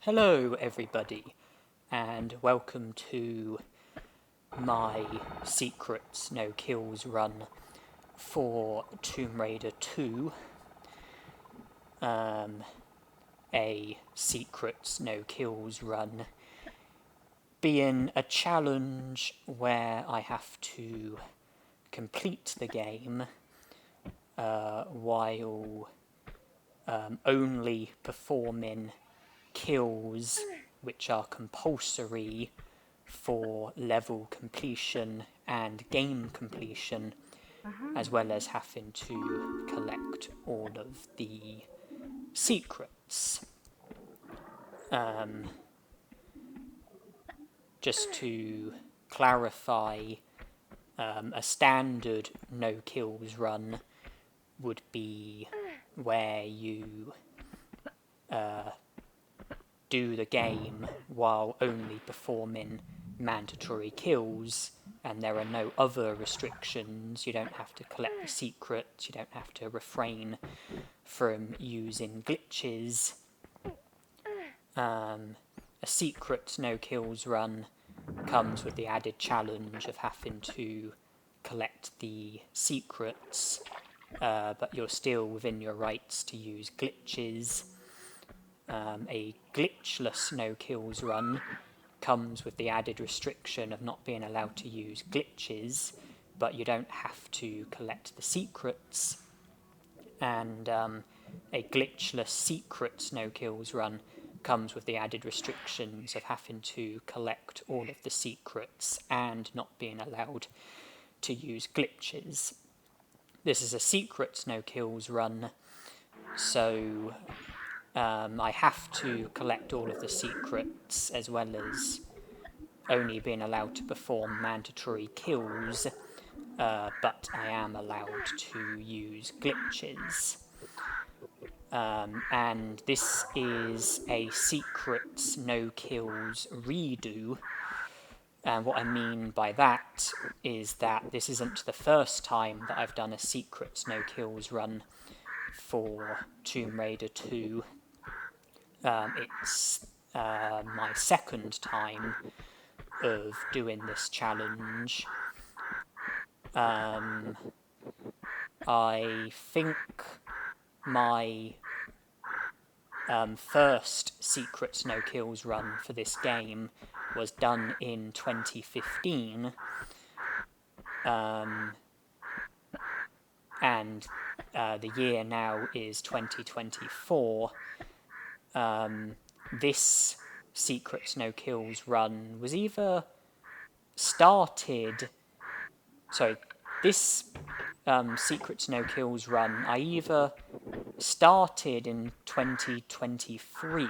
Hello everybody, and welcome to my Secrets No Kills run for Tomb Raider 2, a Secrets No Kills run being a challenge where I have to complete the game while only performing kills which are compulsory for level completion and game completion, as well as having to collect all of the secrets. Just to clarify, a standard no kills run would be where you do the game while only performing mandatory kills, and there are no other restrictions. You don't have to collect the secrets, you don't have to refrain from using glitches. A Secrets No Kills run comes with the added challenge of having to collect the secrets, but you're still within your rights to use glitches. A Glitchless No Kills run comes with the added restriction of not being allowed to use glitches, but you don't have to collect the secrets. And a Glitchless Secrets No Kills run comes with the added restrictions of having to collect all of the secrets and not being allowed to use glitches. This is a Secrets No Kills run, so I have to collect all of the secrets as well as only being allowed to perform mandatory kills, but I am allowed to use glitches. And this is a Secrets No Kills redo. And what I mean by that is that this isn't the first time that I've done a Secrets No Kills run for Tomb Raider 2. It's my second time of doing this challenge. I think my first Secrets No Kills run for this game was done in 2015, and the year now is 2024. This Secrets No Kills run was either started... this Secrets No Kills run I either started in 2023,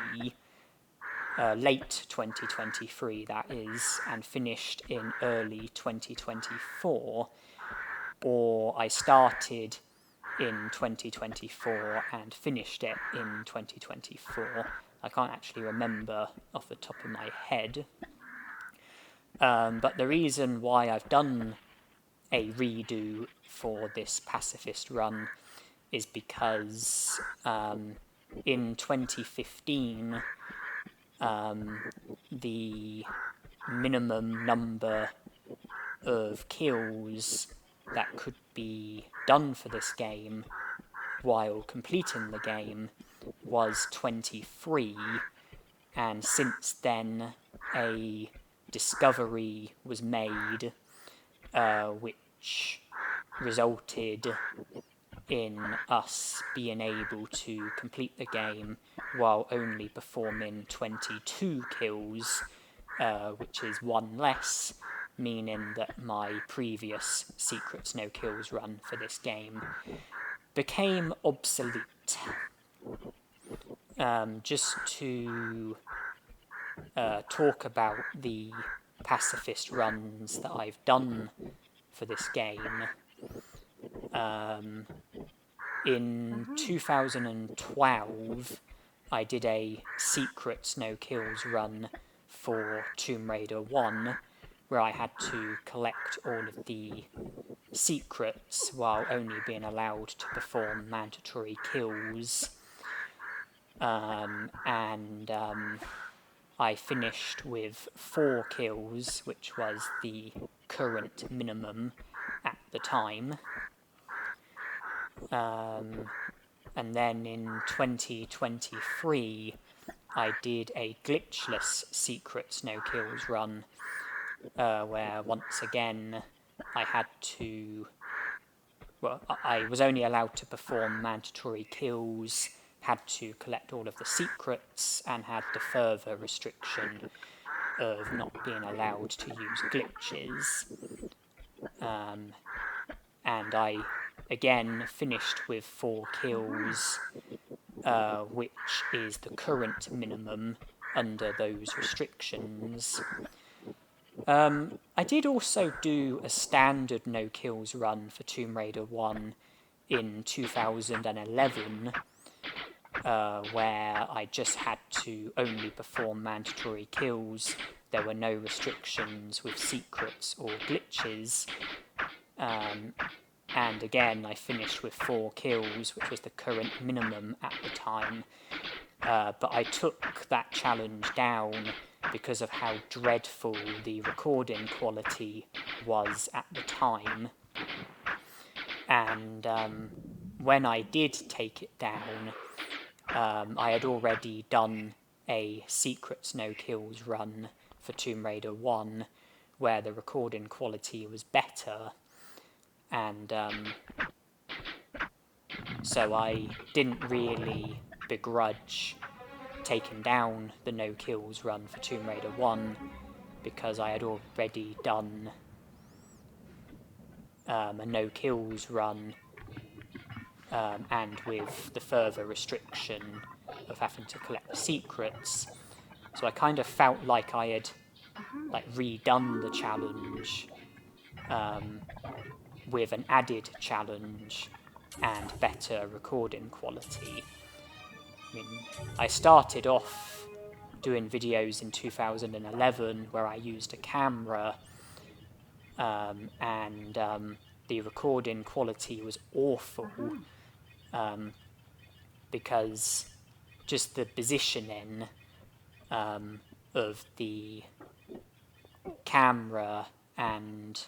late 2023 that is, and finished in early 2024, or I started in 2024 and finished it in 2024. I can't actually remember off the top of my head. But the reason why I've done a redo for this Pacifist run is because in 2015 the minimum number of kills that could be done for this game while completing the game was 23, and since then a discovery was made which resulted in us being able to complete the game while only performing 22 kills, which is one less, meaning that my previous Secrets No Kills run for this game became obsolete. Just to talk about the Pacifist runs that I've done for this game. In 2012, I did a Secrets No Kills run for Tomb Raider 1, where I had to collect all of the secrets while only being allowed to perform mandatory kills. and I finished with 4 kills, which was the current minimum at the time. And then in 2023, I did a glitchless Secrets No Kills run, where once again I had to... Well, I was only allowed to perform mandatory kills, had to collect all of the secrets, and had the further restriction of not being allowed to use glitches. And I again finished with 4 kills, which is the current minimum under those restrictions. I did also do a standard no kills run for Tomb Raider 1 in 2011, where I just had to only perform mandatory kills. There were no restrictions with secrets or glitches. And again, I finished with 4 kills, which was the current minimum at the time. But I took that challenge down because of how dreadful the recording quality was at the time. And when I did take it down, I had already done a Secrets No Kills run for Tomb Raider 1, where the recording quality was better. And so I didn't really begrudge taking down the no kills run for Tomb Raider 1, because I had already done a no kills run, and with the further restriction of having to collect secrets. So I kind of felt like I had redone the challenge, with an added challenge and better recording quality. I mean, I started off doing videos in 2011 where I used a camera, and the recording quality was awful, because just the positioning of the camera and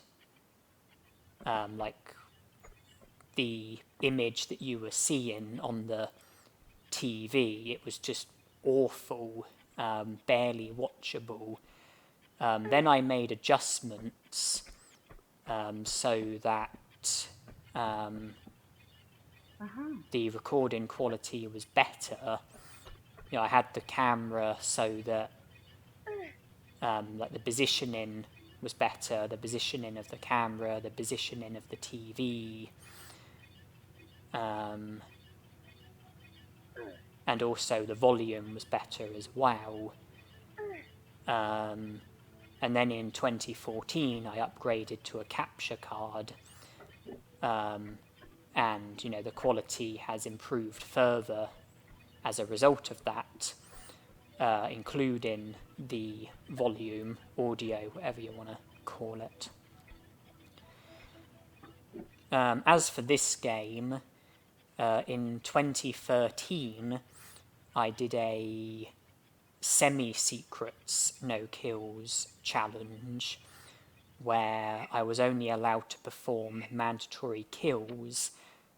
the image that you were seeing on the TV, it was just awful, barely watchable. Then I made adjustments so that the recording quality was better. You know, I had the camera so that the positioning was better, the positioning of the camera, the positioning of the TV, and also the volume was better as well. And then in 2014 I upgraded to a capture card, and the quality has improved further as a result of that, including the volume, audio, whatever you want to call it. As for this game, in 2013 I did a semi-secrets no kills challenge where I was only allowed to perform mandatory kills,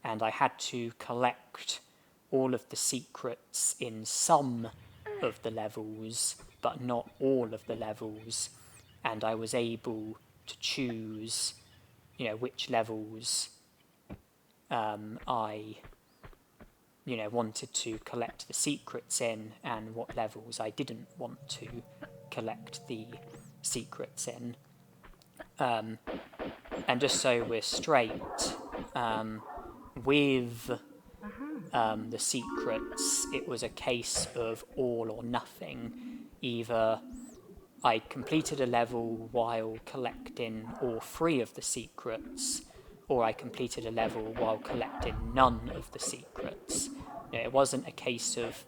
and I had to collect all of the secrets in some of the levels but not all of the levels, and I was able to choose which levels I wanted to collect the secrets in and what levels I didn't want to collect the secrets in. And just so we're straight, with the secrets, it was a case of all or nothing. Either I completed a level while collecting all 3 of the secrets, or I completed a level while collecting none of the secrets. It wasn't a case of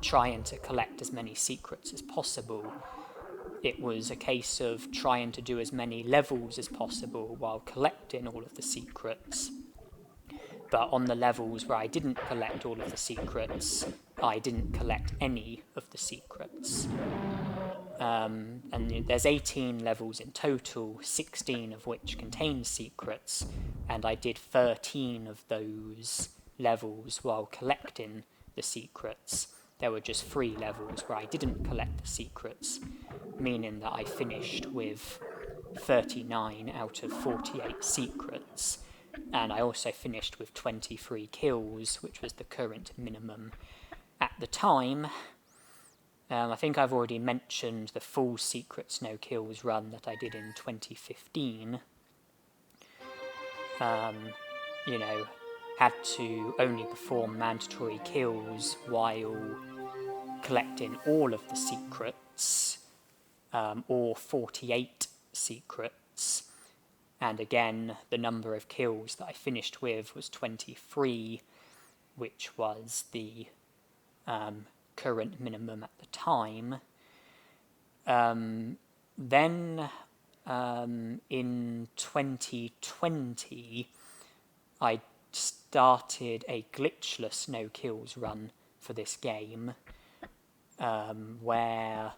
trying to collect as many secrets as possible. It was a case of trying to do as many levels as possible while collecting all of the secrets. But on the levels where I didn't collect all of the secrets, I didn't collect any of the secrets. And there's 18 levels in total, 16 of which contain secrets, and I did 13 of those levels while collecting the secrets. There were just 3 levels where I didn't collect the secrets, meaning that I finished with 39 out of 48 secrets, and I also finished with 23 kills, which was the current minimum at the time. I think I've already mentioned the full Secrets No Kills run that I did in 2015. Had to only perform mandatory kills while collecting all of the secrets, or 48 secrets. And again, the number of kills that I finished with was 23, which was the current minimum at the time. Then in 2020, I started a Glitchless No Kills run for this game, where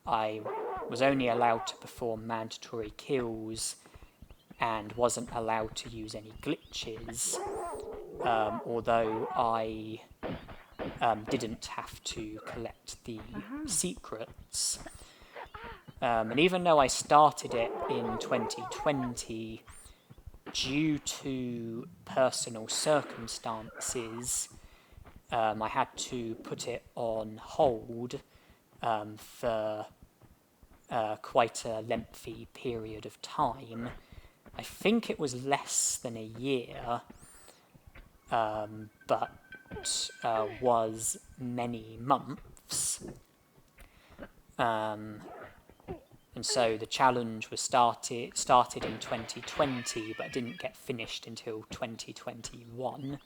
I was only allowed to perform mandatory kills and wasn't allowed to use any glitches, although I didn't have to collect the secrets. And even though I started it in 2020, due to personal circumstances, I had to put it on hold for quite a lengthy period of time. I think it was less than a year, but was many months. And so the challenge was started in 2020, but didn't get finished until 2021.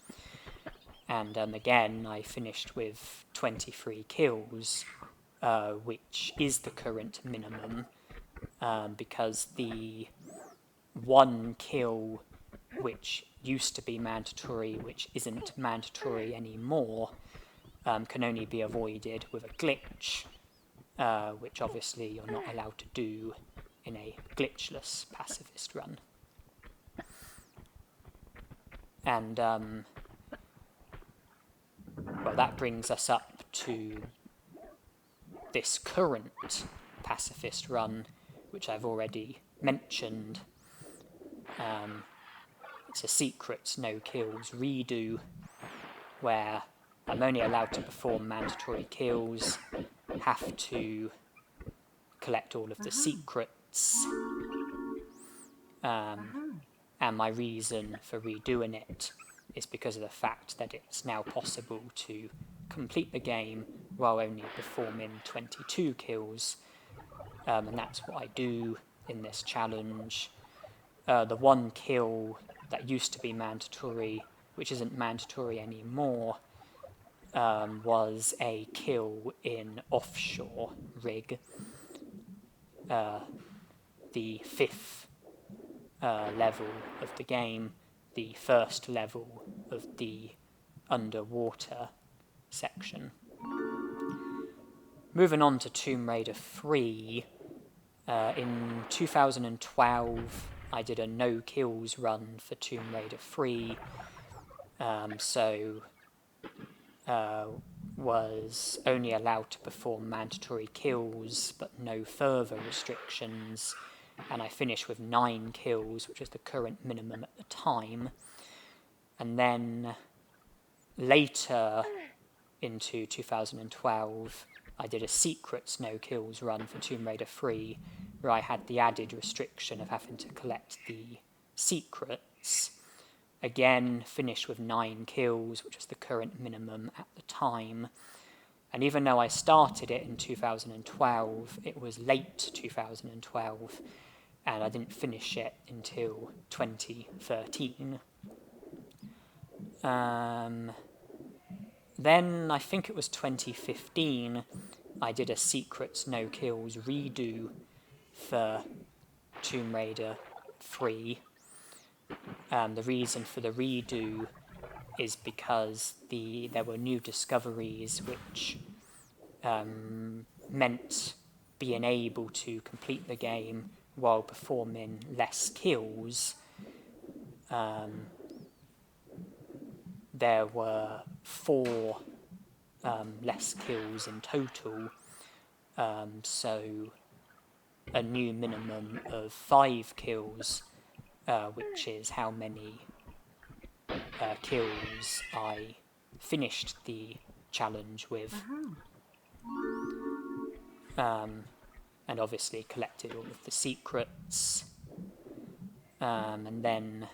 And again, I finished with 23 kills, which is the current minimum, because the 1 kill, which used to be mandatory, which isn't mandatory anymore, can only be avoided with a glitch, which obviously you're not allowed to do in a glitchless pacifist run. And well, that brings us up to this current pacifist run, which I've already mentioned. It's a Secrets No Kills redo, where I'm only allowed to perform mandatory kills, have to collect all of the secrets, and my reason for redoing it is because of the fact that it's now possible to complete the game while only performing 22 kills, and that's what I do in this challenge. The 1 kill that used to be mandatory, which isn't mandatory anymore, was a kill in Offshore Rig, the 5th level of the game, the first level of the underwater section. Moving on to Tomb Raider 3, in 2012 I did a no kills run for Tomb Raider 3, so was only allowed to perform mandatory kills but no further restrictions, and I finished with 9 kills, which is the current minimum at the time. And then later into 2012 I did a Secrets No Kills run for Tomb Raider 3, where I had the added restriction of having to collect the secrets. Again, finished with 9 kills, which was the current minimum at the time. And even though I started it in 2012, it was late 2012, and I didn't finish it until 2013. Then, I think it was 2015, I did a Secrets No Kills redo for Tomb Raider 3. The reason for the redo is because there were new discoveries which meant being able to complete the game while performing less kills. There were 4 less kills in total, so a new minimum of 5 kills, which is how many kills I finished the challenge with. And obviously collected all of the secrets. And then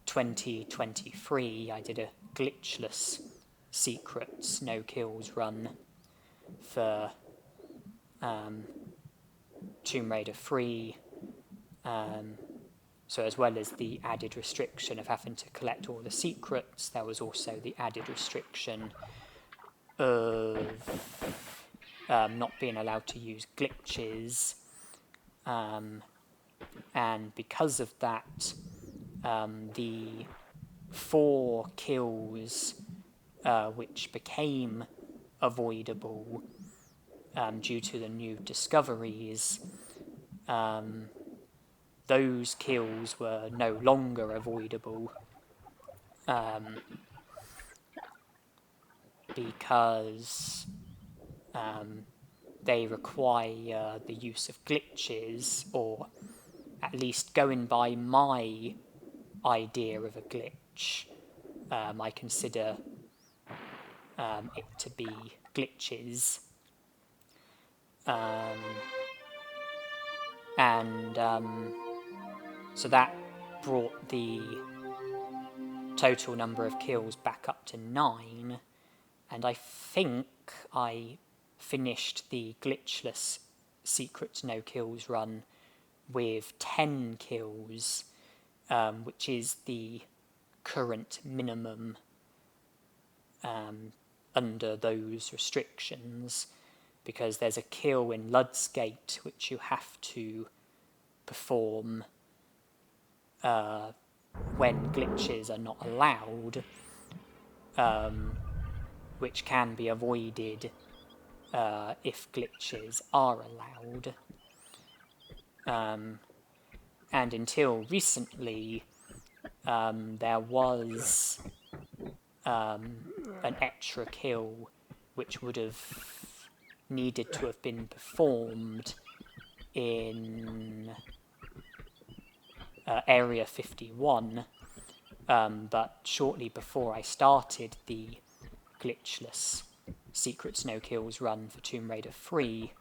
2023 I did a glitchless secrets no kills run for Tomb Raider 3. So as well as the added restriction of having to collect all the secrets, there was also the added restriction of not being allowed to use glitches. And because of that, the 4 kills which became avoidable due to the new discoveries, those kills were no longer avoidable because they require the use of glitches, or at least going by my idea of a glitch, I consider it to be glitches. So that brought the total number of kills back up to 9, and I think I finished the glitchless Secrets No Kills run with 10 kills, which is the current minimum under those restrictions, because there's a kill in Ludsgate which you have to perform when glitches are not allowed, which can be avoided if glitches are allowed. And until recently, there was an extra kill which would have needed to have been performed in Area 51, but shortly before I started the glitchless Secrets No Kills run for Tomb Raider 3,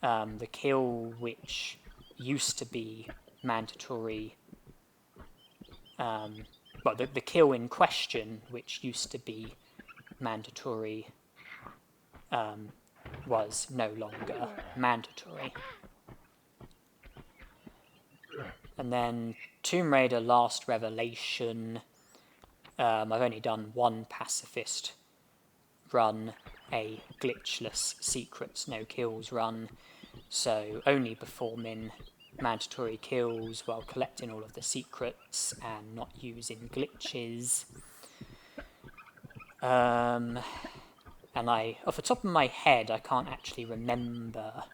the kill which used to be mandatory, the kill in question which used to be mandatory was no longer mandatory. And then Tomb Raider Last Revelation, I've only done 1 Pacifist run, a glitchless Secrets No Kills run, so only performing mandatory kills while collecting all of the secrets and not using glitches. And off the top of my head, I can't actually remember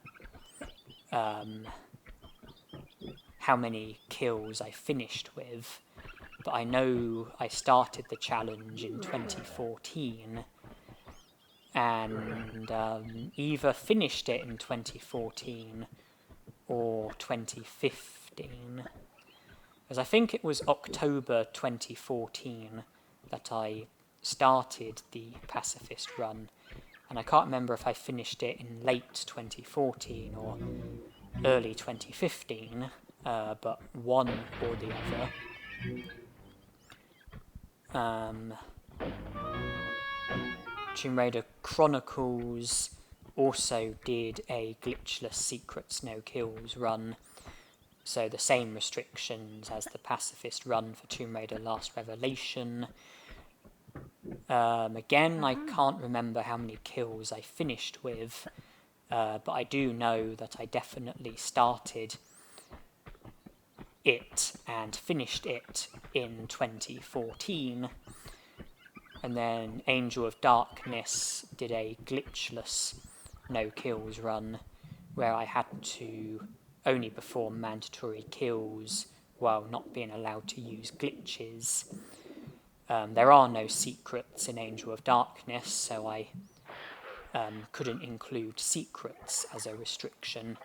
how many kills I finished with, but I know I started the challenge in 2014 and either finished it in 2014 or 2015, because I think it was October 2014 that I started the Pacifist run, and I can't remember if I finished it in late 2014 or early 2015, but one or the other. Tomb Raider Chronicles also did a glitchless Secrets No Kills run, so the same restrictions as the Pacifist run for Tomb Raider Last Revelation. Again, I can't remember how many kills I finished with, but I do know that I definitely started it and finished it in 2014. And then Angel of Darkness did a glitchless no kills run where I had to only perform mandatory kills while not being allowed to use glitches. There are no secrets in Angel of Darkness, so I couldn't include secrets as a restriction.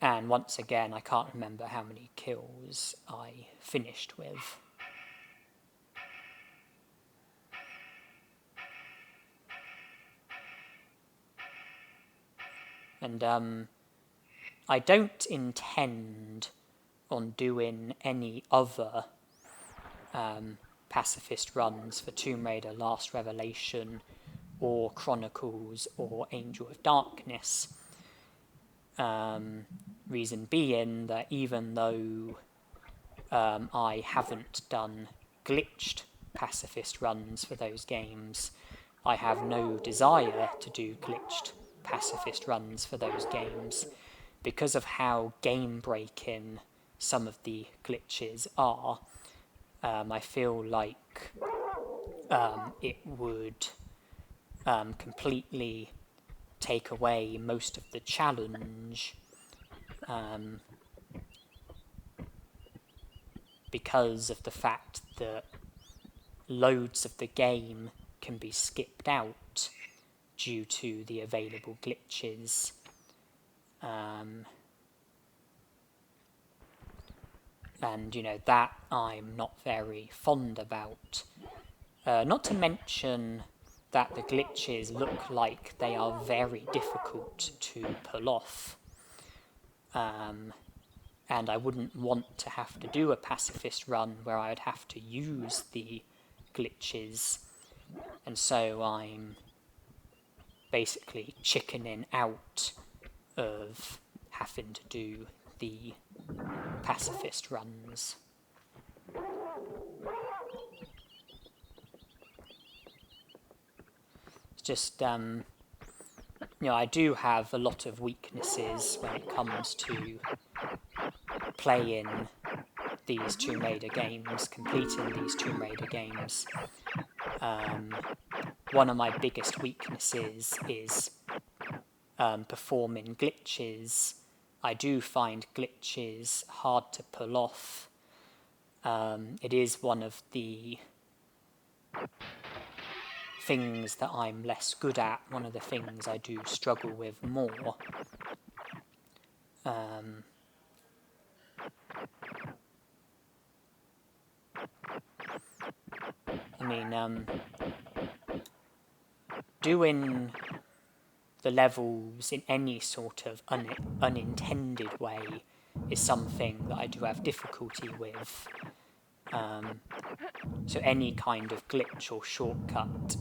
And once again, I can't remember how many kills I finished with. And I don't intend on doing any other pacifist runs for Tomb Raider Last Revelation or Chronicles or Angel of Darkness. Reason being that even though I haven't done glitched pacifist runs for those games, I have no desire to do glitched pacifist runs for those games because of how game-breaking some of the glitches are. I feel like it would completely take away most of the challenge because of the fact that loads of the game can be skipped out due to the available glitches. And, you know, that I'm not very fond about. Not to mention that the glitches look like they are very difficult to pull off. And I wouldn't want to have to do a pacifist run where I'd have to use the glitches. And so I'm basically chickening out of having to do the pacifist runs. It's just, you know, I do have a lot of weaknesses when it comes to playing these Tomb Raider games, completing these Tomb Raider games. One of my biggest weaknesses is performing glitches. I do find glitches hard to pull off. It is one of the things that I'm less good at, one of the things I do struggle with more. I mean, doing the levels in any sort of unintended way is something that I do have difficulty with. So any kind of glitch or shortcut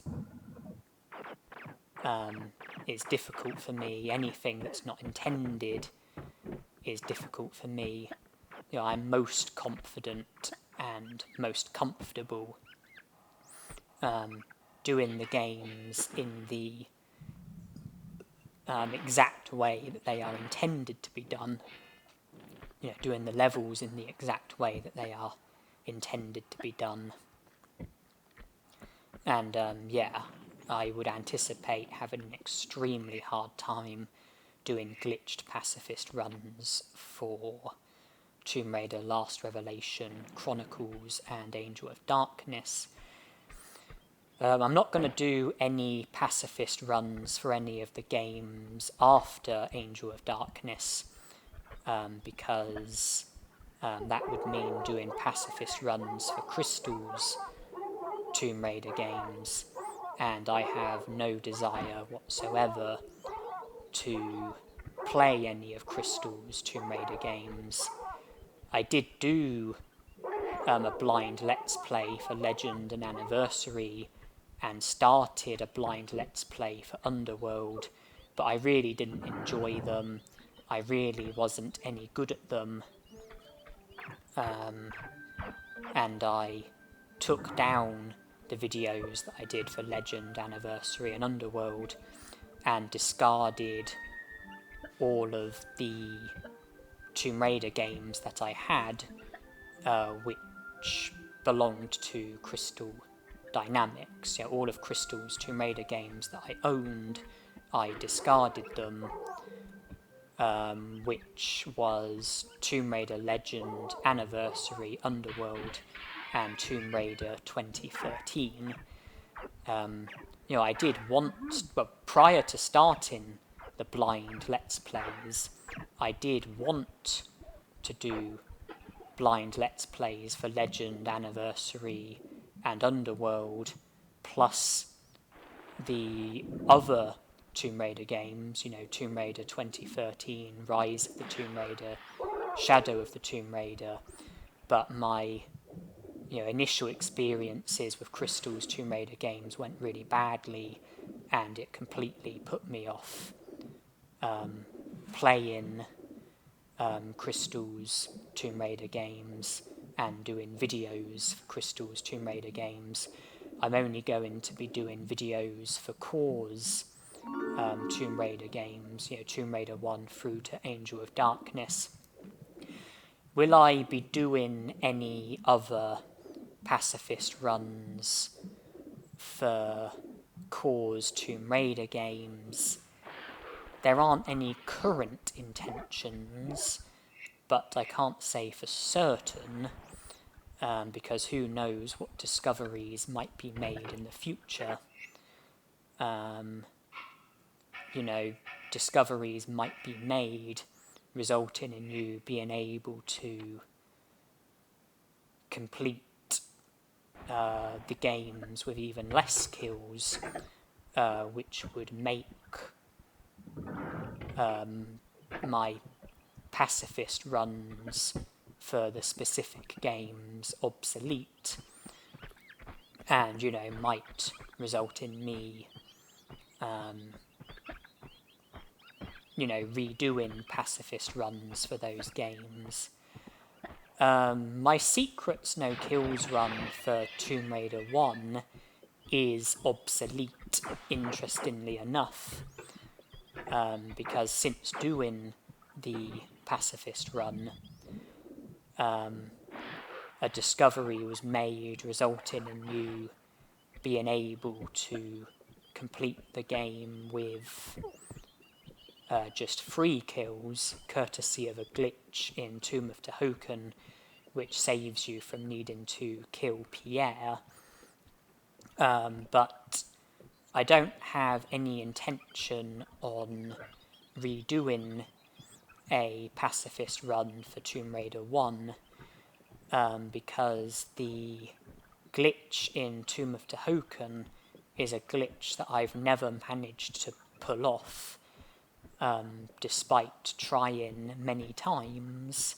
is difficult for me. Anything that's not intended is difficult for me. You know, I'm most confident and most comfortable doing the games in the exact way that they are intended to be done. You know, doing the levels in the exact way that they are intended to be done. And yeah, I would anticipate having an extremely hard time doing glitched pacifist runs for Tomb Raider Last Revelation, Chronicles, and Angel of Darkness. I'm not going to do any pacifist runs for any of the games after Angel of Darkness, because that would mean doing pacifist runs for Crystal's Tomb Raider games, and I have no desire whatsoever to play any of Crystal's Tomb Raider games. I did do a blind Let's Play for Legend and Anniversary, and started a blind Let's Play for Underworld, but I really didn't enjoy them. I really wasn't any good at them. And I took down the videos that I did for Legend, Anniversary, and Underworld, and discarded all of the Tomb Raider games that I had, which belonged to Crystal Dynamics. All of Crystal's Tomb Raider games that I owned, I discarded them, which was Tomb Raider Legend, Anniversary, Underworld, and Tomb Raider 2013. I did want, prior to starting the blind Let's Plays, I did want to do blind Let's Plays for Legend, Anniversary, and Underworld, plus the other Tomb Raider games, Tomb Raider 2013, Rise of the Tomb Raider, Shadow of the Tomb Raider, but my initial experiences with Crystal's Tomb Raider games went really badly, and it completely put me off playing Crystal's Tomb Raider games and doing videos for Crystal's Tomb Raider games. I'm only going to be doing videos for Core's Tomb Raider games, Tomb Raider 1 through to Angel of Darkness. Will I be doing any other Pacifist runs for Core's Tomb Raider games? There aren't any current intentions, but I can't say for certain, because who knows what discoveries might be made in the future. Discoveries might be made resulting in you being able to complete the games with even less kills, which would make my pacifist runs for the specific games obsolete, and might result in me redoing pacifist runs for those games. My Secrets No Kills run for Tomb Raider 1 is obsolete, interestingly enough, because since doing the pacifist run, a discovery was made resulting in you being able to complete the game with just 3 kills, courtesy of a glitch in Tomb of Tehoken, which saves you from needing to kill Pierre. But I don't have any intention on redoing a pacifist run for Tomb Raider 1, because the glitch in Tomb of Tehoken is a glitch that I've never managed to pull off, despite trying many times.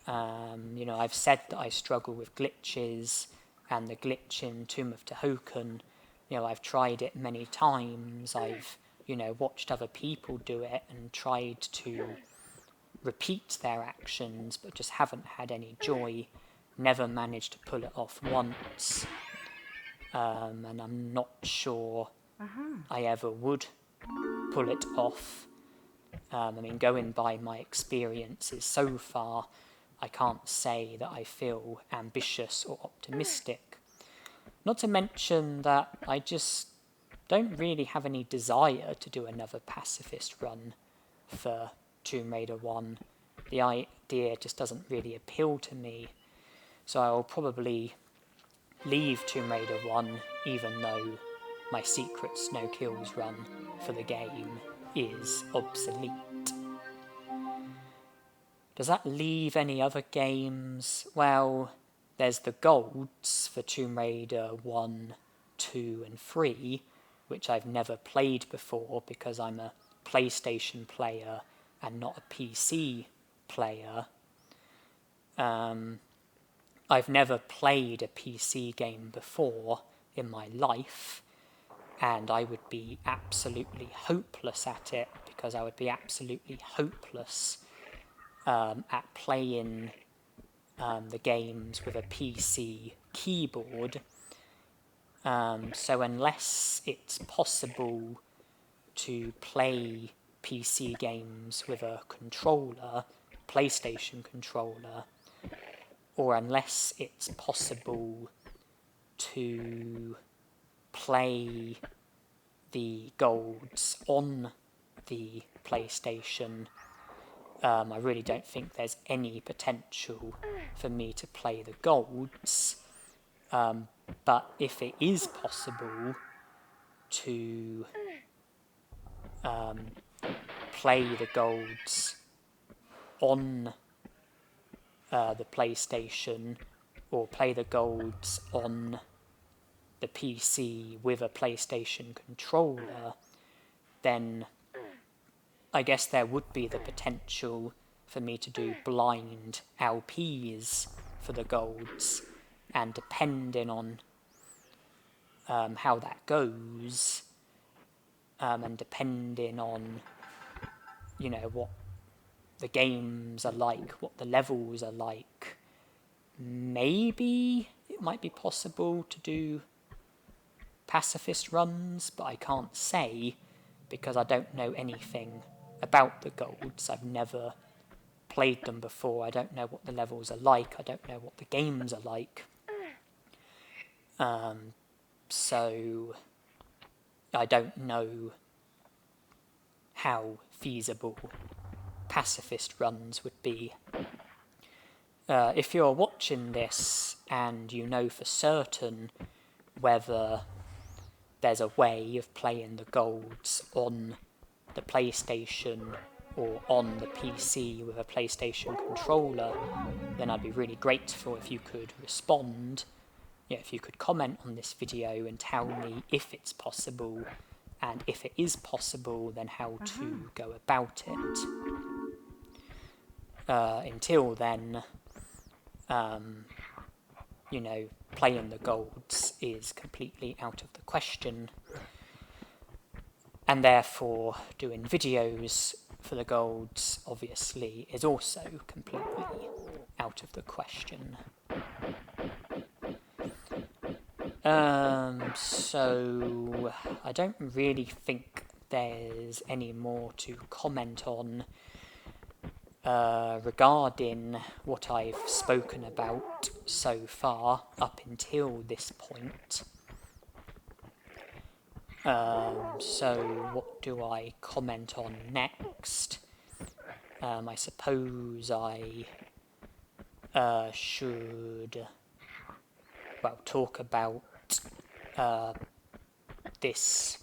I've said that I struggle with glitches, and the glitch in Tomb of Tehoken, I've tried it many times. I've, watched other people do it and tried to repeat their actions, but just haven't had any joy, never managed to pull it off once, and I'm not sure I ever would pull it off. Going by my experiences so far, I can't say that I feel ambitious or optimistic. Not to mention that I just don't really have any desire to do another pacifist run for Tomb Raider 1. The idea just doesn't really appeal to me, so I'll probably leave Tomb Raider 1, even though my Secrets No Kills run for the game is obsolete. Does that leave any other games? Well, there's the golds for Tomb Raider 1, 2 and 3, which I've never played before because I'm a PlayStation player and not a PC player. I've never played a PC game before in my life, and I would be absolutely hopeless at it, because I would be absolutely hopeless at playing the games with a PC keyboard. So unless it's possible to play PC games with a controller, PlayStation controller, or unless it's possible to play the golds on the PlayStation, I really don't think there's any potential for me to play the golds. But if it is possible to play the golds on the PlayStation, or play the golds on the PC with a PlayStation controller, then I guess there would be the potential for me to do blind LPs for the golds, and depending on how that goes, and depending on, you know, what the games are like, what the levels are like, maybe it might be possible to do pacifist runs, but I can't say because I don't know anything about the golds. I've never played them before. I don't know what the levels are like. I don't know what the games are like. So I don't know how feasible pacifist runs would be. If you're watching this and you know for certain whether there's a way of playing the golds on the PlayStation or on the PC with a PlayStation controller, then I'd be really grateful if you could respond. If you could comment on this video and tell me if it's possible, and if it is possible, then how to go about it. Until then, you know, playing the golds is completely out of the question, and therefore doing videos for the golds obviously is also completely out of the question. So I don't really think there's any more to comment on regarding what I've spoken about so far up until this point. So what do I comment on next? I suppose I should, well, talk about this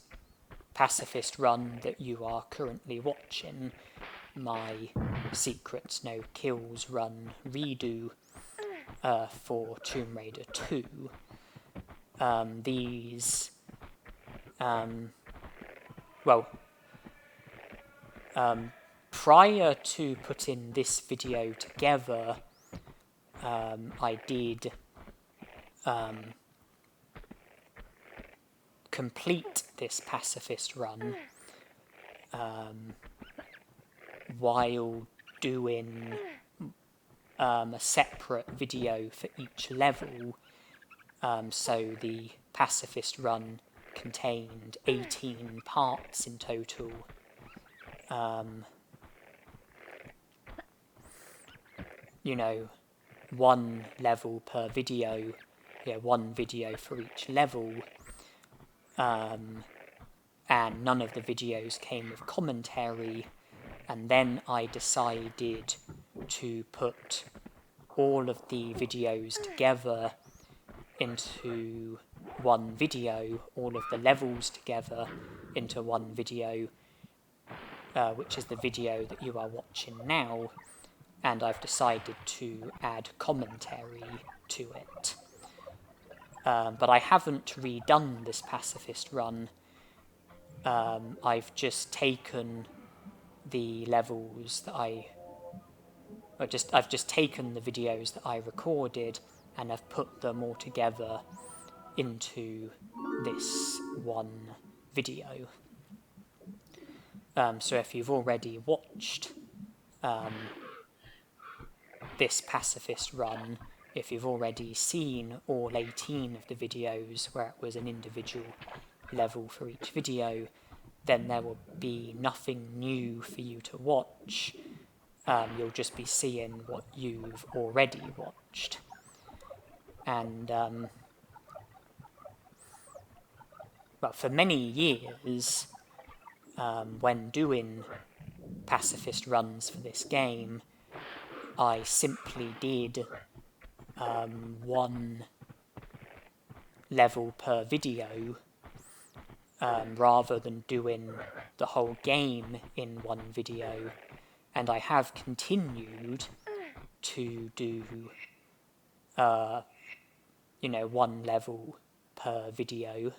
pacifist run that you are currently watching, my Glitchless No Kills Run redo for Tomb Raider 2. Prior to putting this video together, I did complete this pacifist run while doing a separate video for each level. So the pacifist run contained 18 parts in total. You know, one level per video, one video for each level, and none of the videos came with commentary, and then I decided to put all of the videos together into one video, all of the levels together into one video, which is the video that you are watching now, and I've decided to add commentary to it. But I haven't redone this pacifist run. I've just taken the levels that I've just taken the videos that I recorded and have put them all together into this one video. So if you've already watched this pacifist run, if you've already seen all 18 of the videos where it was an individual level for each video, then there will be nothing new for you to watch, you'll just be seeing what you've already watched. And but for many years, when doing pacifist runs for this game, I simply did one level per video, rather than doing the whole game in one video. And I have continued to do, one level per video.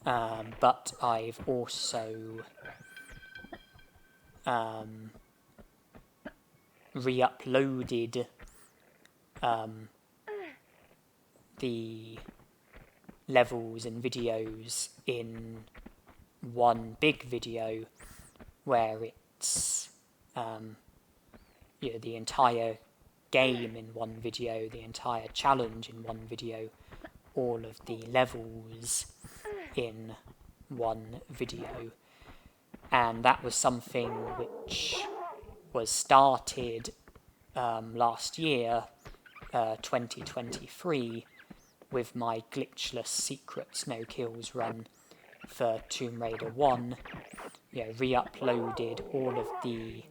But I've also re-uploaded the levels and videos in one big video, where it's the entire game in one video, the entire challenge in one video, all of the levels in one video. And that was something which was started last year, 2023, with my Glitchless No Kills Run for Tomb Raider 1. Re-uploaded all of the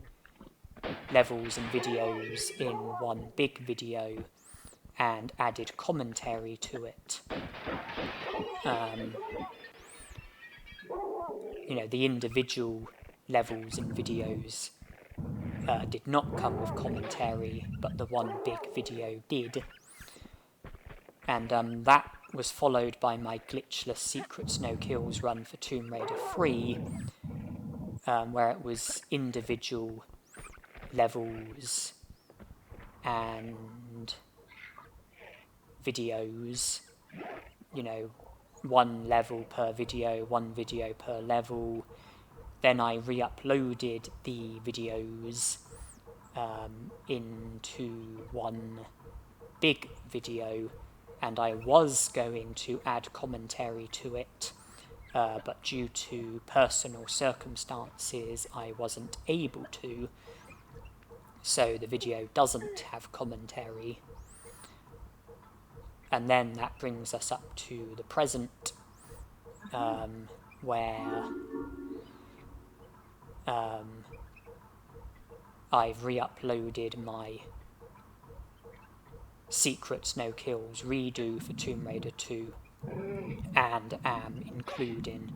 levels and videos in one big video and added commentary to it. The individual levels and videos did not come with commentary, but the one big video did. And that was followed by my Glitchless No Kills Run for Tomb Raider 3, where it was individual levels and videos, one level per video, one video per level. Then I re-uploaded the videos into one big video, and I was going to add commentary to it, but due to personal circumstances I wasn't able to, so the video doesn't have commentary. And then that brings us up to the present, where I've re-uploaded my Secrets No Kills redo for Tomb Raider 2, and am including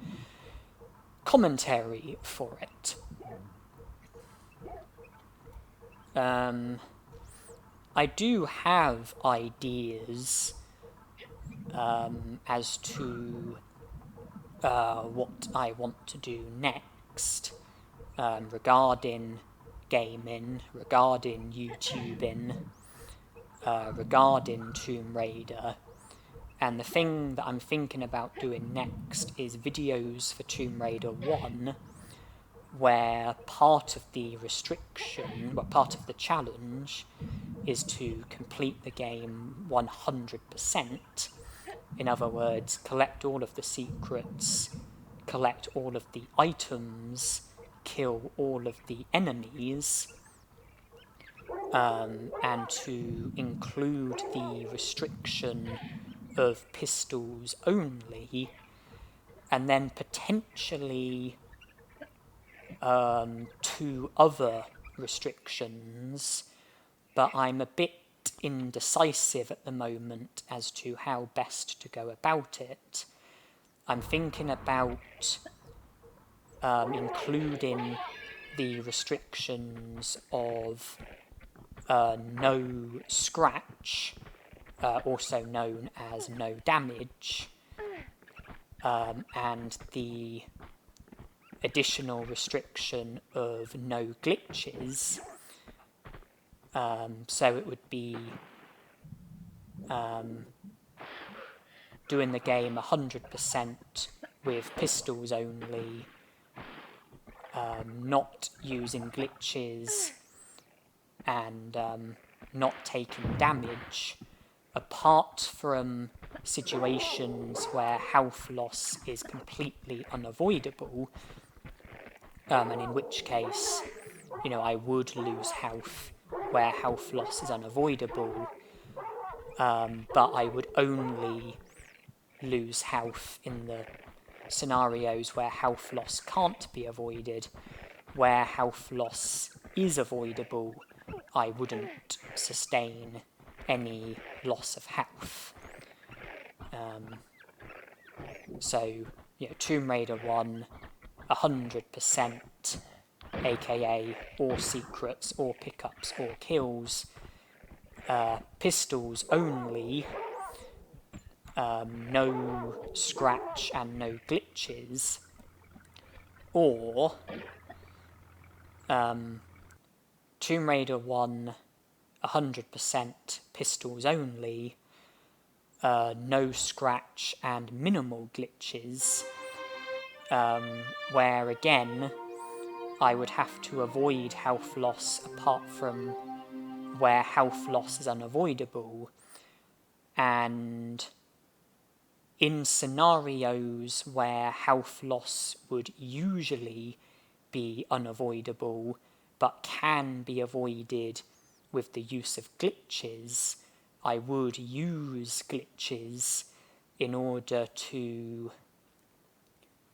commentary for it. I do have ideas as to what I want to do next, regarding gaming, regarding YouTubing, regarding Tomb Raider. And the thing that I'm thinking about doing next is videos for Tomb Raider 1, where part of the part of the challenge is to complete the game 100%. In other words, collect all of the secrets, collect all of the items, kill all of the enemies, and to include the restriction of pistols only, and then potentially 2 other restrictions, but I'm a bit indecisive at the moment as to how best to go about it. I'm thinking about including the restrictions of no scratch, also known as no damage, and the additional restriction of no glitches. So it would be doing the game 100% with pistols only, not using glitches, and not taking damage, apart from situations where health loss is completely unavoidable, and in which case, I would lose health where health loss is unavoidable, but I would only lose health in the scenarios where health loss can't be avoided. Where health loss is avoidable, I wouldn't sustain any loss of health. So, Tomb Raider 1, 100%, aka all secrets, all pickups, all kills, pistols only, no scratch and no glitches, or Tomb Raider 1, 100% pistols only, no scratch and minimal glitches, where again I would have to avoid health loss apart from where health loss is unavoidable, and in scenarios where health loss would usually be unavoidable but can be avoided with the use of glitches, I would use glitches in order to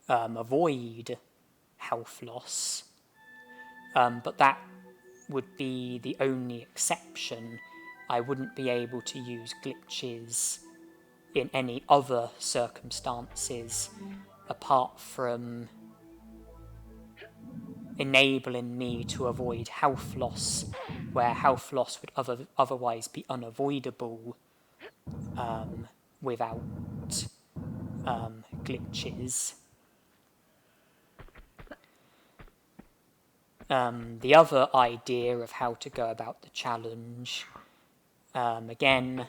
avoid health loss, but that would be the only exception. I wouldn't be able to use glitches in any other circumstances apart from enabling me to avoid health loss where health loss would otherwise be unavoidable without glitches. The other idea of how to go about the challenge, again,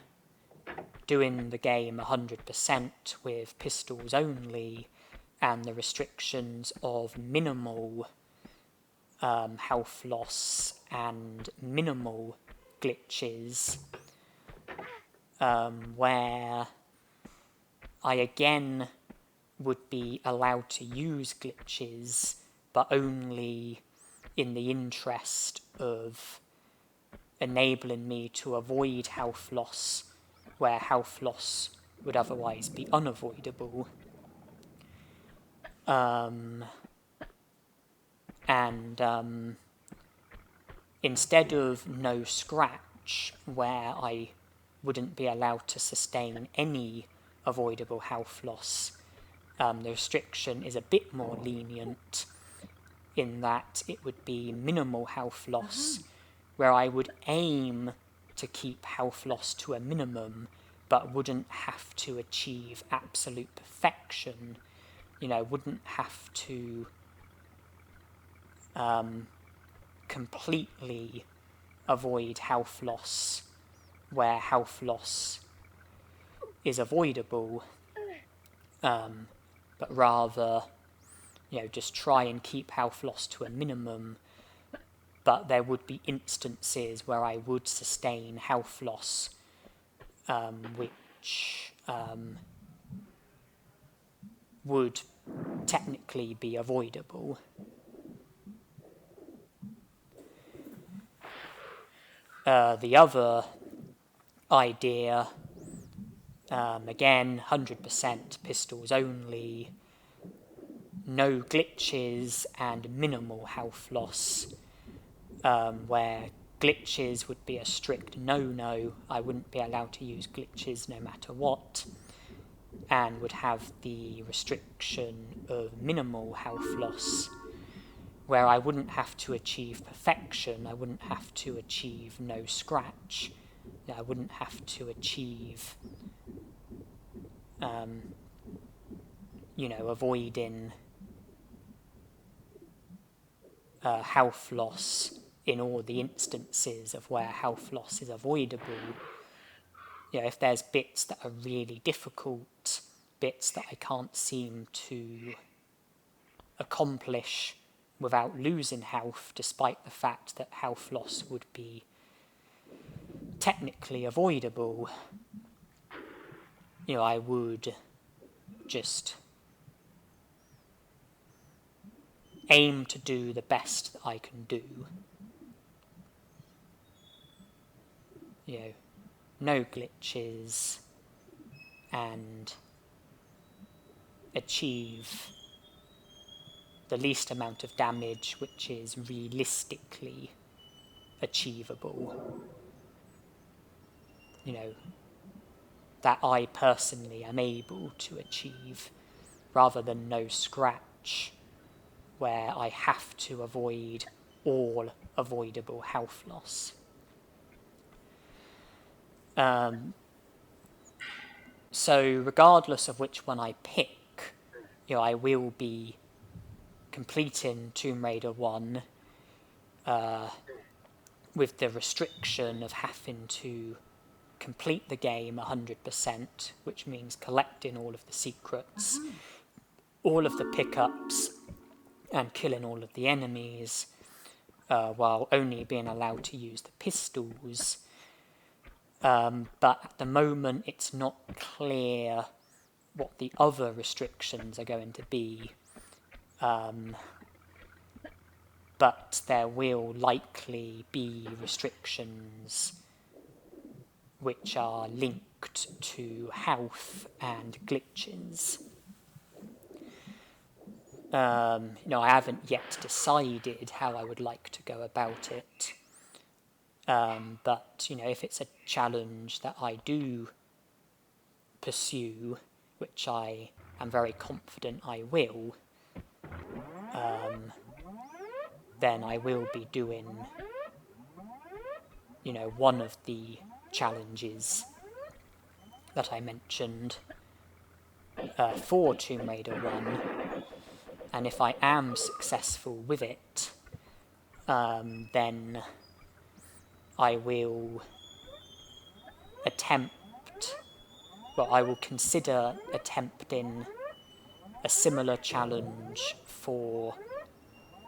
doing the game 100% with pistols only and the restrictions of minimal health loss and minimal glitches, where I again would be allowed to use glitches, but only in the interest of enabling me to avoid health loss where health loss would otherwise be unavoidable. And instead of no scratch, where I wouldn't be allowed to sustain any avoidable health loss, the restriction is a bit more lenient in that it would be minimal health loss, where I would aim to keep health loss to a minimum, but wouldn't have to achieve absolute perfection. Wouldn't have to completely avoid health loss where health loss is avoidable, but rather, just try and keep health loss to a minimum, but there would be instances where I would sustain health loss, which would technically be avoidable. The other idea, again, 100% pistols only, no glitches and minimal health loss, where glitches would be a strict no-no. I wouldn't be allowed to use glitches no matter what, and would have the restriction of minimal health loss, where I wouldn't have to achieve perfection. I wouldn't have to achieve no scratch. I wouldn't have to achieve avoiding health loss in all the instances of where health loss is avoidable. If there's bits that are really difficult, bits that I can't seem to accomplish without losing health, despite the fact that health loss would be technically avoidable, I would just aim to do the best that I can do. You know, no glitches, and achieve the least amount of damage which is realistically achievable. You know, that I personally am able to achieve, rather than no scratch, where I have to avoid all avoidable health loss. So regardless of which one I pick, you know, I will be completing Tomb Raider 1 with the restriction of having to complete the game 100%, which means collecting all of the secrets, all of the pickups, and killing all of the enemies, while only being allowed to use the pistols. But at the moment, it's not clear what the other restrictions are going to be. But there will likely be restrictions which are linked to health and glitches. You know, I haven't yet decided how I would like to go about it. But, you know, if it's a challenge that I do pursue, which I am very confident I will, then I will be doing, you know, one of the challenges that I mentioned for Tomb Raider 1. And if I am successful with it, then I will I will consider attempting a similar challenge for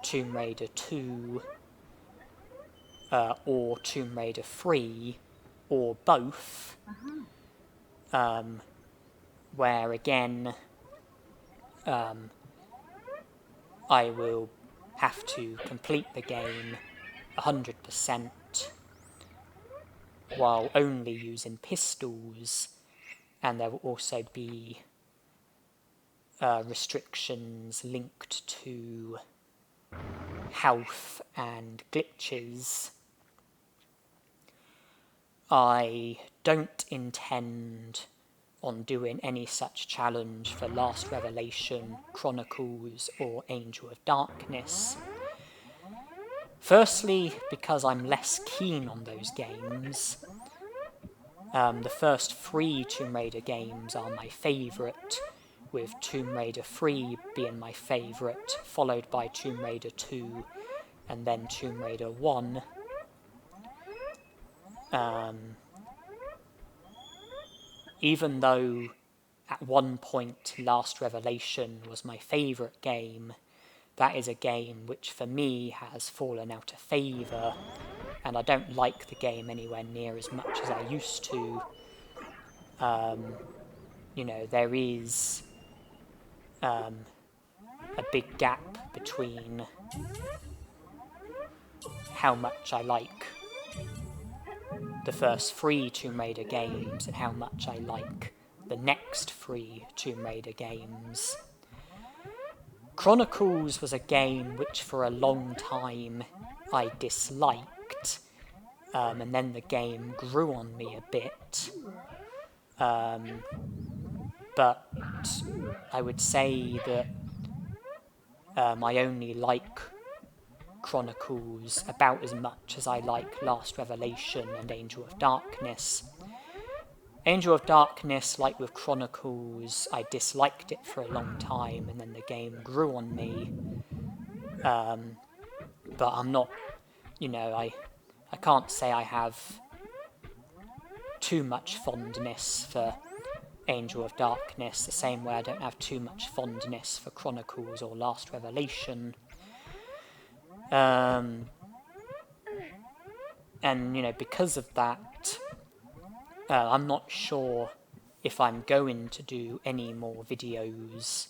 Tomb Raider 2 or Tomb Raider 3 or both, where again I will have to complete the game 100% while only using pistols, and there will also be restrictions linked to health and glitches. I don't intend on doing any such challenge for Last Revelation, Chronicles, or Angel of Darkness. Firstly, because I'm less keen on those games. The first 3 Tomb Raider games are my favourite, with Tomb Raider 3 being my favourite, followed by Tomb Raider 2, and then Tomb Raider 1. Even though at one point Last Revelation was my favourite game, that is a game which for me has fallen out of favour, and I don't like the game anywhere near as much as I used to. You know, there is a big gap between how much I like the first 3 Tomb Raider games and how much I like the next 3 Tomb Raider games. Chronicles was a game which for a long time I disliked, and then the game grew on me a bit. But I would say that I only like Chronicles about as much as I like Last Revelation and Angel of Darkness. Angel of Darkness, like with Chronicles, I disliked it for a long time, and then the game grew on me. But I'm not, you know, I can't say I have too much fondness for Angel of Darkness, the same way I don't have too much fondness for Chronicles or Last Revelation. And, you know, because of that, I'm not sure if I'm going to do any more videos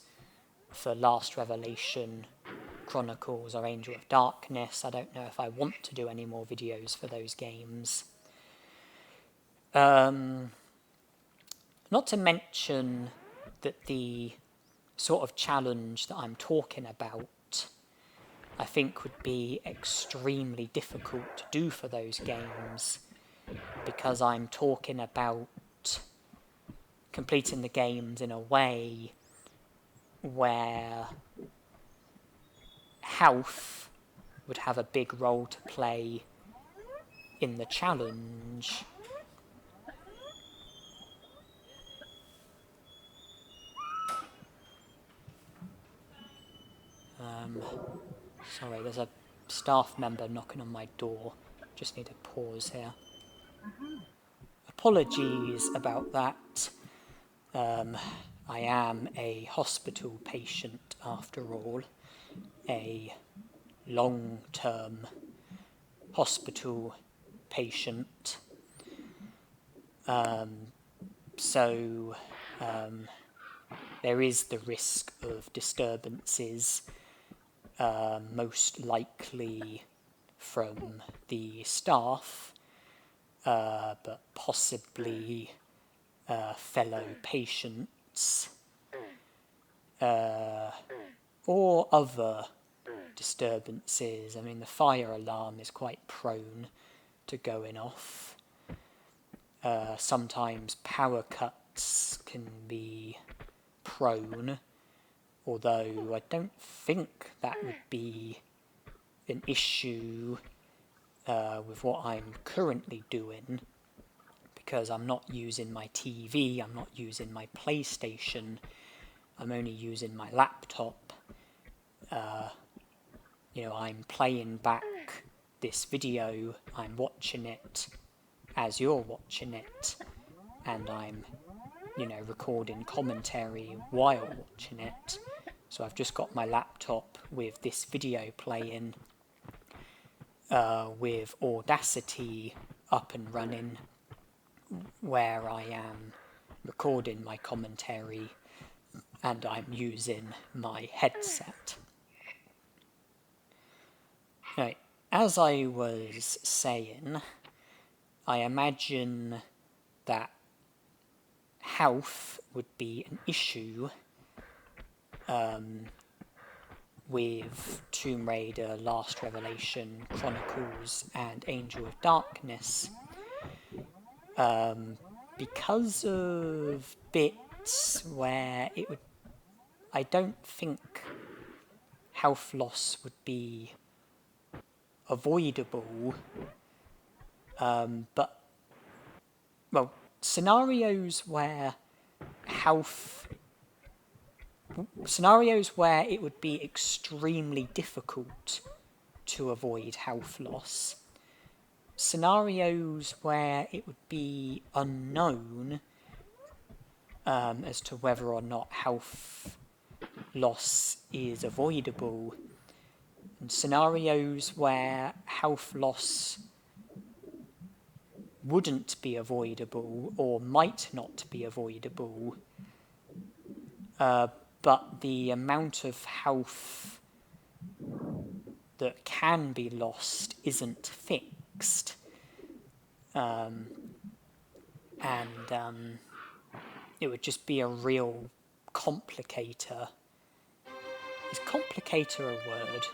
for Last Revelation Chronicles or Angel of Darkness. I don't know if I want to do any more videos for those games. Not to mention that the sort of challenge that I'm talking about, I think would be extremely difficult to do for those games, because I'm talking about completing the games in a way where health would have a big role to play in the challenge. Sorry, there's a staff member knocking on my door. Just need to pause here. Apologies about that. I am a hospital patient after all, a long-term hospital patient. So there is the risk of disturbances, most likely from the staff, but possibly fellow patients, or other disturbances. I mean, the fire alarm is quite prone to going off. Sometimes power cuts can be prone, although I don't think that would be an issue with what I'm currently doing, because I'm not using my TV, I'm not using my PlayStation, I'm only using my laptop. I'm playing back this video, I'm watching it as you're watching it, and I'm, recording commentary while watching it. So I've just got my laptop with this video playing, with Audacity up and running, where I am recording my commentary and I'm using my headset. Now, as I was saying, I imagine that health would be an issue with Tomb Raider, Last Revelation, Chronicles, and Angel of Darkness, because of bits where I don't think health loss would be avoidable, but, well, scenarios where it would be extremely difficult to avoid health loss, scenarios where it would be unknown as to whether or not health loss is avoidable, and scenarios where health loss wouldn't be avoidable or might not be avoidable, but the amount of health that can be lost isn't fixed. It would just be a real complicator. Is complicator a word?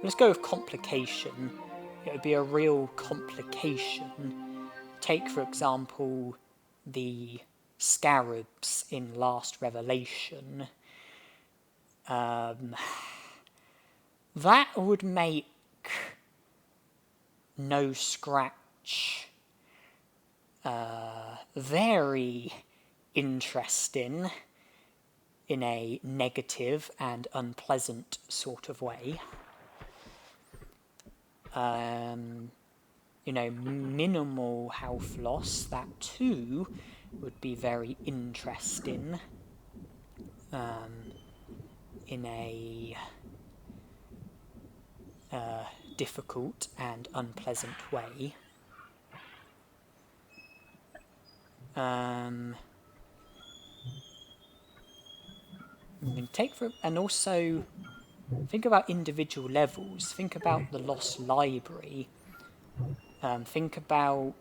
Let's go with complication. It would be a real complication. Take, for example, the scarabs in Last Revelation. That would make No Scratch very interesting in a negative and unpleasant sort of way. Minimal health loss, that too would be very interesting in a difficult and unpleasant way. And also think about individual levels. Think about the Lost Library. Think about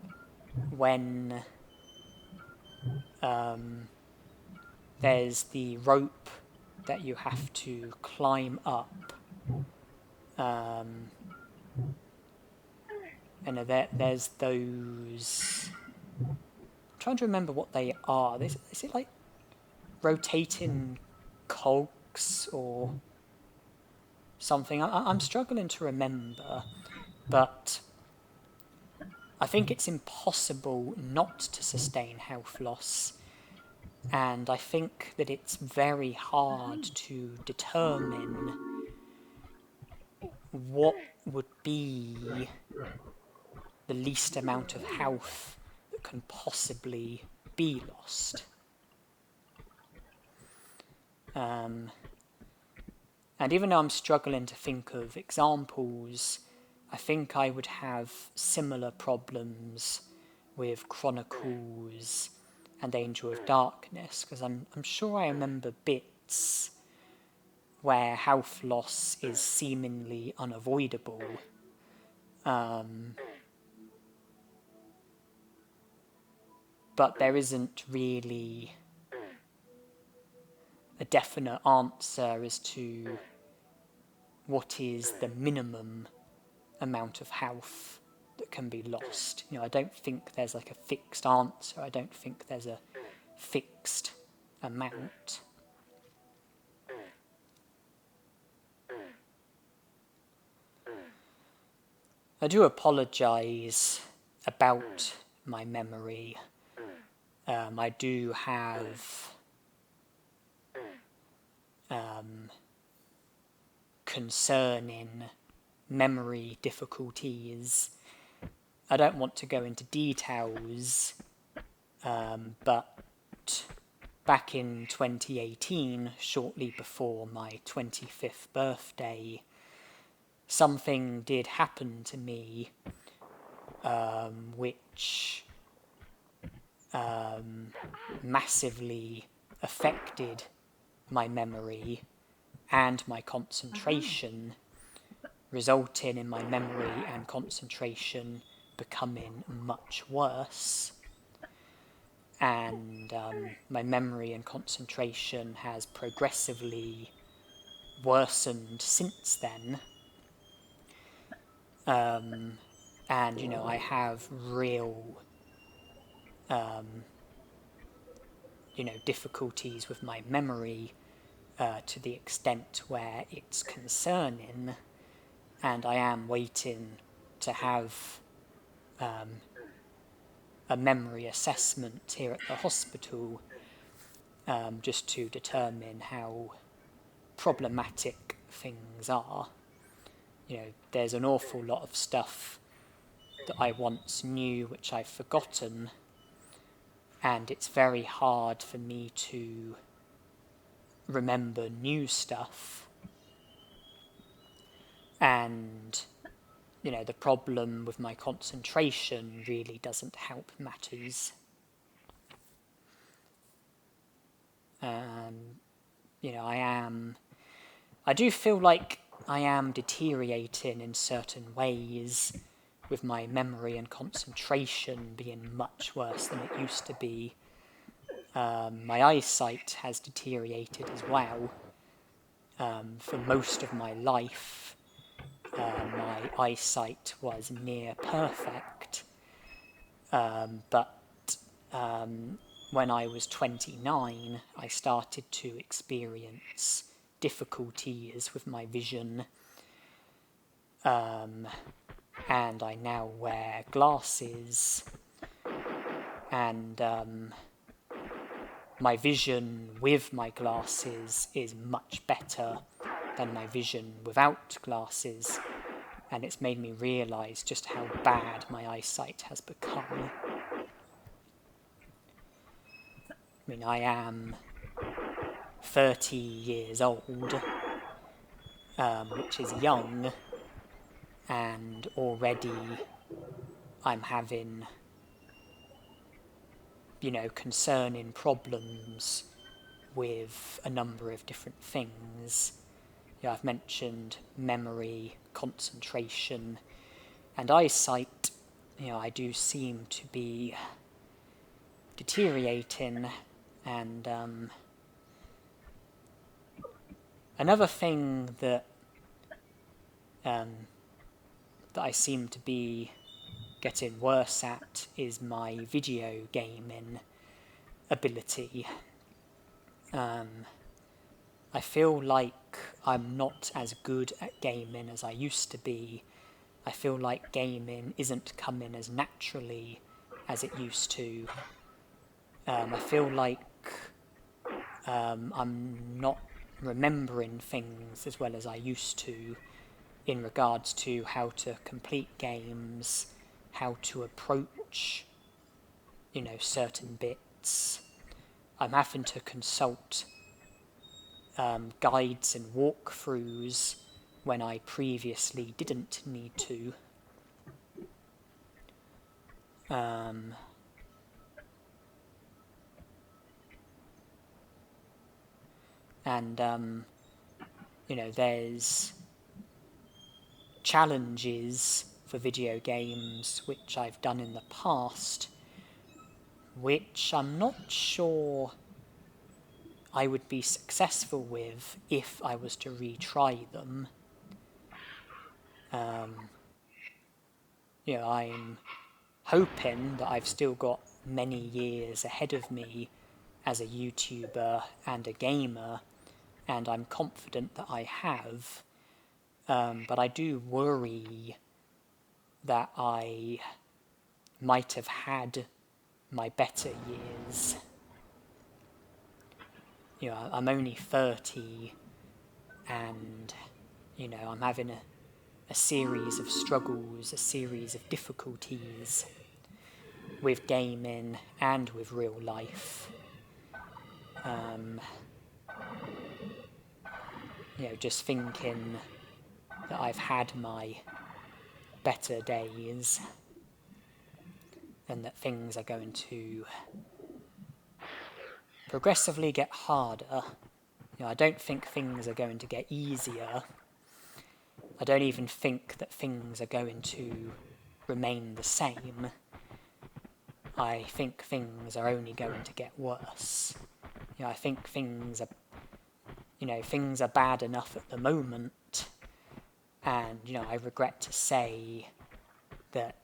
when there's the rope that you have to climb up. And there's those... I'm trying to remember what they are. Is it like rotating cogs or something? I'm struggling to remember, but I think it's impossible not to sustain health loss, and I think that it's very hard to determine what would be the least amount of health that can possibly be lost. And even though I'm struggling to think of examples, I think I would have similar problems with Chronicles and Angel of Darkness, because I'm sure I remember bits where health loss is seemingly unavoidable. But there isn't really a definite answer as to what is the minimum amount of health that can be lost. I don't think there's like a fixed answer. I don't think there's a fixed amount. I do apologise about my memory. I do have concerning memory difficulties. I don't want to go into details, but back in 2018, shortly before my 25th birthday, something did happen to me which massively affected my memory and my concentration, resulting in my memory and concentration becoming much worse. And my memory and concentration has progressively worsened since then. And, I have real, difficulties with my memory to the extent where it's concerning, and I am waiting to have a memory assessment here at the hospital just to determine how problematic things are. There's an awful lot of stuff that I once knew which I've forgotten, and it's very hard for me to remember new stuff. And, the problem with my concentration really doesn't help matters. I do feel like I am deteriorating in certain ways, with my memory and concentration being much worse than it used to be. My eyesight has deteriorated as well. For most of my life, my eyesight was near perfect. But when I was 29, I started to experience difficulties with my vision. And I now wear glasses. And my vision with my glasses is much better than my vision without glasses, and it's made me realise just how bad my eyesight has become. I am 30 years old, which is young, and already I'm having concerning problems with a number of different things. I've mentioned memory, concentration, and eyesight. I do seem to be deteriorating, and another thing that I seem to be getting worse at is my video gaming ability. I feel like I'm not as good at gaming as I used to be. I feel like gaming isn't coming as naturally as it used to. I feel like I'm not remembering things as well as I used to in regards to how to complete games, how to approach, certain bits. I'm having to consult guides and walkthroughs when I previously didn't need to. And there's challenges for video games which I've done in the past, which I'm not sure I would be successful with if I was to retry them. I'm hoping that I've still got many years ahead of me as a YouTuber and a gamer, and I'm confident that I have, but I do worry that I might have had my better years. I'm only 30, and I'm having a series of struggles, a series of difficulties with gaming and with real life. Just thinking that I've had my better days and that things are going to progressively get harder. I don't think things are going to get easier. I don't even think that things are going to remain the same. I think things are only going to get worse. I think things are bad enough at the moment, and I regret to say that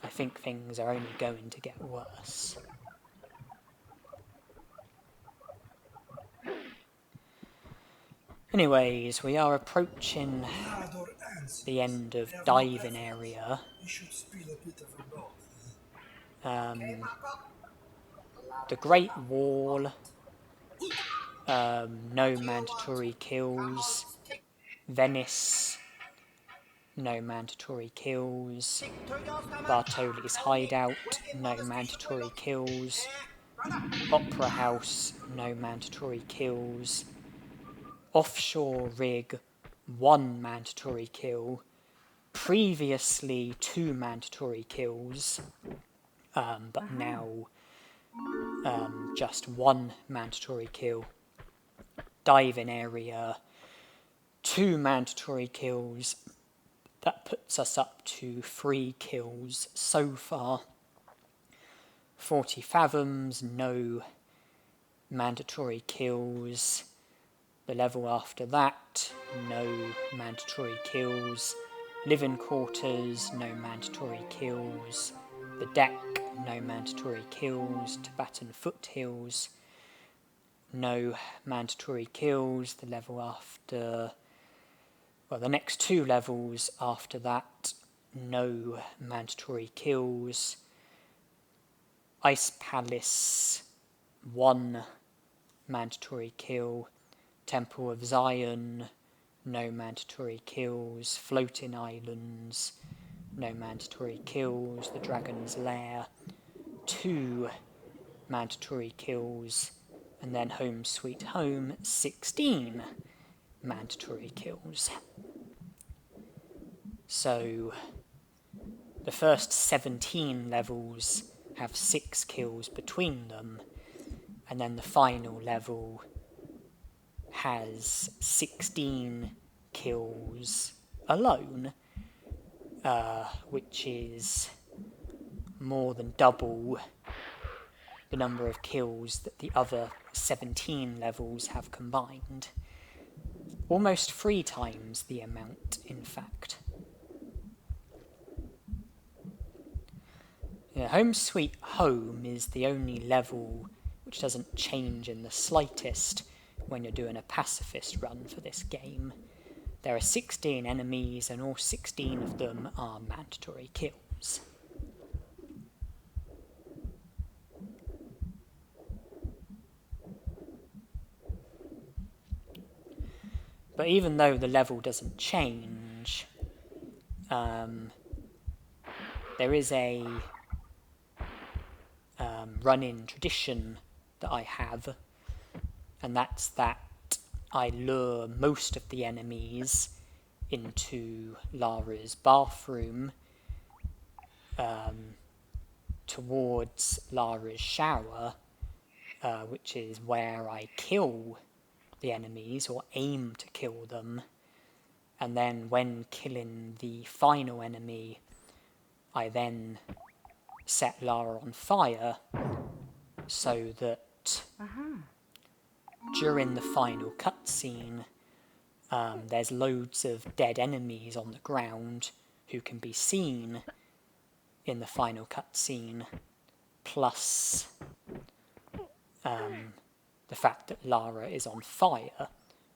I think things are only going to get worse. Anyways, we are approaching the end of diving area. The Great Wall, no mandatory kills. Venice, no mandatory kills. Bartoli's Hideout, no mandatory kills. Opera House, no mandatory kills. Offshore Rig, 1 mandatory kill. Previously 2 mandatory kills, but now just 1 mandatory kill. Diving area, 2 mandatory kills. That puts us up to 3 kills so far. 40 Fathoms, no mandatory kills. The level after that, no mandatory kills. Living Quarters, no mandatory kills. The Deck, no mandatory kills. Tibetan Foothills, no mandatory kills. The level after, the next 2 levels after that, no mandatory kills. Ice Palace, 1 mandatory kill. Temple of Zion, no mandatory kills. Floating Islands, no mandatory kills. The Dragon's Lair, 2 mandatory kills. And then Home Sweet Home, 16 mandatory kills. So the first 17 levels have 6 kills between them, and then the final level has 16 kills alone, which is more than double the number of kills that the other 17 levels have combined. Almost 3 times the amount, in fact. Yeah, Home Sweet Home is the only level which doesn't change in the slightest when you're doing a pacifist run for this game. There are 16 enemies and all 16 of them are mandatory kills. But even though the level doesn't change, there is a run-in tradition that I have, and that's that I lure most of the enemies into Lara's bathroom, towards Lara's shower, which is where I kill the enemies, or aim to kill them, and then when killing the final enemy, I then set Lara on fire, so that during the final cutscene, there's loads of dead enemies on the ground who can be seen in the final cutscene, plus the fact that Lara is on fire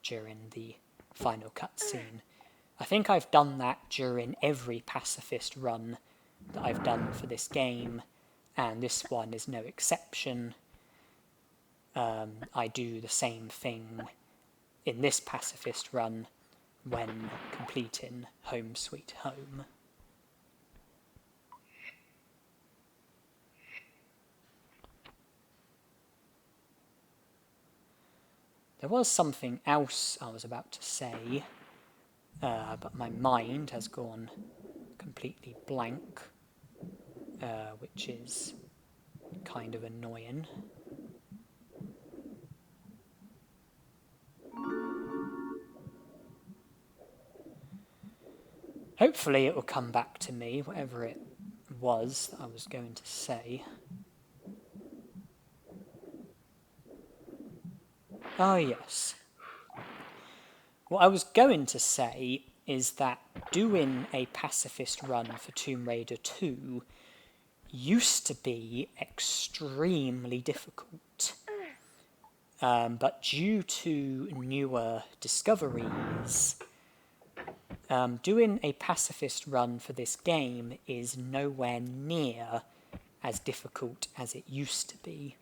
during the final cutscene. I think I've done that during every pacifist run that I've done for this game, and this one is no exception. I do the same thing in this pacifist run when completing Home Sweet Home. There was something else I was about to say, but my mind has gone completely blank, which is kind of annoying. Hopefully it will come back to me, whatever it was that I was going to say. Oh yes. What I was going to say is that doing a pacifist run for Tomb Raider 2 used to be extremely difficult. But due to newer discoveries, doing a pacifist run for this game is nowhere near as difficult as it used to be.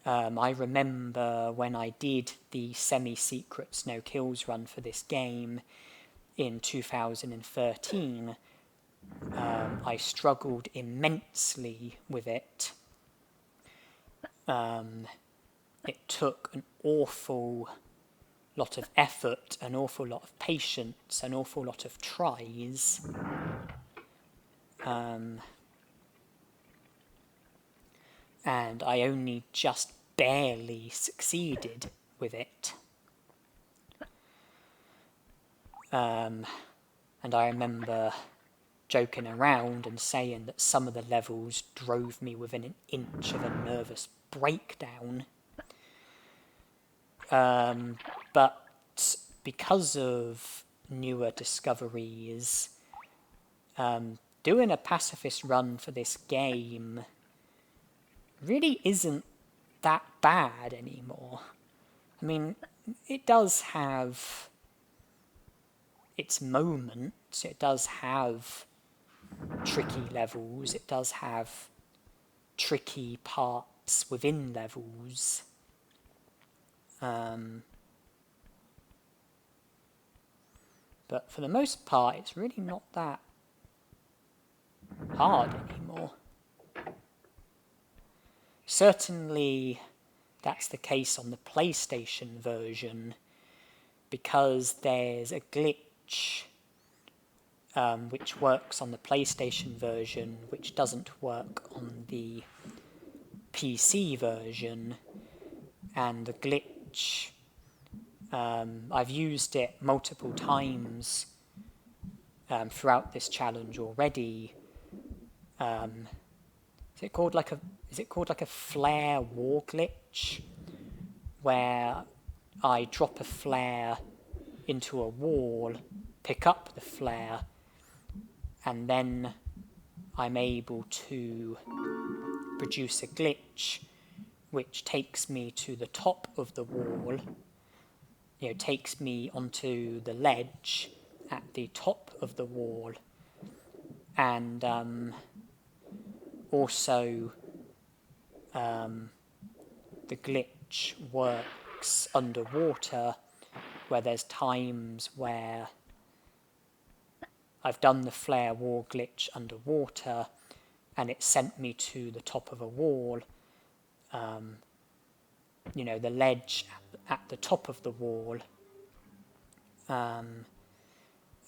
I remember when I did the semi-secret No Kills run for this game in 2013, I struggled immensely with it. It took an awful lot of effort, an awful lot of patience, an awful lot of tries. And I only just barely succeeded with it. And I remember joking around and saying that some of the levels drove me within an inch of a nervous breakdown. But because of newer discoveries, doing a pacifist run for this game really isn't that bad anymore. I mean, it does have its moments, it does have tricky levels, it does have tricky parts within levels. But for the most part, it's really not that hard anymore. Certainly, that's the case on the PlayStation version, because there's a glitch which works on the PlayStation version, which doesn't work on the PC version, and the glitch I've used it multiple times throughout this challenge already. Is it called like a flare war glitch, where I drop a flare into a wall, pick up the flare, and then I'm able to produce a glitch which takes me to the top of the wall, takes me onto the ledge at the top of the wall, and also the glitch works underwater, where there's times where I've done the flare war glitch underwater and it sent me to the top of a wall, the ledge at the top of the wall,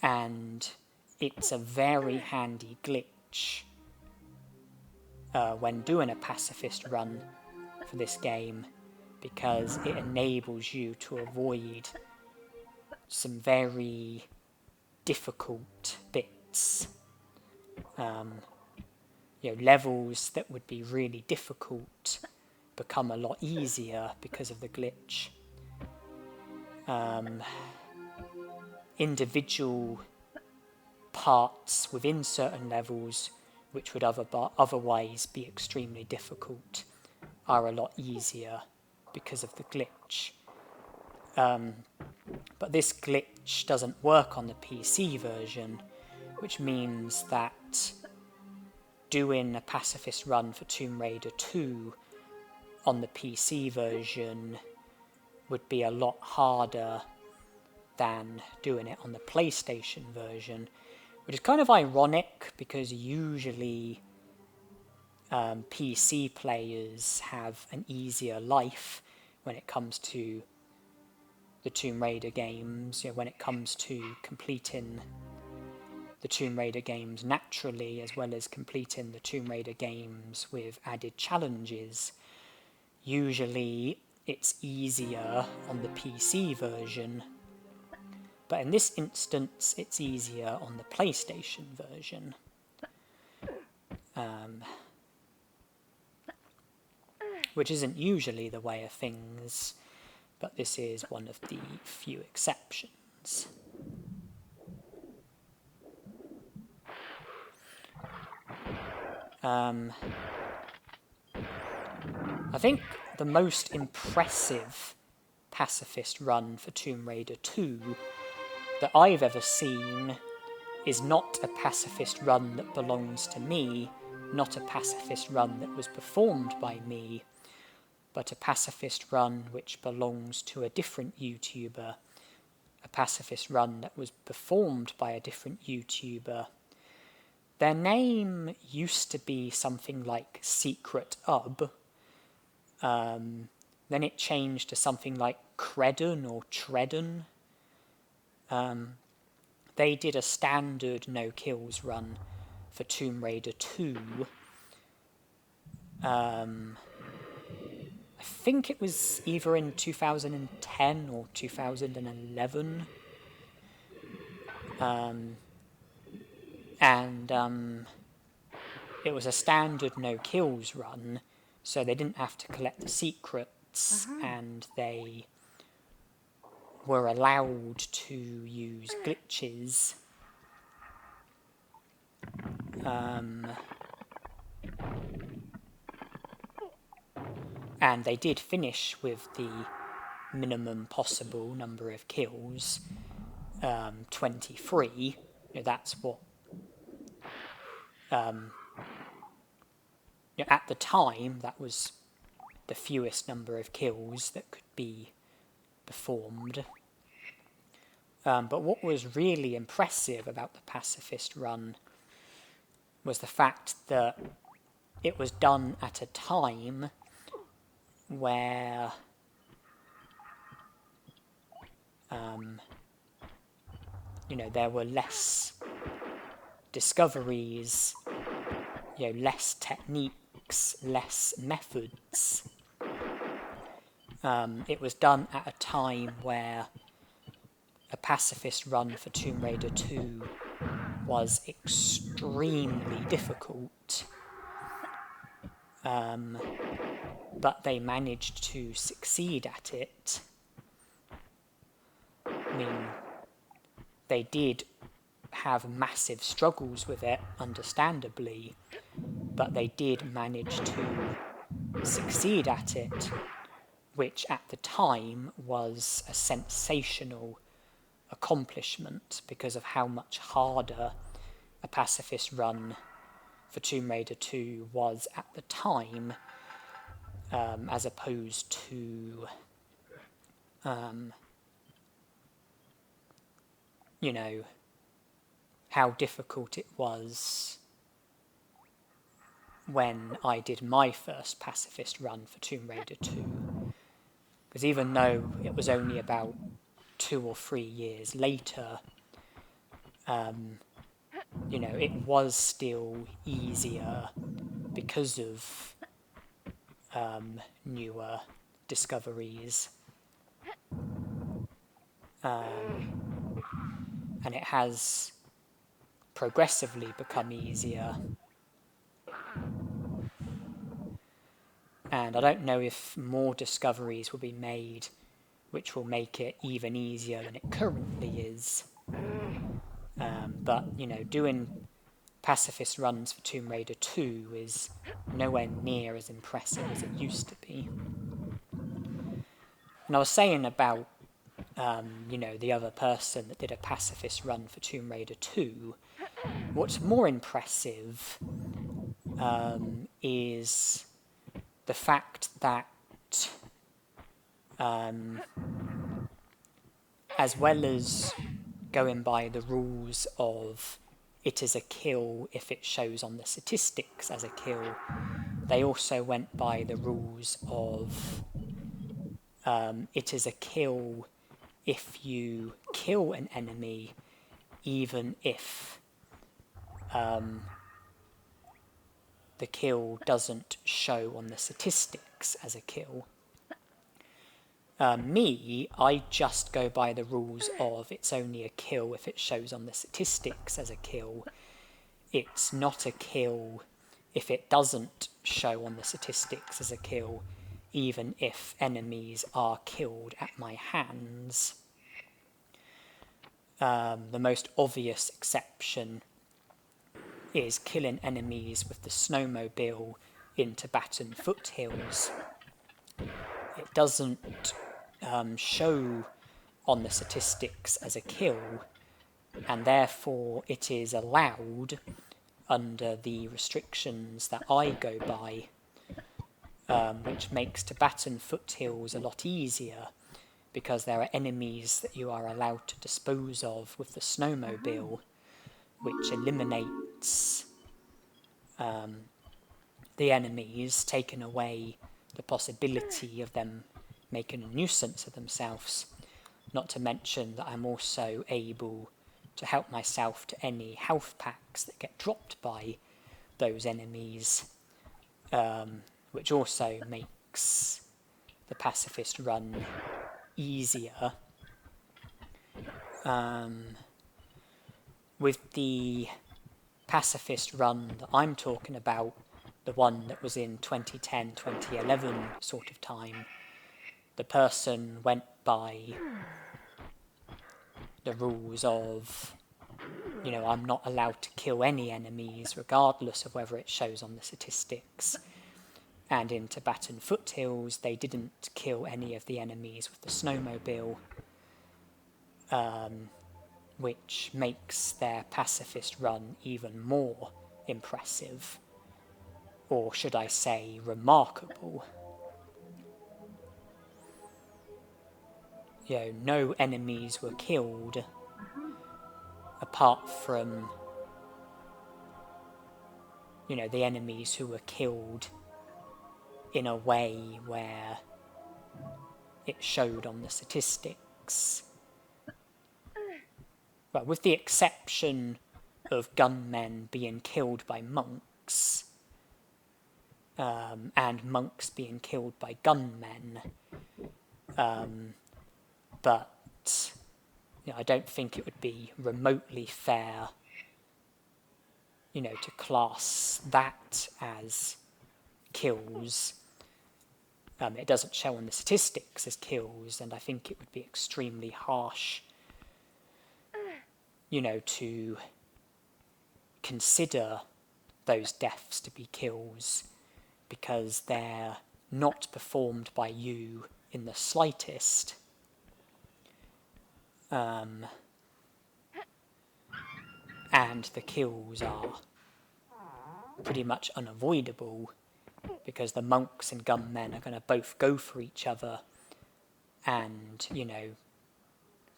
and it's a very handy glitch when doing a pacifist run for this game, because it enables you to avoid some very difficult bits. Levels that would be really difficult become a lot easier because of the glitch. Individual parts within certain levels, which would otherwise be extremely difficult, are a lot easier because of the glitch. But this glitch doesn't work on the PC version, which means that doing a pacifist run for Tomb Raider 2 on the PC version would be a lot harder than doing it on the PlayStation version, which is kind of ironic because usually PC players have an easier life when it comes to the Tomb Raider games, when it comes to completing the Tomb Raider games naturally, as well as completing the Tomb Raider games with added challenges. Usually it's easier on the PC version, but in this instance it's easier on the PlayStation version. Which isn't usually the way of things, but this is one of the few exceptions. I think the most impressive pacifist run for Tomb Raider 2 that I've ever seen is not a pacifist run that belongs to me, not a pacifist run that was performed by me, but a pacifist run which belongs to a different YouTuber, a pacifist run that was performed by a different YouTuber. Their name used to be something like Secret Ub, then it changed to something like Credden or Treddon. They did a standard no kills run for Tomb Raider 2. I think it was either in 2010 or 2011. And it was a standard no kills run, so they didn't have to collect the secrets, and they were allowed to use glitches. And they did finish with the minimum possible number of kills, 23. That's what at the time, that was the fewest number of kills that could be performed. But what was really impressive about the pacifist run was the fact that it was done at a time where there were less discoveries, less techniques, less methods. it was done at a time where a pacifist run for Tomb Raider 2 was extremely difficult, but they managed to succeed at it. I mean, they did have massive struggles with it, understandably, but they did manage to succeed at it, which at the time was a sensational accomplishment because of how much harder a pacifist run for Tomb Raider 2 was at the time, as opposed to, you know, how difficult it was when I did my first pacifist run for Tomb Raider 2. Because even though it was only about 2 or 3 years later, you know, it was still easier because of newer discoveries. And it has progressively become easier. And I don't know if more discoveries will be made which will make it even easier than it currently is. But, you know, doing pacifist runs for Tomb Raider 2 is nowhere near as impressive as it used to be. And I was saying about, you know, the other person that did a pacifist run for Tomb Raider 2, what's more impressive is the fact that as well as going by the rules of it is a kill if it shows on the statistics as a kill, they also went by the rules of it is a kill if you kill an enemy, even if the kill doesn't show on the statistics as a kill. I just go by the rules of it's only a kill if it shows on the statistics as a kill. It's not a kill if it doesn't show on the statistics as a kill, even if enemies are killed at my hands. The most obvious exception is killing enemies with the snowmobile in Tibetan foothills. It doesn't show on the statistics as a kill, and therefore it is allowed under the restrictions that I go by, which makes Tibetan foothills a lot easier because there are enemies that you are allowed to dispose of with the snowmobile, which eliminates the enemies, taking away the possibility of them making a nuisance of themselves. Not to mention that I'm also able to help myself to any health packs that get dropped by those enemies, which also makes the pacifist run easier. With the pacifist run that I'm talking about, the one that was in 2010, 2011 sort of time, the person went by the rules of, you know, I'm not allowed to kill any enemies regardless of whether it shows on the statistics. And in Tibetan foothills, they didn't kill any of the enemies with the snowmobile, which makes their pacifist run even more impressive, or should I say remarkable. You know, no enemies were killed apart from, you know, the enemies who were killed in a way where it showed on the statistics. Well, with the exception of gunmen being killed by monks, and monks being killed by gunmen, But I don't think it would be remotely fair, to class that as kills. It doesn't show on the statistics as kills, and I think it would be extremely harsh, to consider those deaths to be kills because they're not performed by you in the slightest. And the kills are pretty much unavoidable because the monks and gunmen are going to both go for each other and,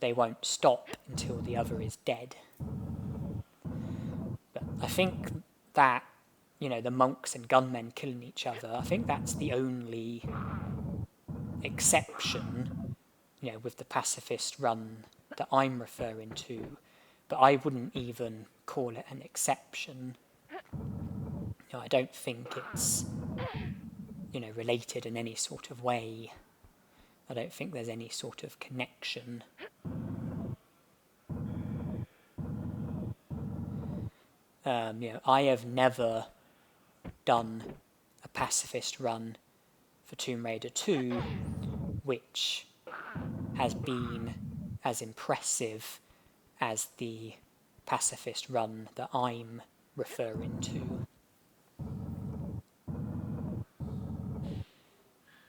they won't stop until the other is dead. But I think that, the monks and gunmen killing each other, I think that's the only exception, with the pacifist run that I'm referring to. But I wouldn't even call it an exception. I don't think it's, related in any sort of way. I don't think there's any sort of connection. I have never done a pacifist run for Tomb Raider 2 which has been as impressive as the pacifist run that I'm referring to.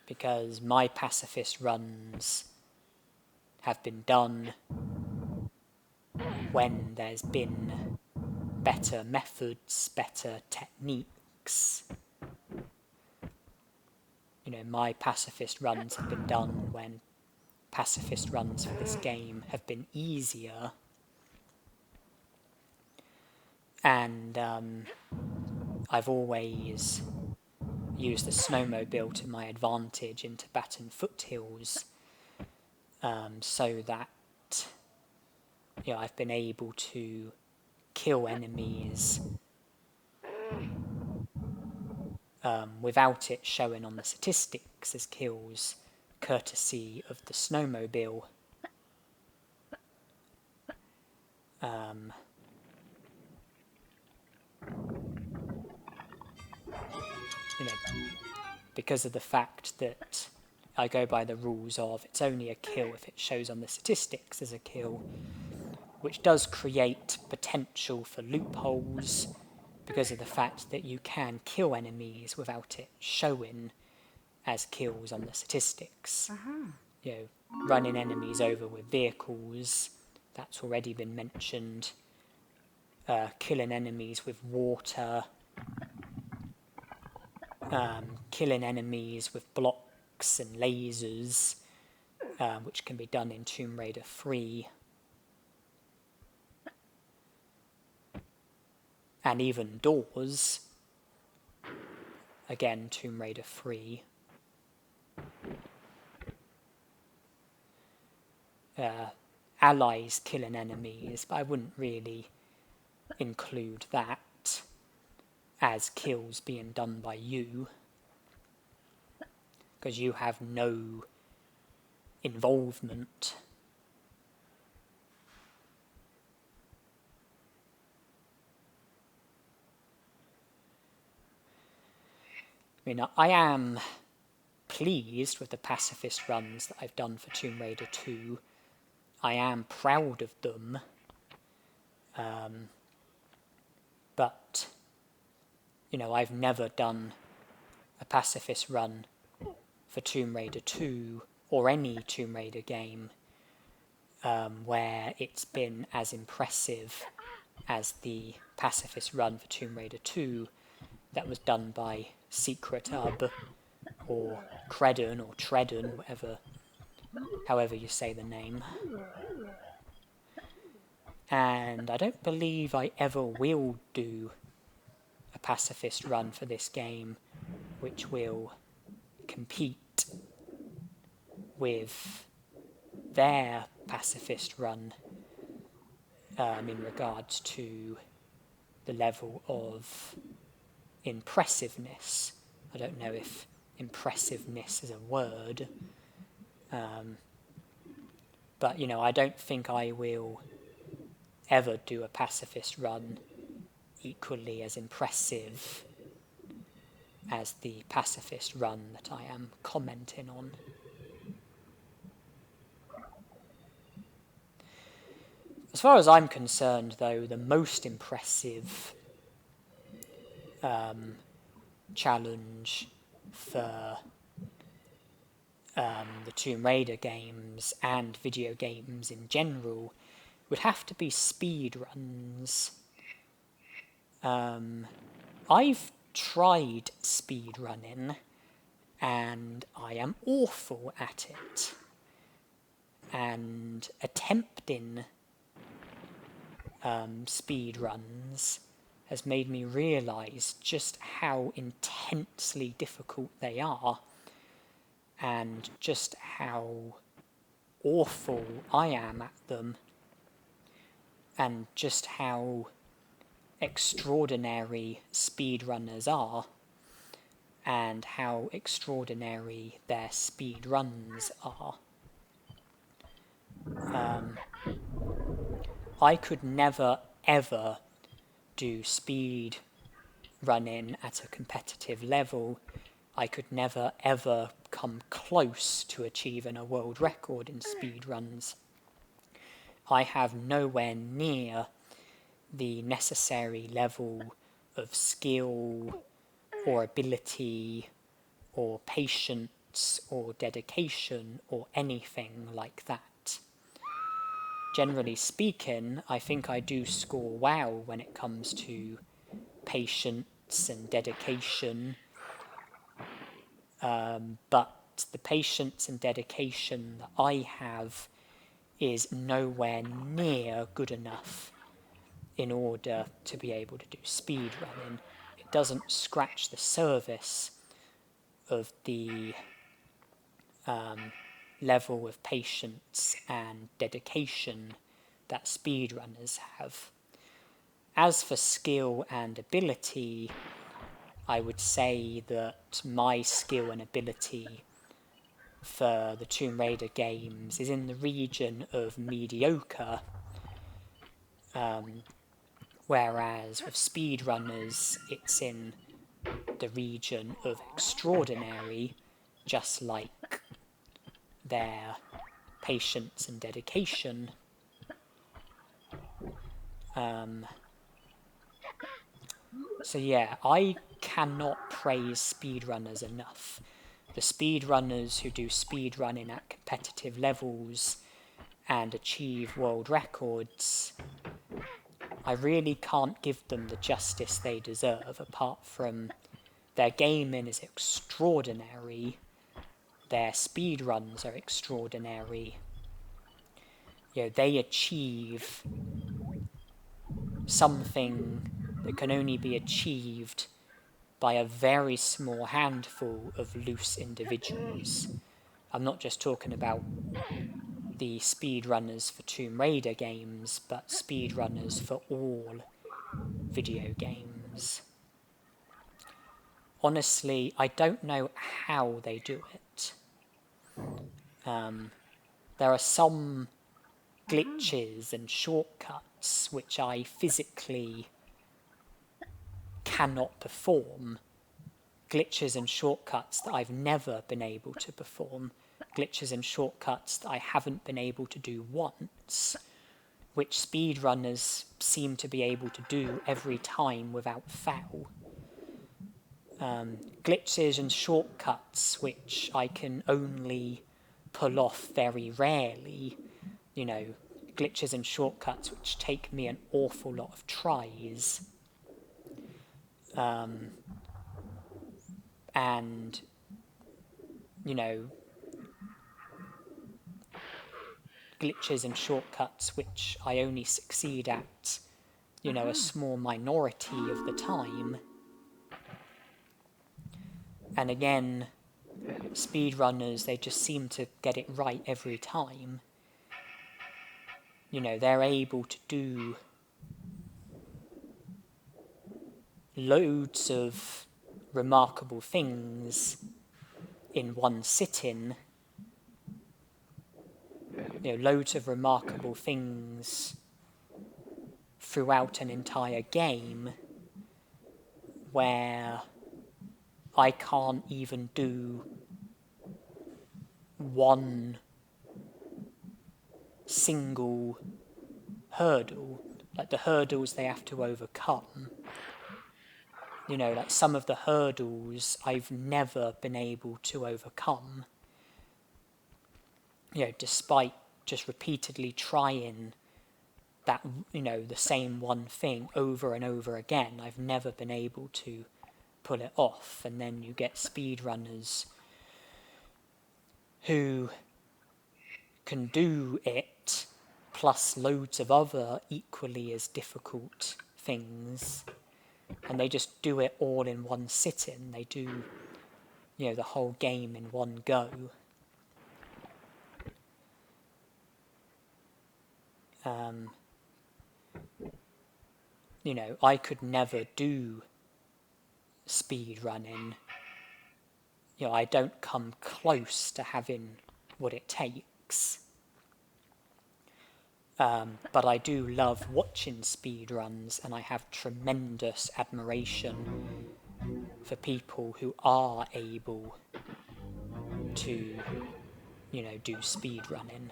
Because my pacifist runs have been done when there's been better methods, better techniques. My pacifist runs have been done when pacifist runs for this game have been easier. And I've always used the snowmobile to my advantage in Tibetan foothills, so that I've been able to kill enemies without it showing on the statistics as kills, courtesy of the snowmobile. Because of the fact that I go by the rules of it's only a kill if it shows on the statistics as a kill, which does create potential for loopholes because of the fact that you can kill enemies without it showing as kills on the statistics. Running enemies over with vehicles, that's already been mentioned. Killing enemies with water. Killing enemies with blocks and lasers, which can be done in Tomb Raider 3. And even doors, again, Tomb Raider 3. Allies killing enemies, but I wouldn't really include that as kills being done by you, because you have no involvement. I am pleased with the pacifist runs that I've done for Tomb Raider 2. I am proud of them. But, I've never done a pacifist run for Tomb Raider 2 or any Tomb Raider game where it's been as impressive as the pacifist run for Tomb Raider 2 that was done by Secret Hub or Credon or Treddon, however you say the name. And I don't believe I ever will do a pacifist run for this game which will compete with their pacifist run in regards to the level of impressiveness. I don't know if impressiveness is a word, But, I don't think I will ever do a pacifist run equally as impressive as the pacifist run that I am commenting on. As far as I'm concerned, though, the most impressive challenge for the Tomb Raider games and video games in general would have to be speed runs. I've tried speed running and I am awful at it, and attempting speed runs has made me realise just how intensely difficult they are, and just how awful I am at them, and just how extraordinary speedrunners are, and how extraordinary their speed runs are. I could never ever do speed running at a competitive level. I could never ever come close to achieving a world record in speed runs. I have nowhere near the necessary level of skill or ability or patience or dedication or anything like that. Generally speaking, I think I do score well when it comes to patience and dedication, but the patience and dedication that I have is nowhere near good enough in order to be able to do speed running. It doesn't scratch the surface of the level of patience and dedication that speedrunners have. As for skill and ability, I would say that my skill and ability for the Tomb Raider games is in the region of mediocre, whereas with speedrunners it's in the region of extraordinary, just like their patience and dedication. So yeah, I cannot praise speedrunners enough. The speedrunners who do speedrunning at competitive levels and achieve world records, I really can't give them the justice they deserve, apart from their gaming is extraordinary, their speedruns are extraordinary. They achieve something that can only be achieved by a very small handful of loose individuals. I'm not just talking about the speedrunners for Tomb Raider games, but speedrunners for all video games. Honestly, I don't know how they do it. There are some glitches and shortcuts which I physically cannot perform. Glitches and shortcuts that I've never been able to perform. Glitches and shortcuts that I haven't been able to do once, which speedrunners seem to be able to do every time without fail. Glitches and shortcuts which I can only pull off very rarely. Glitches and shortcuts which take me an awful lot of tries. And glitches and shortcuts which I only succeed at, a small minority of the time. And again, speedrunners, they just seem to get it right every time. They're able to do loads of remarkable things in one sitting, loads of remarkable things throughout an entire game where I can't even do one single hurdle, like the hurdles they have to overcome. Like some of the hurdles I've never been able to overcome, despite just repeatedly trying that, the same one thing over and over again. I've never been able to pull it off. And then you get speedrunners who can do it, plus loads of other equally as difficult things, and they just do it all in one sitting. They do, the whole game in one go. I could never do speed running. I don't come close to having what it takes. But I do love watching speed runs, and I have tremendous admiration for people who are able to, do speed running.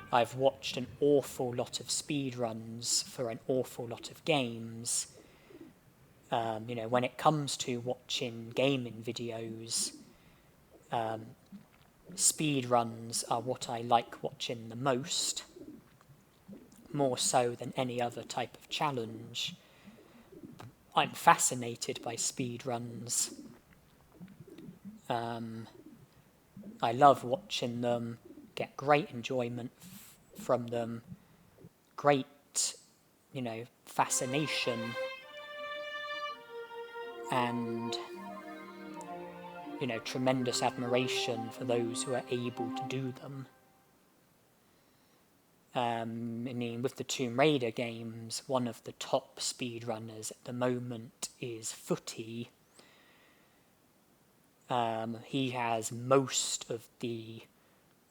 I've watched an awful lot of speed runs for an awful lot of games. When it comes to watching gaming videos, speed runs are what I like watching the most, more so than any other type of challenge. I'm fascinated by speed runs. I love watching them, get great enjoyment from them, great, fascination, and, tremendous admiration for those who are able to do them. With the Tomb Raider games, one of the top speedrunners at the moment is Footy. He has most of the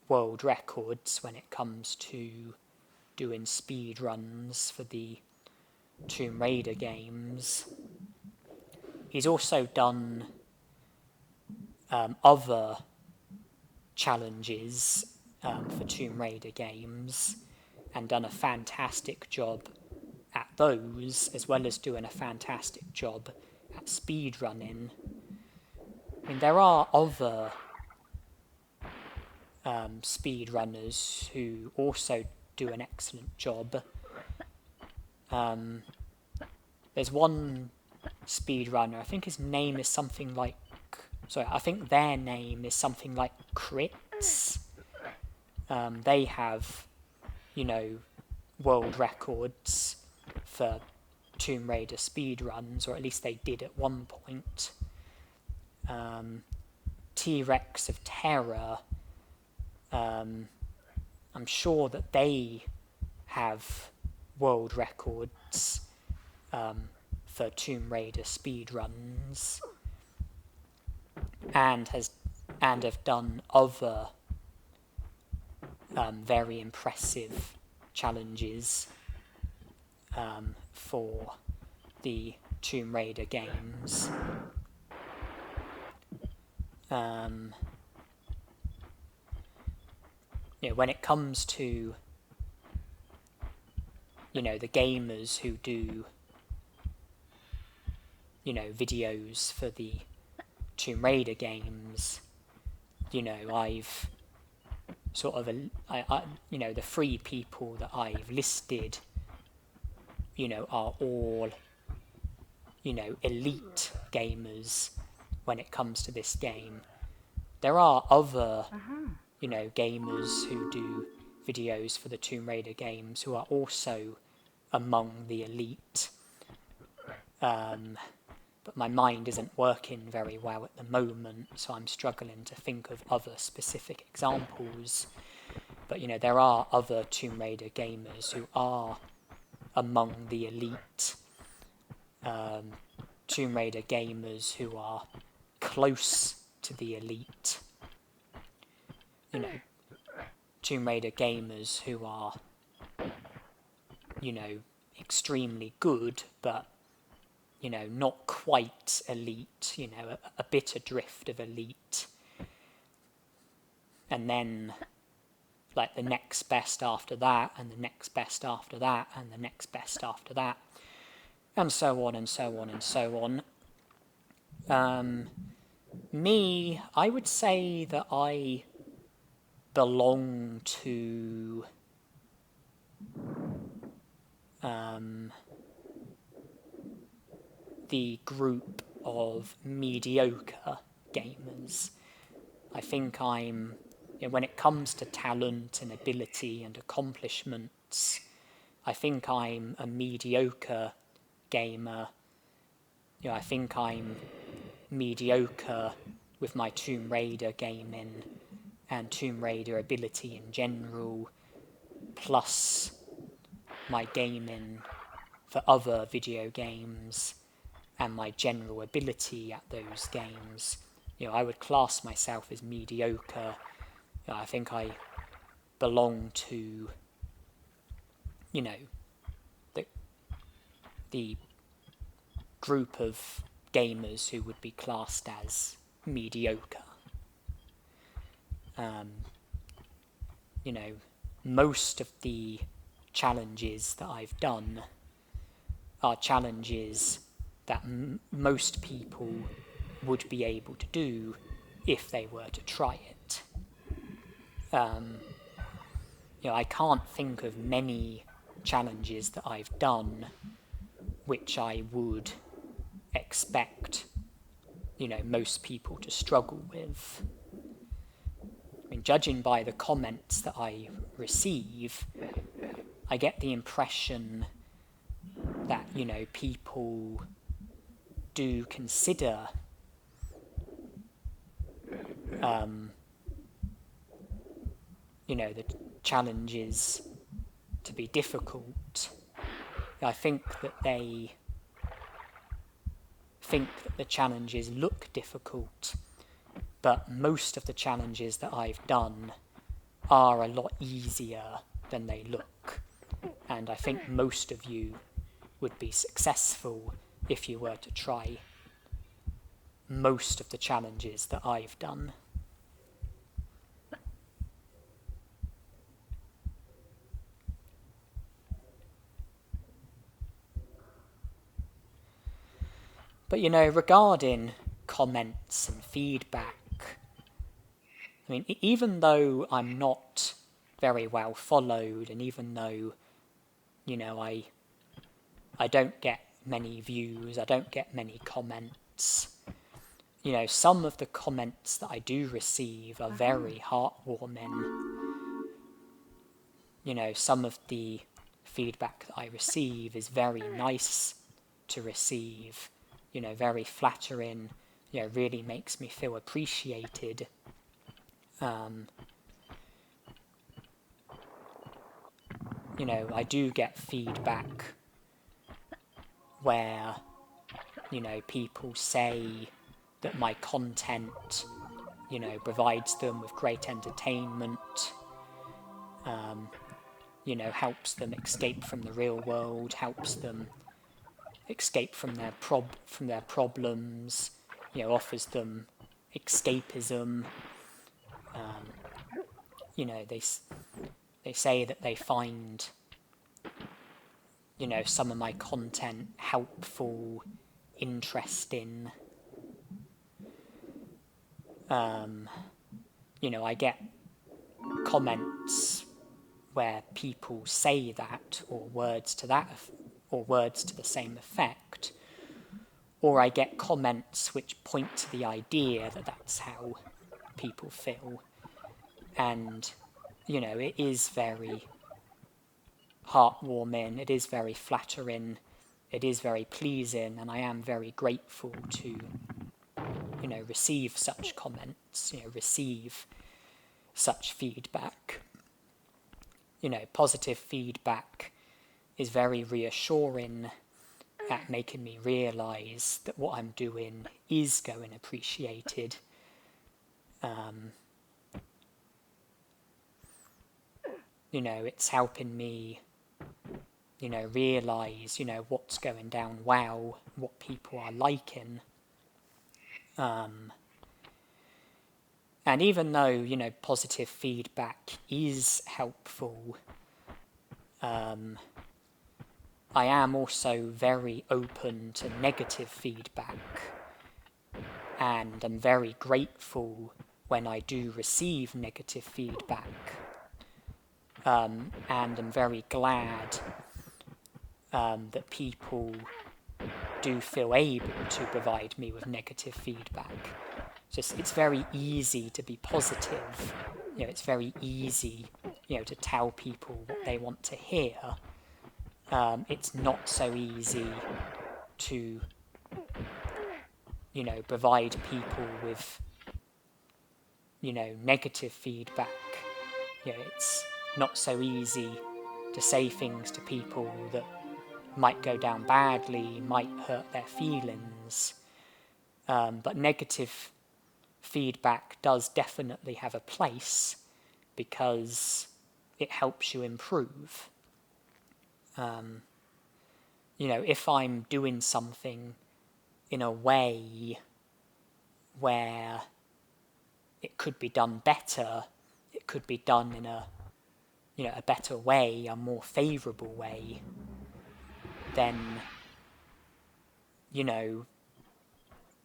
world records when it comes to doing speed runs for the Tomb Raider games. He's also done other challenges for Tomb Raider games, and done a fantastic job at those, as well as doing a fantastic job at speedrunning. There are other speedrunners who also do an excellent job. There's one speedrunner, I think his name is something like, I think their name is something like Crits. They have, world records for Tomb Raider speedruns, or at least they did at one point. T-Rex of Terror, I'm sure that they have world records for Tomb Raider speedruns, and have done other very impressive challenges for the Tomb Raider games. When it comes to the gamers who do videos for the Tomb Raider games, I've sort of the 3 people that I've listed are all elite gamers when it comes to this game. There are other gamers who do videos for the Tomb Raider games who are also among the elite, but my mind isn't working very well at the moment, so I'm struggling to think of other specific examples. But there are other Tomb Raider gamers who are among the elite, Tomb Raider gamers who are close to the elite. you know, Tomb Raider gamers who are, you know, extremely good, but, you know, not quite elite, you know, a bit adrift of elite. And then, like, the next best after that, and the next best after that, and the next best after that, and so on and so on and so on. Me, I would say that I belong to the group of mediocre gamers. I think I'm, you know, when it comes to talent and ability and accomplishments, I think I'm a mediocre gamer. You know, I think I'm mediocre with my Tomb Raider gaming and Tomb Raider ability in general, plus my gaming for other video games and my general ability at those games. You know, I would class myself as mediocre. You know, I think I belong to, you know, the group of gamers who would be classed as mediocre. You know, most of the challenges that I've done are challenges that most people would be able to do if they were to try it. You know, I can't think of many challenges that I've done which I would expect, you know, most people to struggle with. I mean, judging by the comments that I receive, I get the impression that, you know, people do consider you know, the challenges to be difficult. I think that they think that the challenges look difficult, but most of the challenges that I've done are a lot easier than they look. And I think most of you would be successful if you were to try most of the challenges that I've done. But, you know, regarding comments and feedback, I mean, even though I'm not very well followed, and even though, you know, I don't get many views, I don't get many comments, you know, some of the comments that I do receive are very heartwarming. You know, some of the feedback that I receive is very nice to receive, you know, very flattering, you know, really makes me feel appreciated. You know, I do get feedback where, you know, people say that my content, you know, provides them with great entertainment, you know, helps them escape from the real world, helps them escape from their problems, you know, offers them escapism. You know, they say that they find, you know, some of my content helpful, interesting. You know, I get comments where people say that, or words to the same effect, or I get comments which point to the idea that that's how people feel. And, you know, it is very heartwarming, it is very flattering, it is very pleasing, and I am very grateful to, you know, receive such comments, you know, receive such feedback. You know, positive feedback is very reassuring at making me realise that what I'm doing is going appreciated. it's helping me, realise, what's going down well, what people are liking. And even though, positive feedback is helpful, I am also very open to negative feedback, and I'm very grateful when I do receive negative feedback, and I'm very glad that people do feel able to provide me with negative feedback. It's very easy to be positive, it's very easy, to tell people what they want to hear. It's not so easy to, provide people with, negative feedback. It's not so easy to say things to people that might go down badly, might hurt their feelings. But negative feedback does definitely have a place because it helps you improve. If I'm doing something in a way where it could be done better, it could be done in a better way, a more favourable way, then,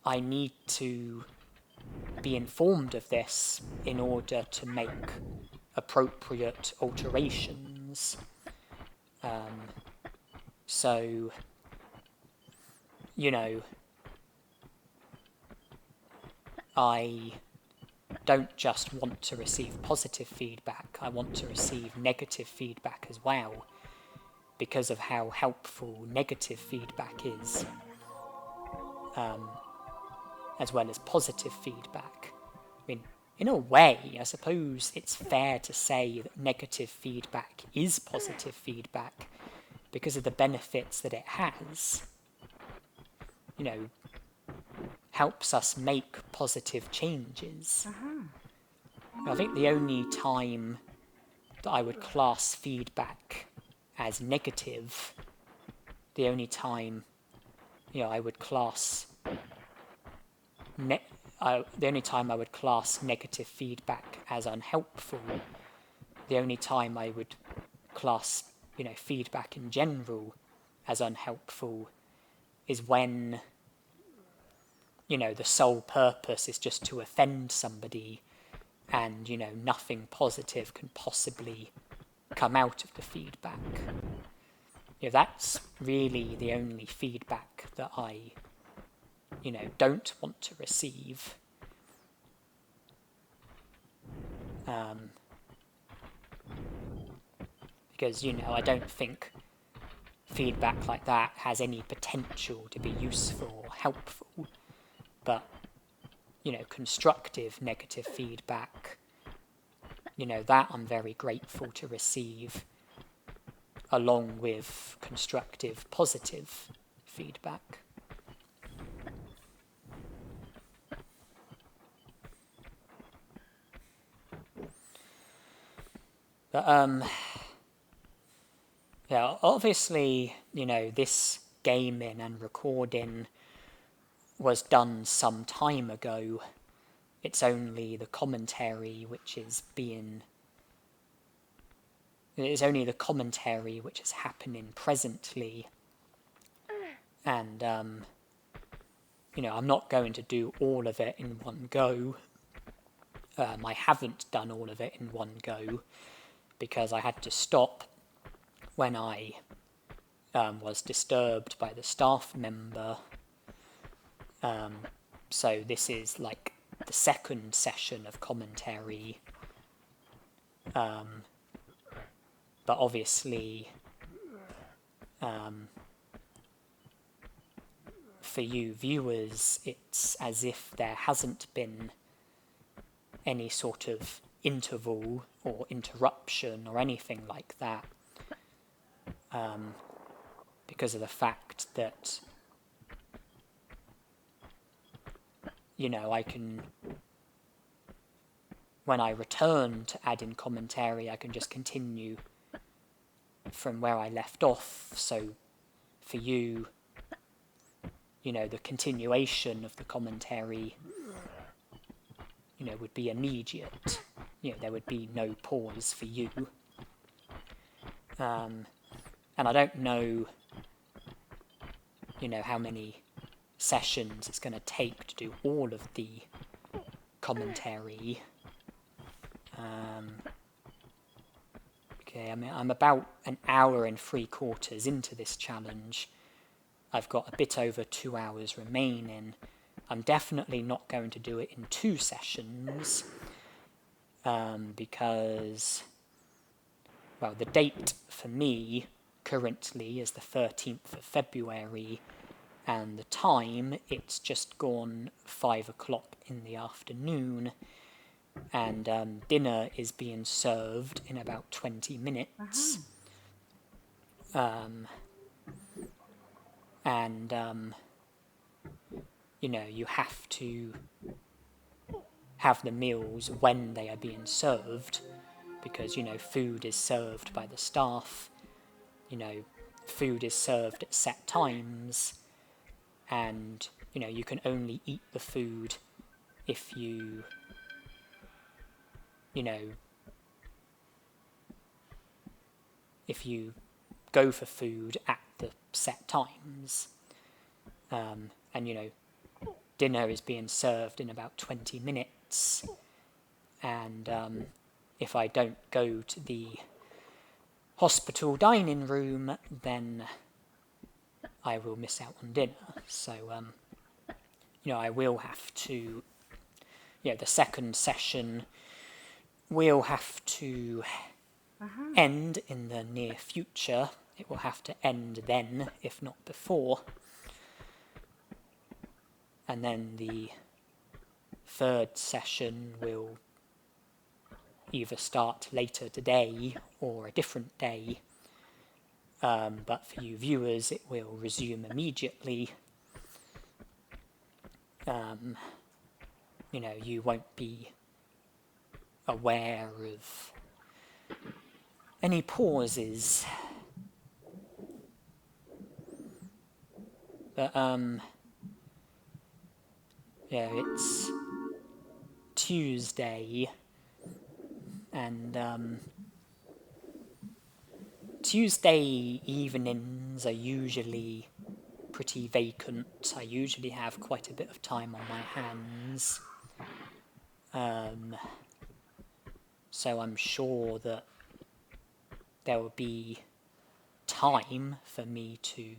I need to be informed of this in order to make appropriate alterations. So, I don't just want to receive positive feedback, I want to receive negative feedback as well, because of how helpful negative feedback is, as well as positive feedback. I mean, in a way, I suppose it's fair to say that negative feedback is positive feedback because of the benefits that it has. Helps us make positive changes. I think the only time that I would class feedback as negative, the only time, I would class the only time I would class negative feedback as unhelpful, the only time I would class, feedback in general as unhelpful is when, the sole purpose is just to offend somebody and, nothing positive can possibly come out of the feedback. That's really the only feedback that I, don't want to receive. Because, I don't think feedback like that has any potential to be useful or helpful. But, constructive negative feedback, that I'm very grateful to receive, along with constructive positive feedback. But, yeah, obviously, this gaming and recording was done some time ago. It's only the commentary which is happening presently. And, I'm not going to do all of it in one go. I haven't done all of it in one go because I had to stop when I was disturbed by the staff member. So this is like the second session of commentary. But obviously, for you viewers, it's as if there hasn't been any sort of interval or interruption or anything like that, because of the fact that, I can when I return to add in commentary, I can just continue from where I left off. So for you, the continuation of the commentary, would be immediate. There would be no pause for you. And I don't know, how many sessions it's going to take to do all of the commentary. Okay, I'm about an hour and 3/4 into this challenge. I've got a bit over 2 hours remaining. I'm definitely not going to do it in 2 sessions, because, well, the date for me currently is the 13th of February, and the time, it's just gone 5 o'clock in the afternoon, and dinner is being served in about 20 minutes. You have to have the meals when they are being served, because, food is served by the staff, food is served at set times, and, you can only eat the food if you, if you go for food at the set times. Dinner is being served in about 20 minutes, and if I don't go to the hospital dining room, then I will miss out on dinner. So, I will have to, the second session will have to end in the near future. It will have to end then, if not before. And then the third session will either start later today or a different day. But for you viewers, it will resume immediately. You won't be aware of any pauses. But, it's Tuesday, and Tuesday evenings are usually pretty vacant. I usually have quite a bit of time on my hands. So I'm sure that there will be time for me to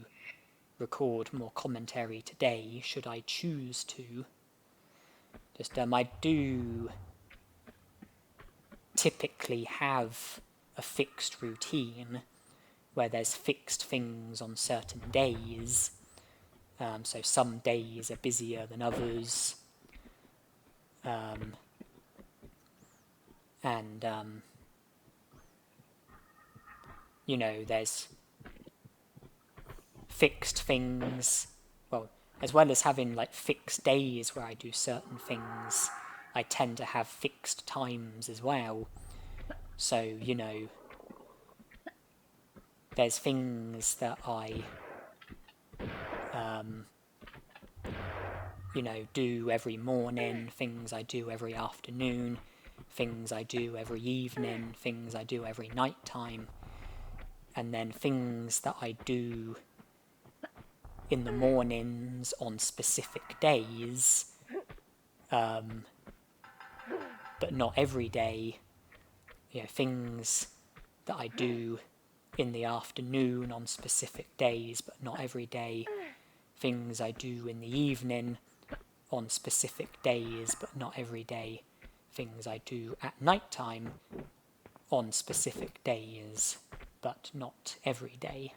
record more commentary today, should I choose to. Just, I do typically have a fixed routine where there's fixed things on certain days. So some days are busier than others. There's fixed things, well, as well as having fixed days where I do certain things, I tend to have fixed times as well. So, there's things that I, do every morning, things I do every afternoon, things I do every evening, things I do every night time, and then things that I do in the mornings on specific days, but not every day. Things that I do in the afternoon on specific days, but not every day. Things I do in the evening on specific days, but not every day. Things I do at night time on specific days, but not every day.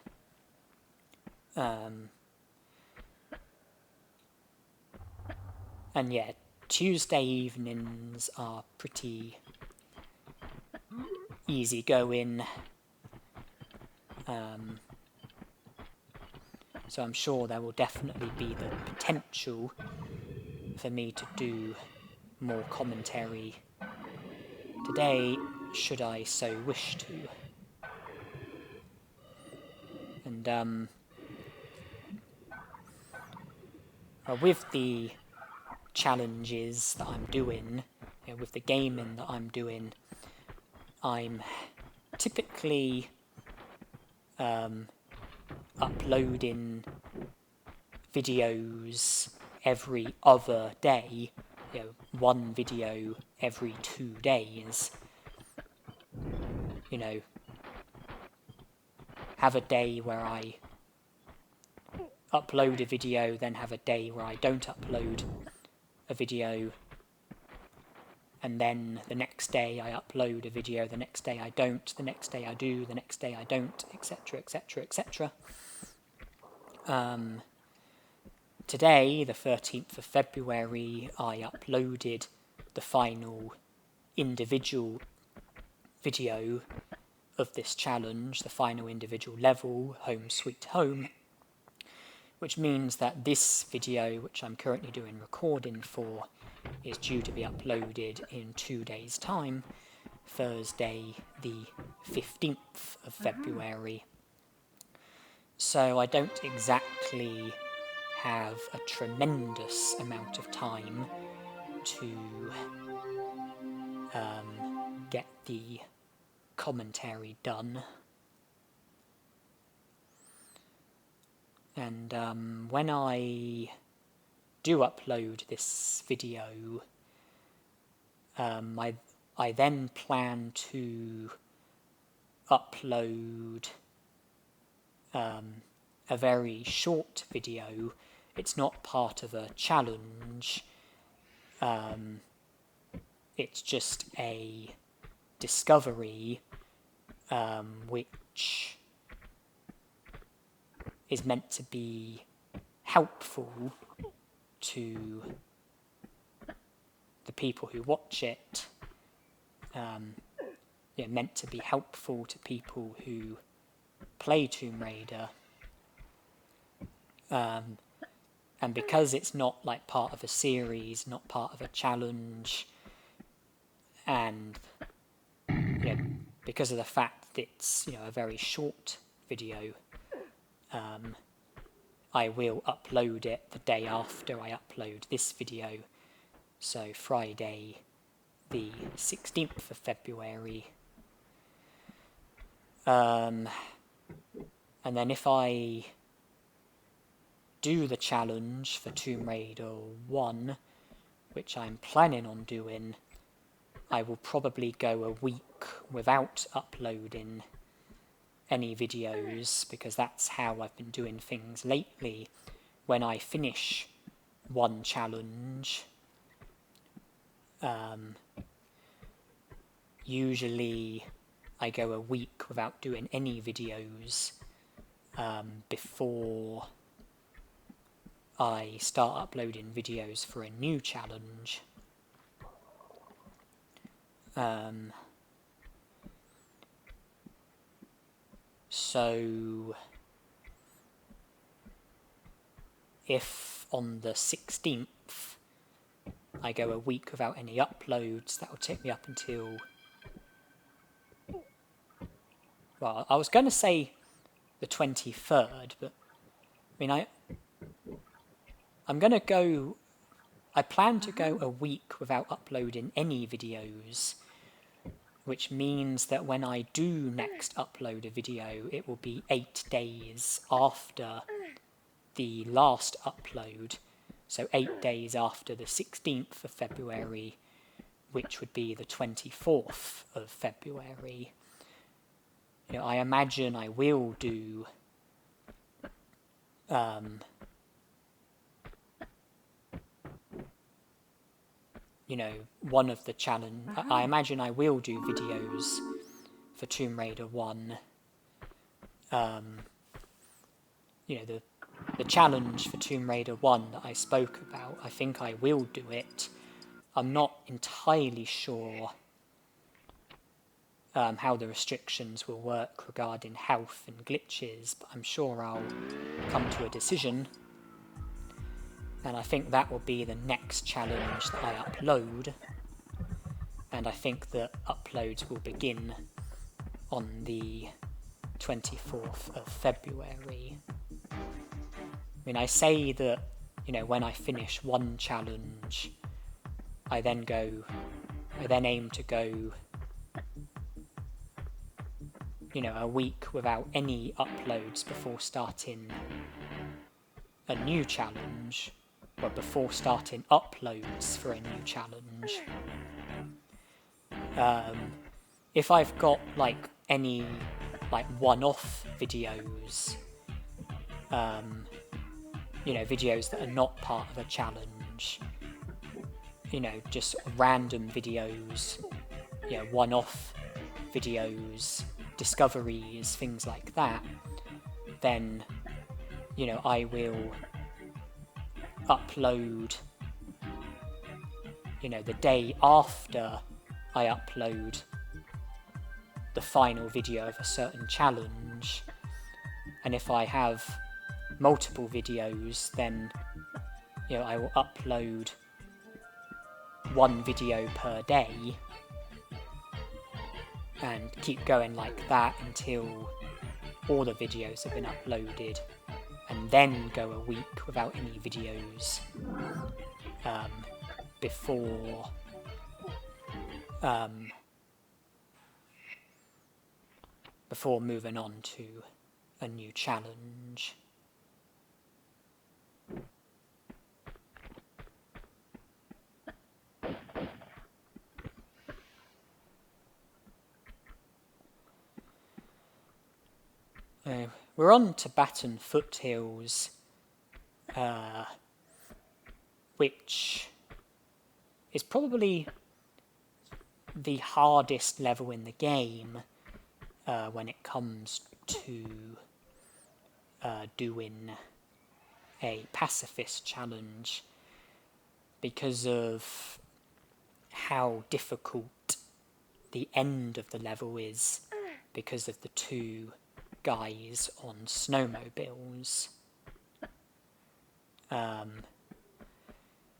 And yeah, Tuesday evenings are pretty easy going. So I'm sure there will definitely be the potential for me to do more commentary today, should I so wish to. And with the challenges that I'm doing, with the gaming that I'm doing, I'm typically uploading videos every other day, one video every 2 days. Have a day where I upload a video, then have a day where I don't upload a video, and then the next day I upload a video, the next day I don't, the next day I do, the next day I don't, etc, etc, etc. Today, the 13th of February, I uploaded the final individual video of this challenge, the final individual level, Home Sweet Home, which means that this video, which I'm currently doing recording for, is due to be uploaded in 2 days' time, Thursday the 15th of February. So I don't exactly have a tremendous amount of time to get the commentary done. And when I do upload this video, I then plan to upload a very short video. It's not part of a challenge. It's just a discovery which is meant to be helpful to the people who watch it. Meant to be helpful to people who play Tomb Raider. And because it's not like part of a series, not part of a challenge, and because of the fact that it's a very short video, I will upload it the day after I upload this video, so Friday the 16th of February. And then if I do the challenge for Tomb Raider 1, which I'm planning on doing, I will probably go a week without uploading any videos, because that's how I've been doing things lately. When I finish one challenge, usually I go a week without doing any videos before I start uploading videos for a new challenge. So if on the 16th I go a week without any uploads, that will take me up until, well, I was going to say the 23rd, but I plan to go a week without uploading any videos, which means that when I do next upload a video, it will be 8 days after the last upload, so 8 days after the 16th of February, which would be the 24th of February. I imagine I will do one of the challenge. I imagine I will do videos for Tomb Raider 1. The challenge for Tomb Raider 1 that I spoke about, I think I will do it. I'm not entirely sure how the restrictions will work regarding health and glitches, but I'm sure I'll come to a decision. And I think that will be the next challenge that I upload. and I think that uploads will begin on the 24th of February. I mean, I say that, when I finish one challenge, I then aim to go, a week without any uploads before starting a new challenge, or before starting uploads for a new challenge. If I've got any one-off videos, videos that are not part of a challenge, just random videos, one-off videos, discoveries, things like that, then I will upload the day after I upload the final video of a certain challenge. And if I have multiple videos, then I will upload one video per day and keep going like that until all the videos have been uploaded, and then go a week without any videos before moving on to a new challenge. We're on to Baton Foothills, which is probably the hardest level in the game when it comes to doing a pacifist challenge, because of how difficult the end of the level is, because of the two guys on snowmobiles.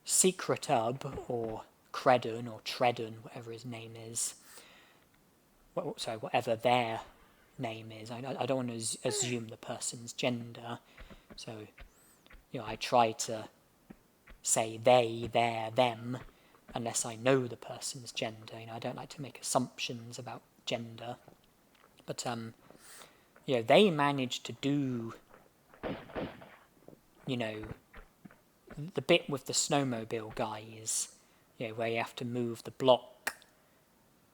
Secret Ub, or Credon, or Treddon, whatever his name is, whatever their name is, I don't want to assume the person's gender, so I try to say they, their, them, unless I know the person's gender. I don't like to make assumptions about gender, but they managed to do, the bit with the snowmobile guys, where you have to move the block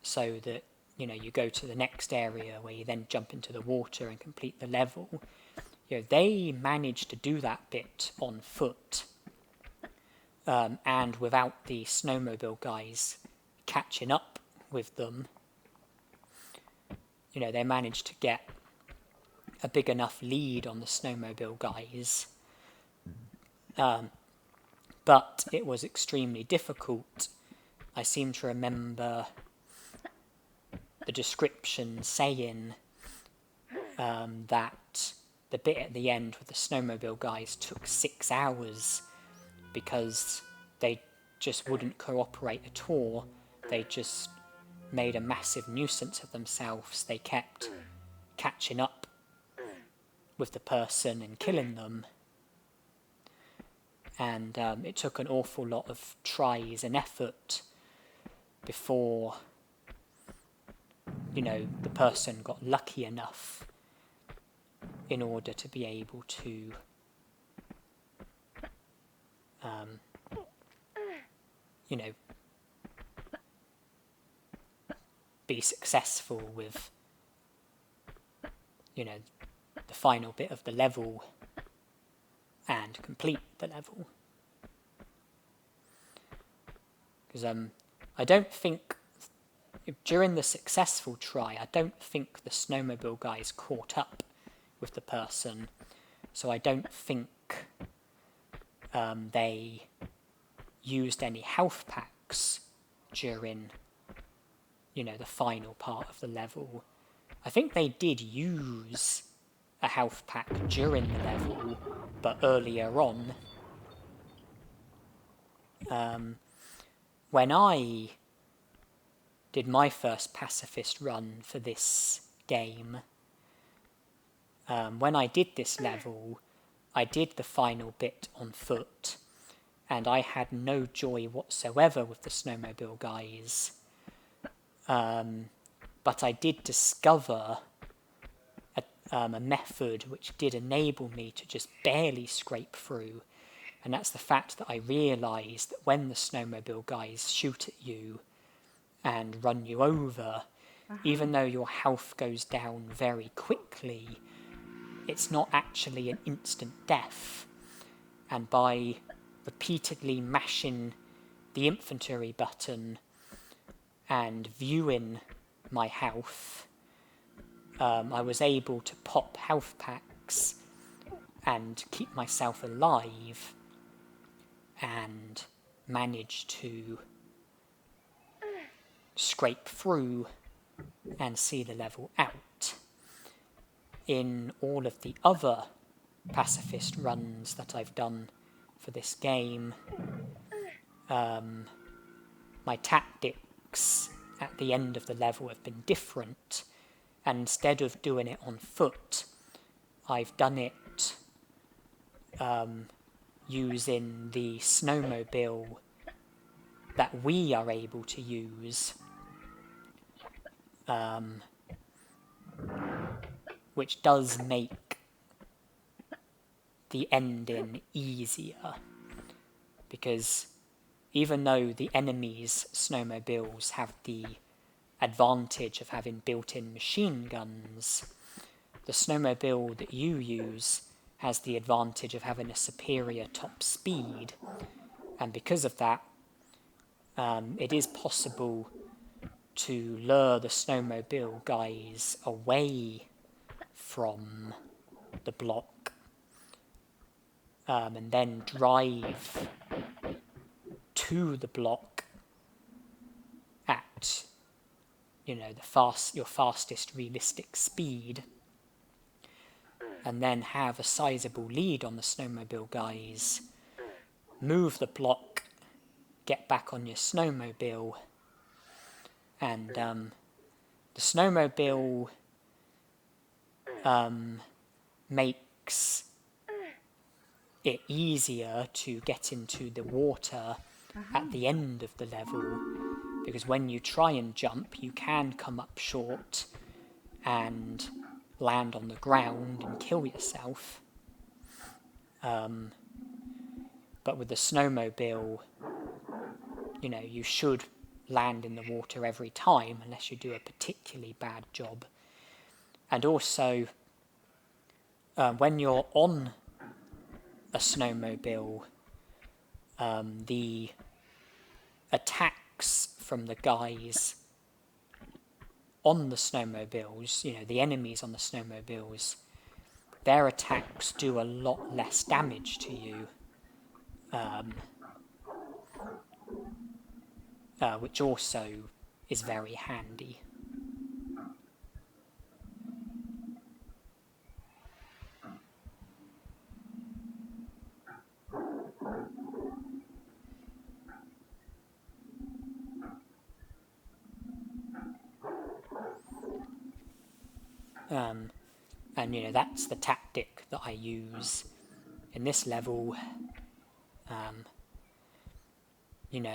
so that, you go to the next area where you then jump into the water and complete the level. They managed to do that bit on foot, and without the snowmobile guys catching up with them. They managed to get a big enough lead on the snowmobile guys, but it was extremely difficult. I seem to remember the description saying that the bit at the end with the snowmobile guys took 6 hours, because they just wouldn't cooperate at all. They just made a massive nuisance of themselves. They kept catching up with the person and killing them. And it took an awful lot of tries and effort before, the person got lucky enough in order to be able to be successful with, the final bit of the level and complete the level. Because I don't think, during the successful try, I don't think the snowmobile guys caught up with the person, so I don't think they used any health packs during, the final part of the level. I think they did use a health pack during the level, but earlier on. When I did my first pacifist run for this game, when I did this level, I did the final bit on foot, and I had no joy whatsoever with the snowmobile guys. But I did discover a method which did enable me to just barely scrape through, and that's the fact that I realised that when the snowmobile guys shoot at you and run you over, even though your health goes down very quickly, it's not actually an instant death. And by repeatedly mashing the infantry button and viewing my health, I was able to pop health packs and keep myself alive and manage to scrape through and see the level out. In all of the other pacifist runs that I've done for this game, my tactics at the end of the level have been different, and instead of doing it on foot, I've done it using the snowmobile that we are able to use, which does make the ending easier, because even though the enemy's snowmobiles have the advantage of having built-in machine guns, the snowmobile that you use has the advantage of having a superior top speed, and because of that, it is possible to lure the snowmobile guys away from the block, and then drive to the block at, your fastest realistic speed, and then have a sizable lead on the snowmobile guys, move the block, get back on your snowmobile, and the snowmobile makes it easier to get into the water at the end of the level, because when you try and jump, you can come up short and land on the ground and kill yourself. But with the snowmobile, you should land in the water every time unless you do a particularly bad job. And also, when you're on a snowmobile, the attacks from the guys on the snowmobiles, the enemies on the snowmobiles, their attacks do a lot less damage to you, which also is very handy. And that's the tactic that I use in this level.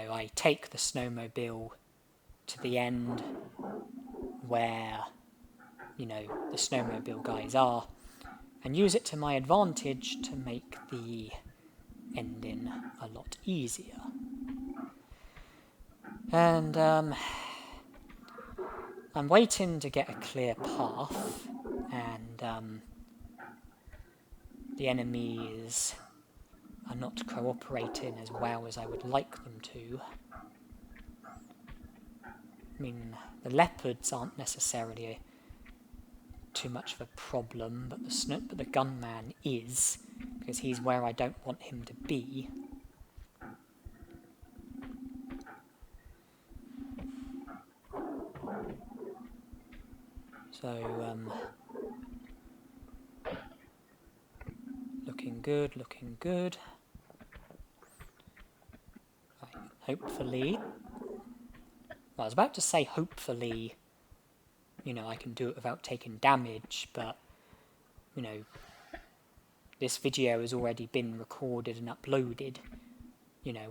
I take the snowmobile to the end where, the snowmobile guys are, and use it to my advantage to make the ending a lot easier. And I'm waiting to get a clear path, and the enemies are not cooperating as well as I would like them to. I mean, the leopards aren't necessarily too much of a problem, but the gunman is, because he's where I don't want him to be. So, looking good. Right, hopefully Well, I was about to say hopefully, I can do it without taking damage, but, this video has already been recorded and uploaded.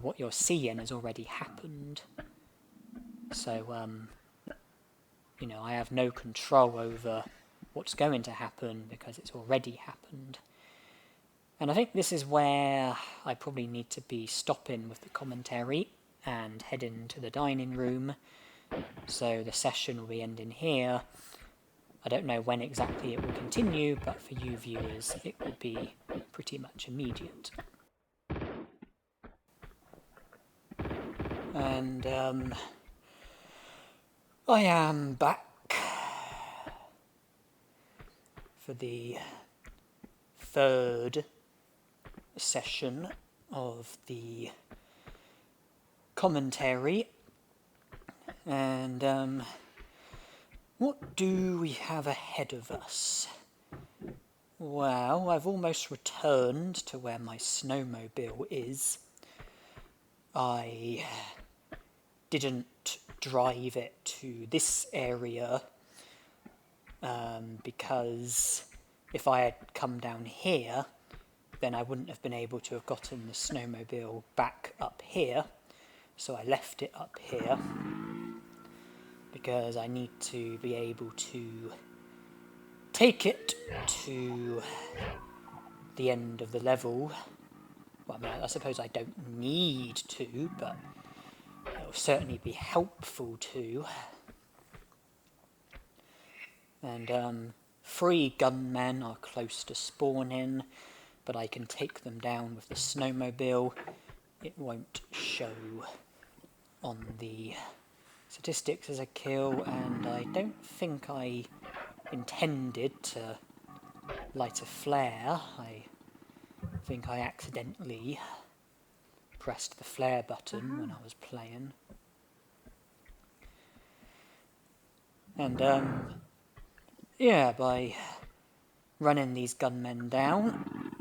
What you're seeing has already happened. So, I have no control over what's going to happen because it's already happened. And I think this is where I probably need to be stopping with the commentary and heading to the dining room. So the session will be ending here. I don't know when exactly it will continue, but for you viewers, it will be pretty much immediate. And I am back for the third session of the commentary. And what do we have ahead of us? Well, I've almost returned to where my snowmobile is. I didn't drive it to this area because if I had come down here, then I wouldn't have been able to have gotten the snowmobile back up here. So I left it up here because I need to be able to take it to the end of the level. Well, I suppose I don't need to, but it'll certainly be helpful to. And 3 gunmen are close to spawning, but I can take them down with the snowmobile. It won't show on the statistics as a kill, and I don't think I intended to light a flare. I think I accidentally pressed the flare button when I was playing. And by running these gunmen down,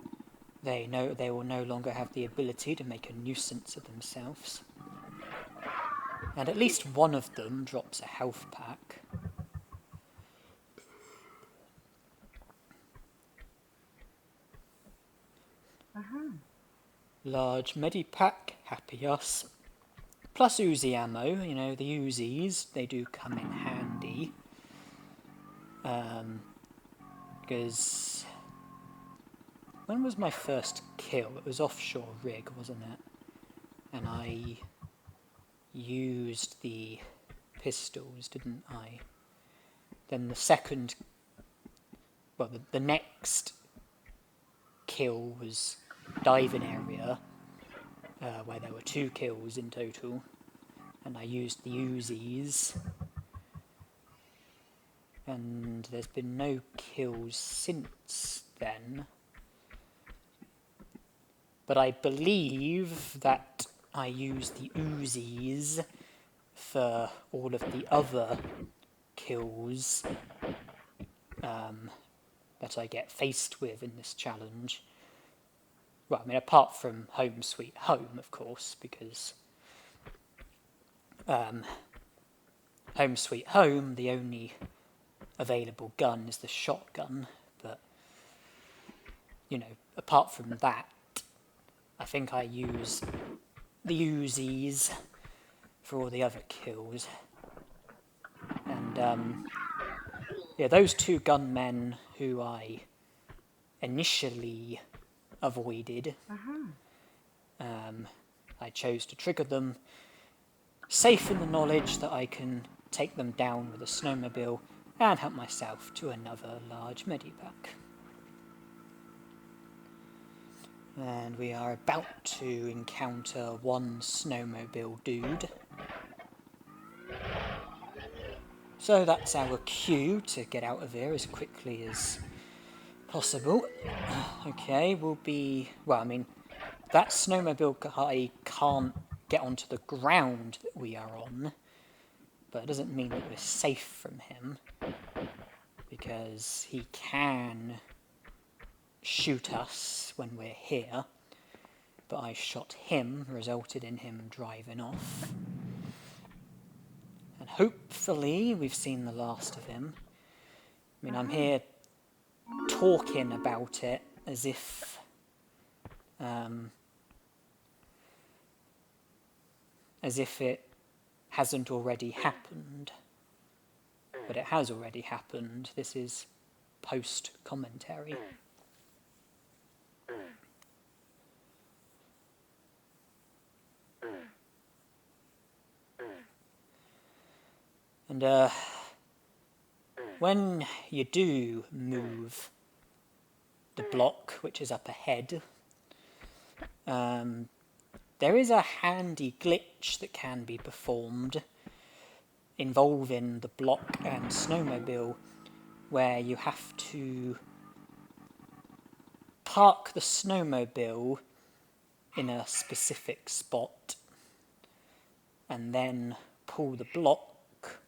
they will no longer have the ability to make a nuisance of themselves. And at least one of them drops a health pack. Large medipack, happy us. Plus Uzi ammo, the Uzis, they do come in handy. Because when was my first kill? It was offshore rig, wasn't it? And I used the pistols, didn't I? Then the second, well, the next kill was diving area, where there were 2 kills in total, and I used the Uzis. And there's been no kills since then. But I believe that I used the Uzis for all of the other kills that I get faced with in this challenge. Well, apart from Home Sweet Home, of course, because Home Sweet Home, the only available gun is the shotgun, but, apart from that, I think I use the Uzis for all the other kills. And, those 2 gunmen who I initially avoided, I chose to trigger them, safe in the knowledge that I can take them down with a snowmobile and help myself to another large medipack. And we are about to encounter 1 snowmobile dude. So that's our cue to get out of here as quickly as possible. Okay, we'll be... Well, that snowmobile guy can't get onto the ground that we are on, but it doesn't mean that we're safe from him, because he can shoot us when we're here, but I shot him, resulted in him driving off. hopefully we've seen the last of him. I mean, I'm here talking about it as if it hasn't already happened. But it has already happened. This is post-commentary. And when you do move the block, which is up ahead, there is a handy glitch that can be performed involving the block and snowmobile, where you have to park the snowmobile in a specific spot and then pull the block,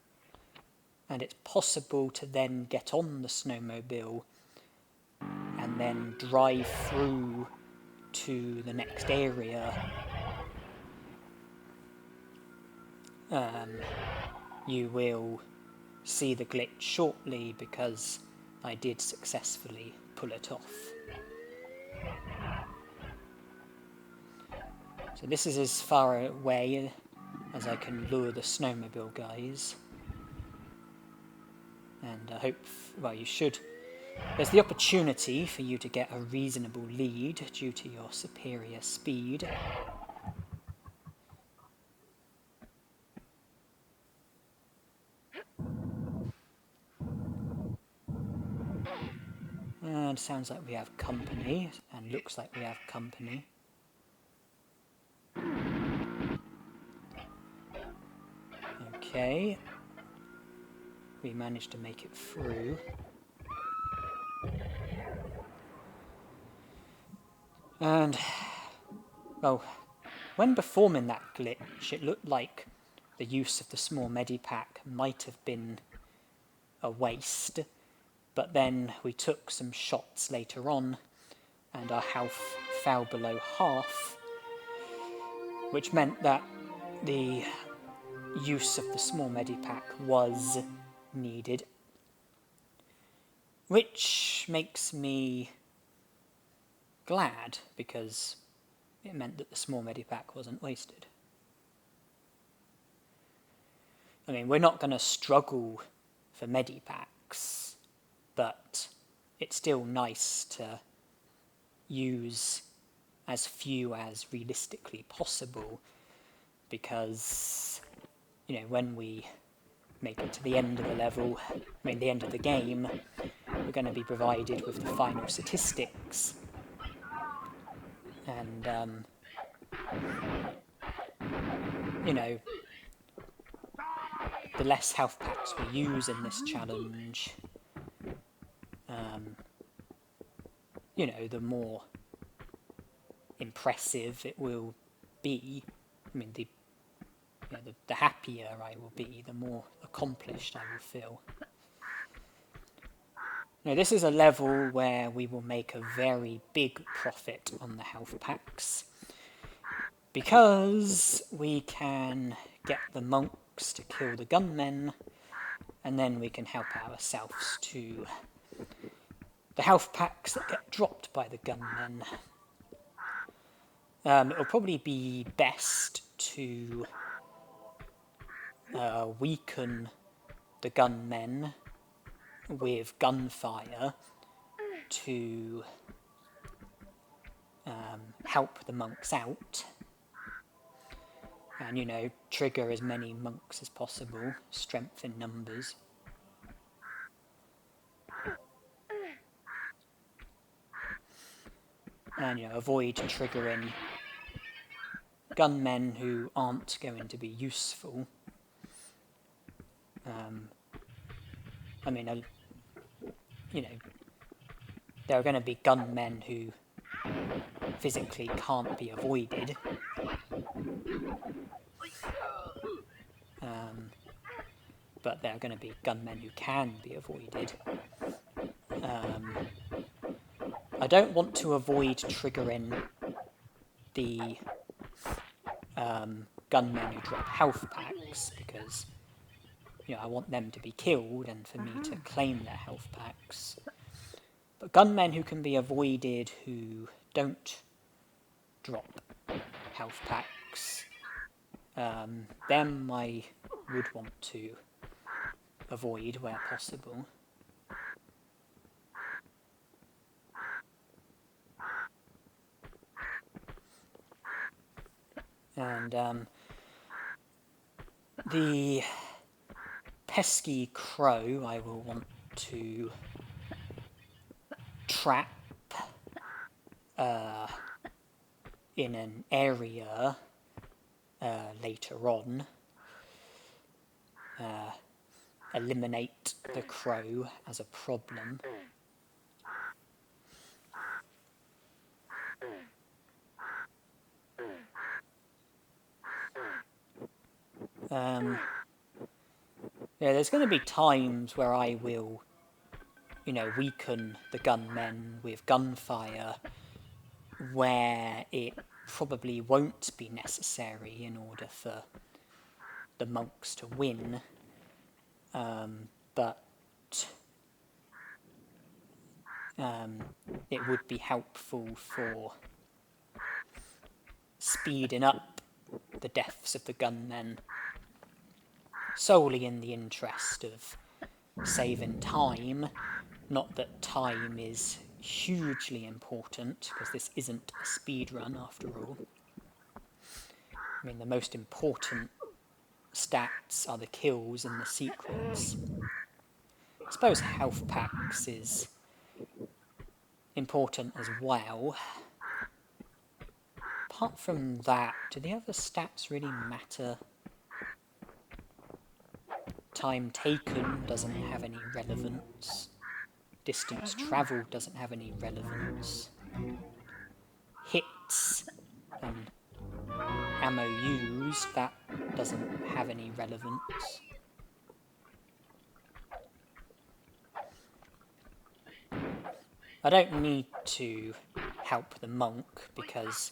and it's possible to then get on the snowmobile and then drive through to the next area. You will see the glitch shortly because I did successfully pull it off. So this is as far away as I can lure the snowmobile guys. And I hope, well, you should. There's the opportunity for you to get a reasonable lead due to your superior speed. And sounds like we have company, and looks like we have company. Okay. We managed to make it through. And, well, when performing that glitch, it looked like the use of the small medipack might have been a waste, but then we took some shots later on, and our health fell below half, which meant that the use of the small medipack was needed, which makes me glad, because it meant that the small medipack wasn't wasted. I mean, we're not going to struggle for medipacks, but it's still nice to use as few as realistically possible, because, you know, when we make it to the end of the level, I mean the end of the game, we're going to be provided with the final statistics. And, you know, the less health packs we use in this challenge, you know, the more impressive it will be. I mean, the happier I will be, the more accomplished I will feel. Now, this is a level where we will make a very big profit on the health packs, because we can get the monks to kill the gunmen, and then we can help ourselves to the health packs that get dropped by the gunmen. It'll probably be best to weaken the gunmen with gunfire to help the monks out, and, you know, trigger as many monks as possible, strength in numbers. And, you know, avoid triggering gunmen who aren't going to be useful. I mean, you know, there are going to be gunmen who physically can't be avoided. But there are going to be gunmen who can be avoided. I don't want to avoid triggering the gunmen who drop health packs, because I want them to be killed and for me to claim their health packs. But gunmen who can be avoided, who don't drop health packs, them I would want to avoid where possible. And the pesky crow I will want to trap in an area later on. Eliminate the crow as a problem. Yeah, there's going to be times where I will, weaken the gunmen with gunfire, where it probably won't be necessary in order for the monks to win, but it would be helpful for speeding up the deaths of the gunmen, solely in the interest of saving time. Not that time is hugely important, because this isn't a speed run after all. I mean, the most important stats are the kills and the secrets. I suppose health packs is important as well. Apart from that, do the other stats really matter? Time taken doesn't have any relevance. Distance travelled doesn't have any relevance. Hits and ammo used, that doesn't have any relevance. I don't need to help the monk, because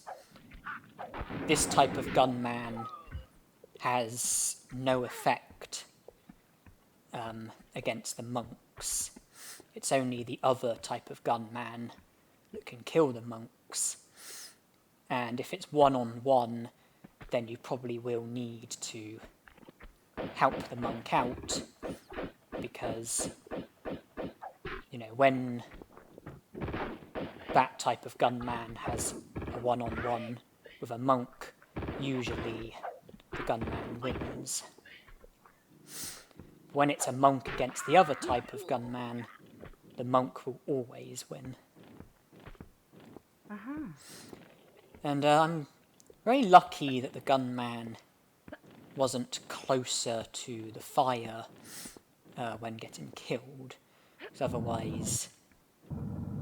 this type of gunman has no effect against the monks. It's only the other type of gunman that can kill the monks. And if it's one-on-one, then you probably will need to help the monk out, because, when that type of gunman has a one-on-one with a monk, usually the gunman wins. When it's a monk against the other type of gunman, the monk will always win. And I'm very lucky that the gunman wasn't closer to the fire when getting killed, because otherwise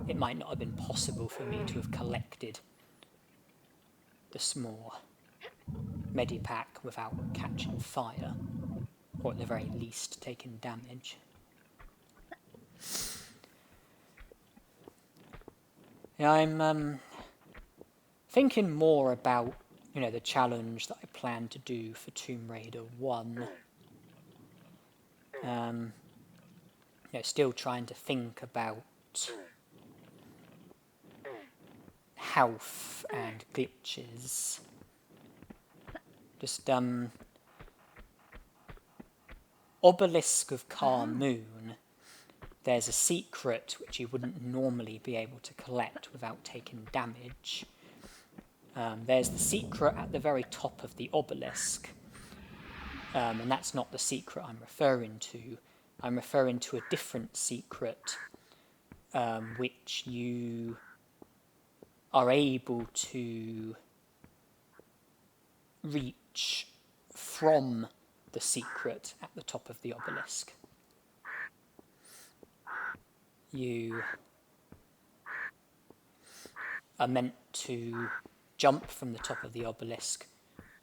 it might not have been possible for me to have collected the small medipack without catching fire, or at the very least taking damage. Yeah, I'm thinking more about, the challenge that I plan to do for Tomb Raider 1. Still trying to think about health and glitches. Just, Obelisk of Carmoon, there's a secret which you wouldn't normally be able to collect without taking damage. There's the secret at the very top of the obelisk, and that's not the secret I'm referring to. I'm referring to a different secret, which you are able to reach from the secret at the top of the obelisk. You are meant to jump from the top of the obelisk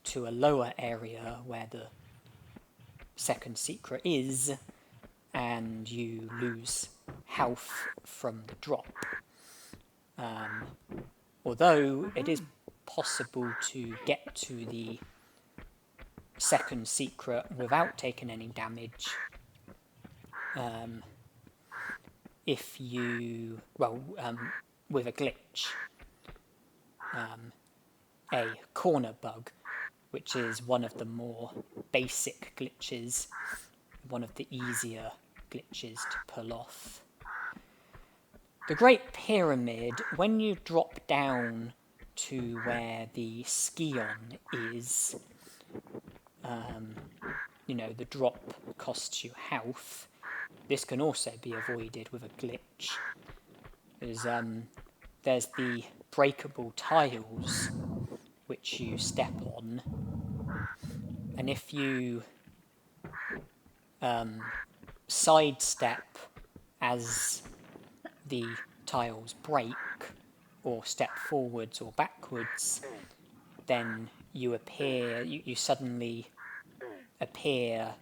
to a lower area where the second secret is, and you lose health from the drop. Although it is possible to get to the second secret without taking any damage. If you, with a glitch, a corner bug, which is one of the more basic glitches, one of the easier glitches to pull off. The Great Pyramid, when you drop down to where the Skion is, the drop costs you health. This can also be avoided with a glitch. There's the breakable tiles which you step on, and if you sidestep as the tiles break, or step forwards or backwards, then you suddenly appear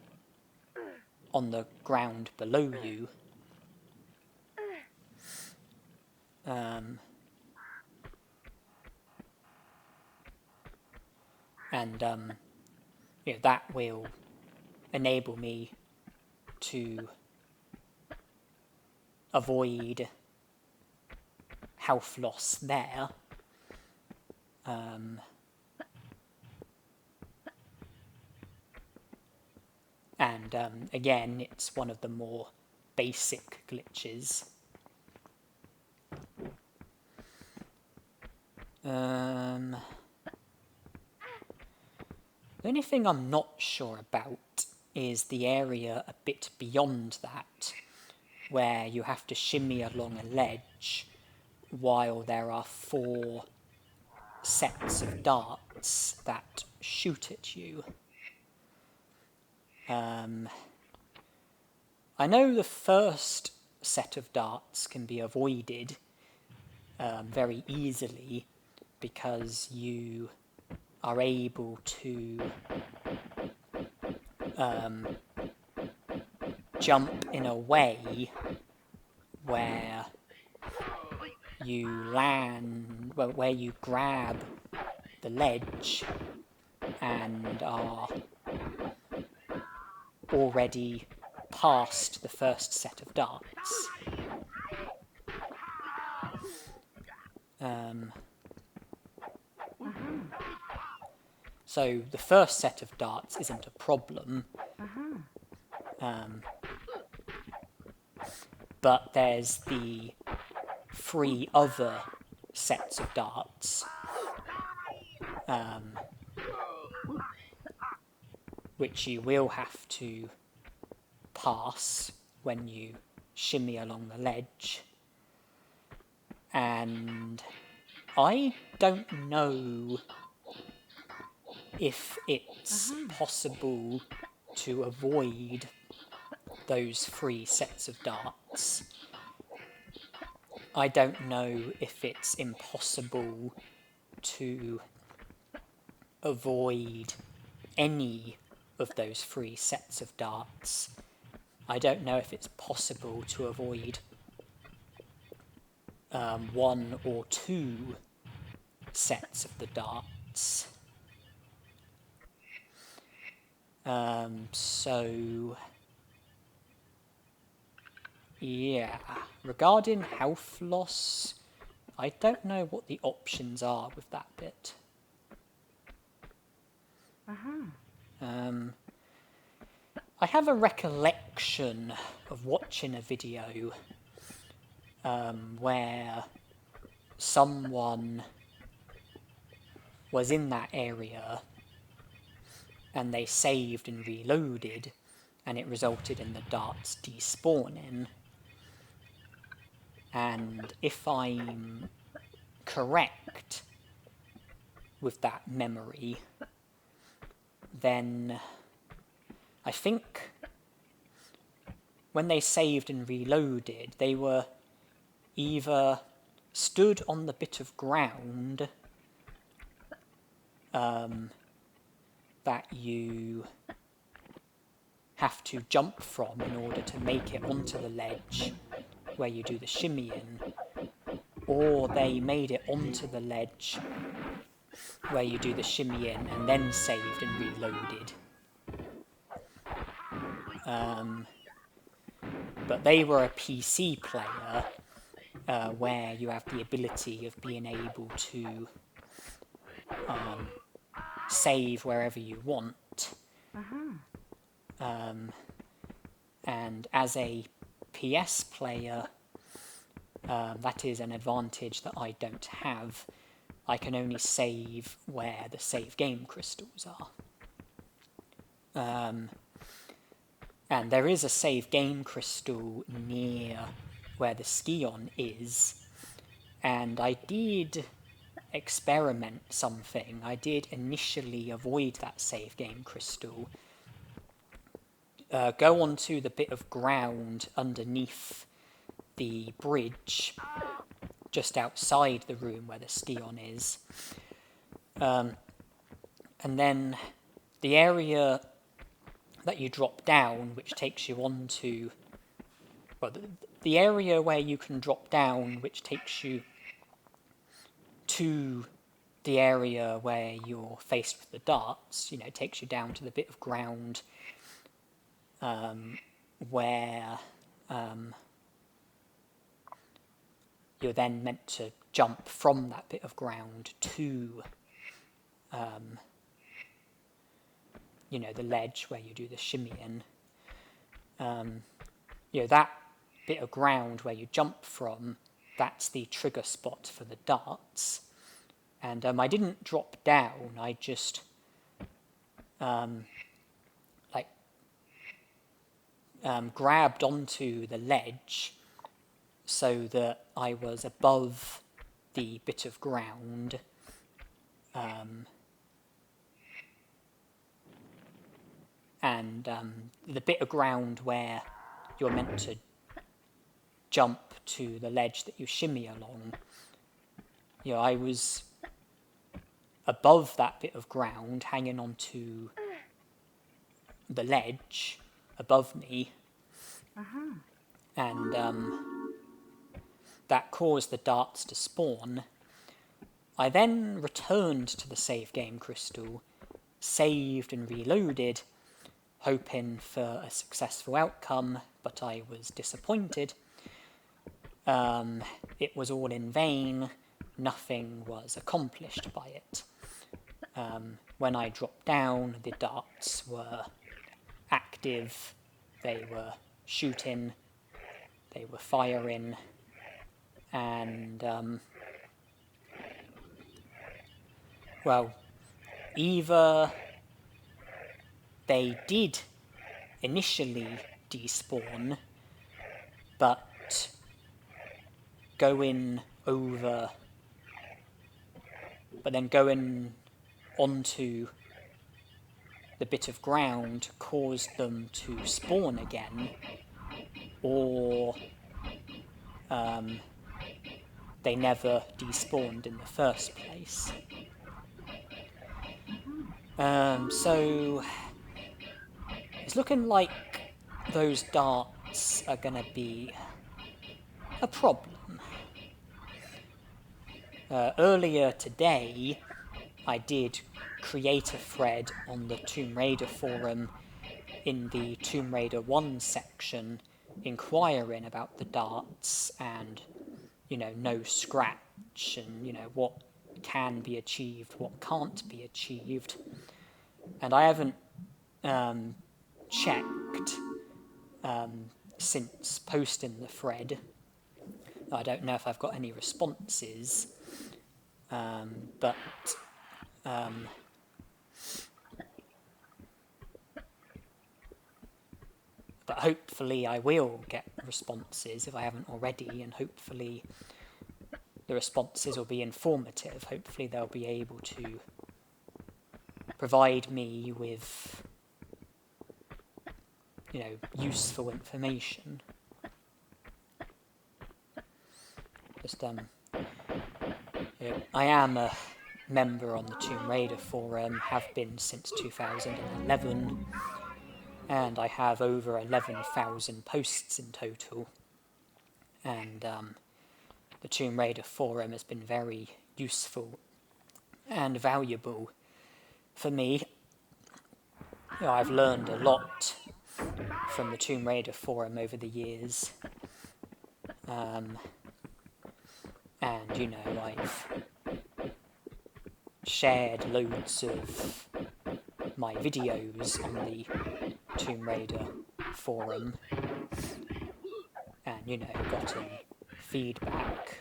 on the ground below you. That will enable me to avoid health loss there. Again, it's one of the more basic glitches. The only thing I'm not sure about is the area a bit beyond that, where you have to shimmy along a ledge while there are 4 sets of darts that shoot at you. I know the first set of darts can be avoided very easily because you are able to jump in a way where you land, where you grab the ledge and are already past the first set of darts. So the first set of darts isn't a problem. But there's the 3 other sets of darts, which you will have to pass when you shimmy along the ledge. And I don't know if it's possible to avoid those 3 sets of darts. I don't know if it's impossible to avoid any of those 3 sets of darts. I don't know if it's possible to avoid 1 or 2 sets of the darts. Yeah, regarding health loss, I don't know what the options are with that bit. I have a recollection of watching a video where someone was in that area and they saved and reloaded, and it resulted in the darts despawning. And if I'm correct with that memory, then I think when they saved and reloaded, they were either stood on the bit of ground that you have to jump from in order to make it onto the ledge where you do the shimmying, or they made it onto the ledge where you do the shimmying and then saved and reloaded. But they were a PC player where you have the ability of being able to save wherever you want. And as a PS player, that is an advantage that I don't have. I can only save where the save game crystals are. And there is a save game crystal near where the Skion is, and I did experiment something. I did initially avoid that save game crystal, go onto the bit of ground underneath the bridge just outside the room where the Skion is, and then the area that you drop down, which takes you onto, well, the area where you can drop down, which takes you to the area where you're faced with the darts, takes you down to the bit of ground where you're then meant to jump from that bit of ground to the ledge where you do the shimmying. That bit of ground where you jump from, that's the trigger spot for the darts. And I didn't drop down, I just grabbed onto the ledge so that I was above the bit of ground, and the bit of ground where you're meant to jump to the ledge that you shimmy along. I was above that bit of ground, hanging onto the ledge above me, and that caused the darts to spawn. I then returned to the save game crystal, saved and reloaded, hoping for a successful outcome, but I was disappointed. It was all in vain. Nothing was accomplished by it. When I dropped down, the darts were active, they were shooting, they were firing, and either they did initially despawn, but going onto the bit of ground caused them to spawn again, or they never despawned in the first place. So it's looking like those darts are going to be a problem. Earlier today, I did create a thread on the Tomb Raider forum in the Tomb Raider 1 section, inquiring about the darts and, no scratch, and, what can be achieved, what can't be achieved. And I haven't checked since posting the thread. I don't know if I've got any responses, but hopefully I will get responses if I haven't already, and hopefully the responses will be informative. Hopefully they'll be able to provide me with, useful information. Just, I am a member on the Tomb Raider forum, have been since 2011, and I have over 11,000 posts in total, and the Tomb Raider forum has been very useful and valuable for me. I've learned a lot from the Tomb Raider forum over the years. And, you know, I've shared loads of my videos on the Tomb Raider forum, and, you know, gotten feedback.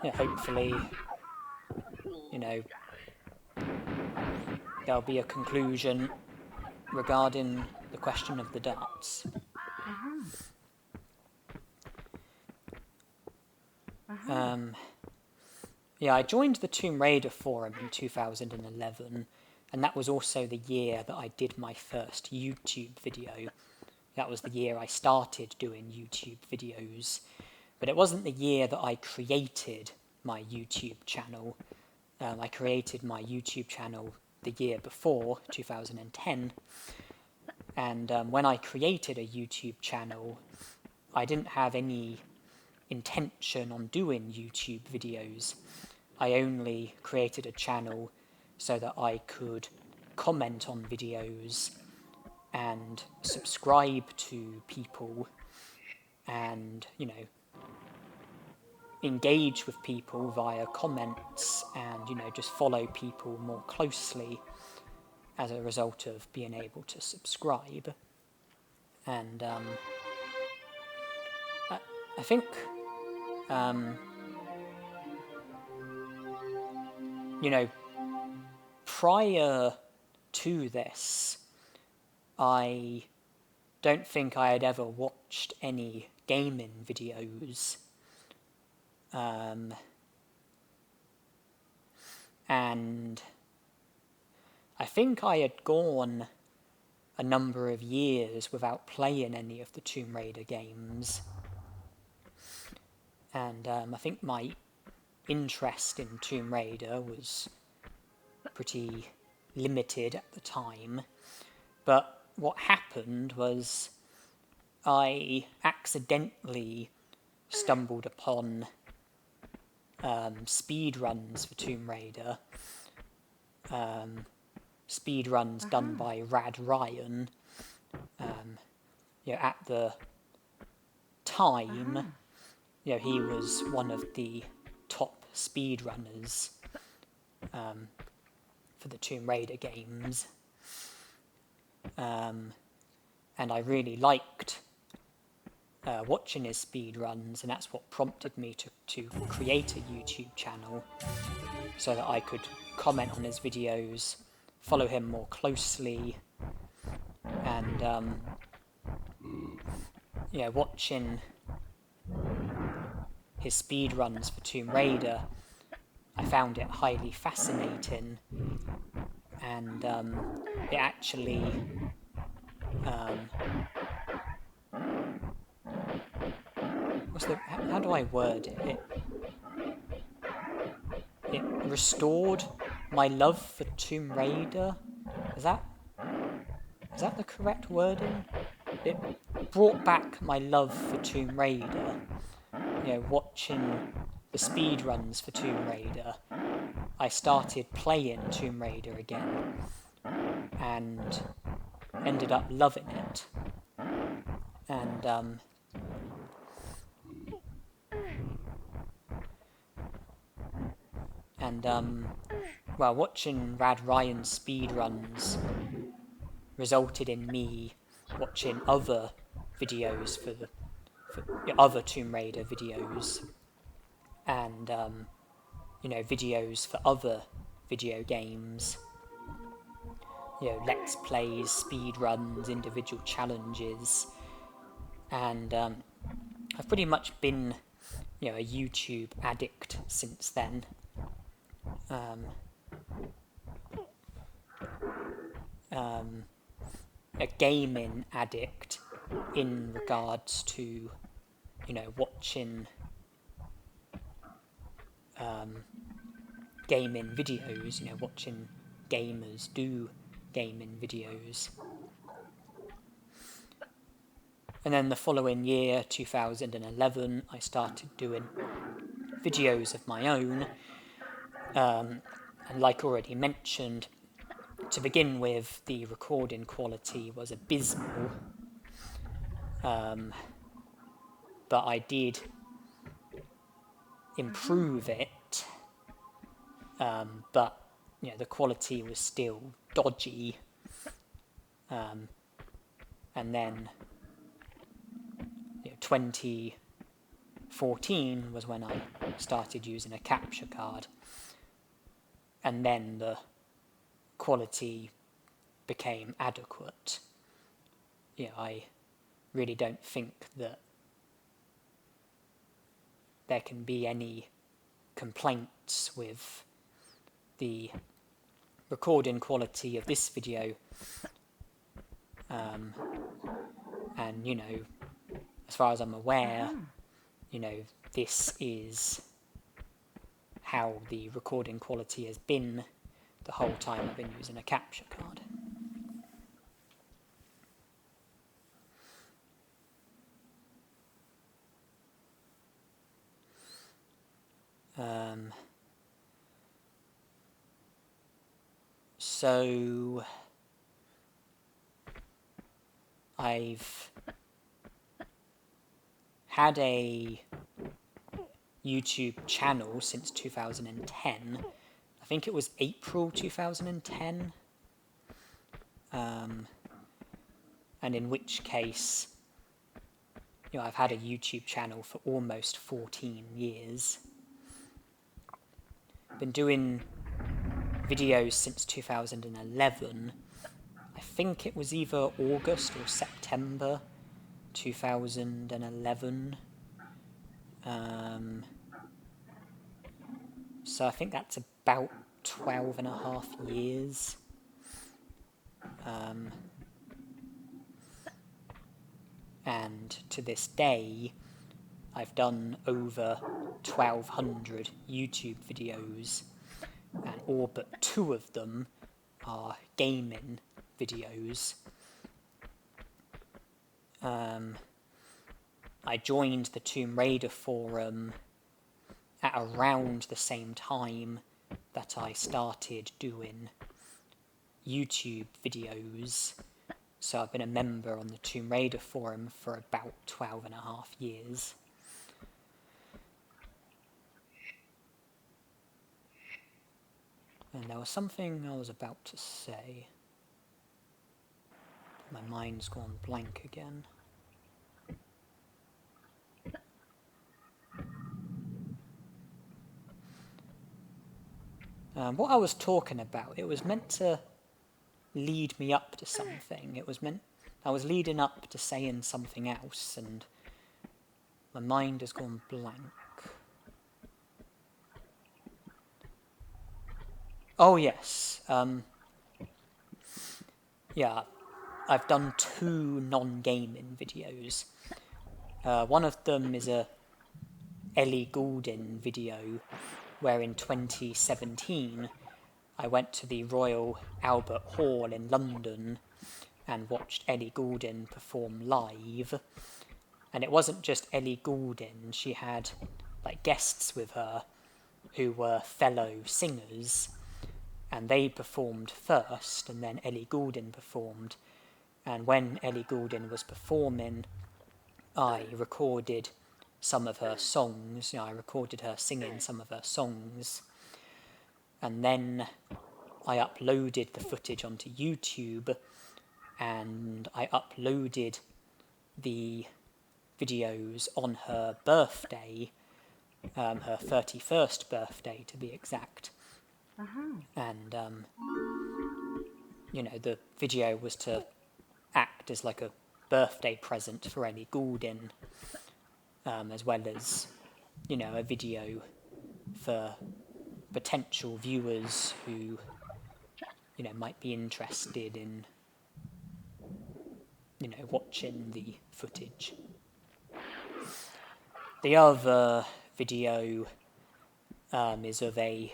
Yeah, hopefully, you know, there'll be a conclusion regarding the question of the darts. Yeah, I joined the Tomb Raider forum in 2011, and that was also the year that I did my first YouTube video. That was the year I started doing YouTube videos, but it wasn't the year that I created my YouTube channel. I created my YouTube channel the year before, 2010, and when I created a YouTube channel, I didn't have any intention on doing YouTube videos. I only created a channel so that I could comment on videos and subscribe to people and, you know, engage with people via comments and, you know, just follow people more closely as a result of being able to subscribe. And I think you know, prior to this, I don't think I had ever watched any gaming videos. And I think I had gone a number of years without playing any of the Tomb Raider games. And I think my interest in Tomb Raider was pretty limited at the time. But what happened was I accidentally stumbled upon speedruns for Tomb Raider. Speedruns done by Rad Ryan. You know, at the time, you know, he was one of the top speedrunners for the Tomb Raider games. And I really liked watching his speedruns, and that's what prompted me to create a YouTube channel so that I could comment on his videos, follow him more closely, and yeah, watching his speedruns for Tomb Raider, I found it highly fascinating, and it actually how do I word it? It restored my love for Tomb Raider. Is that the correct wording? It brought back my love for Tomb Raider. You know, watching the speedruns for Tomb Raider, I started playing Tomb Raider again and ended up loving it. And well, watching Rad Ryan's speedruns resulted in me watching other videos for other Tomb Raider videos, and you know, videos for other video games. You know, let's plays, speedruns, individual challenges, and I've pretty much been, you know, a YouTube addict since then. A gaming addict in regards to, you know, watching gaming videos, you know, watching gamers do gaming videos. And then the following year, 2011, I started doing videos of my own. And like already mentioned, to begin with, the recording quality was abysmal. But I did improve it. But the quality was still dodgy. And then 2014 was when I started using a capture card, and then the quality became adequate. I really don't think that there can be any complaints with the recording quality of this video. And as far as I'm aware, this is how the recording quality has been the whole time I've been using a capture card. So I've had a YouTube channel since 2010. I think it was April 2010. And in which case, I've had a YouTube channel for almost 14 years. Been doing videos since 2011. I think it was either August or September 2011. So I think that's about 12 and a half years. And to this day, I've done over 1,200 YouTube videos, and all but 2 of them are gaming videos. I joined the Tomb Raider forum at around the same time that I started doing YouTube videos. So I've been a member on the Tomb Raider forum for about 12 and a half years. And there was something I was about to say. My mind's gone blank again. What I was talking about, it was meant to lead me up to something. I was leading up to saying something else, and my mind has gone blank. Oh yes, yeah, I've done 2 non-gaming videos. One of them is a Ellie Goulding video, where in 2017 I went to the Royal Albert Hall in London and watched Ellie Goulding perform live. And it wasn't just Ellie Goulding, she had guests with her who were fellow singers, and they performed first, and then Ellie Goulding performed. And when Ellie Goulding was performing, I recorded some of her songs. I recorded her singing some of her songs, and then I uploaded the footage onto YouTube, and I uploaded the videos on her birthday, her 31st birthday to be exact. And the video was to act as like a birthday present for Ellie Goulding, as well as a video for potential viewers who might be interested in watching the footage. The other video is of a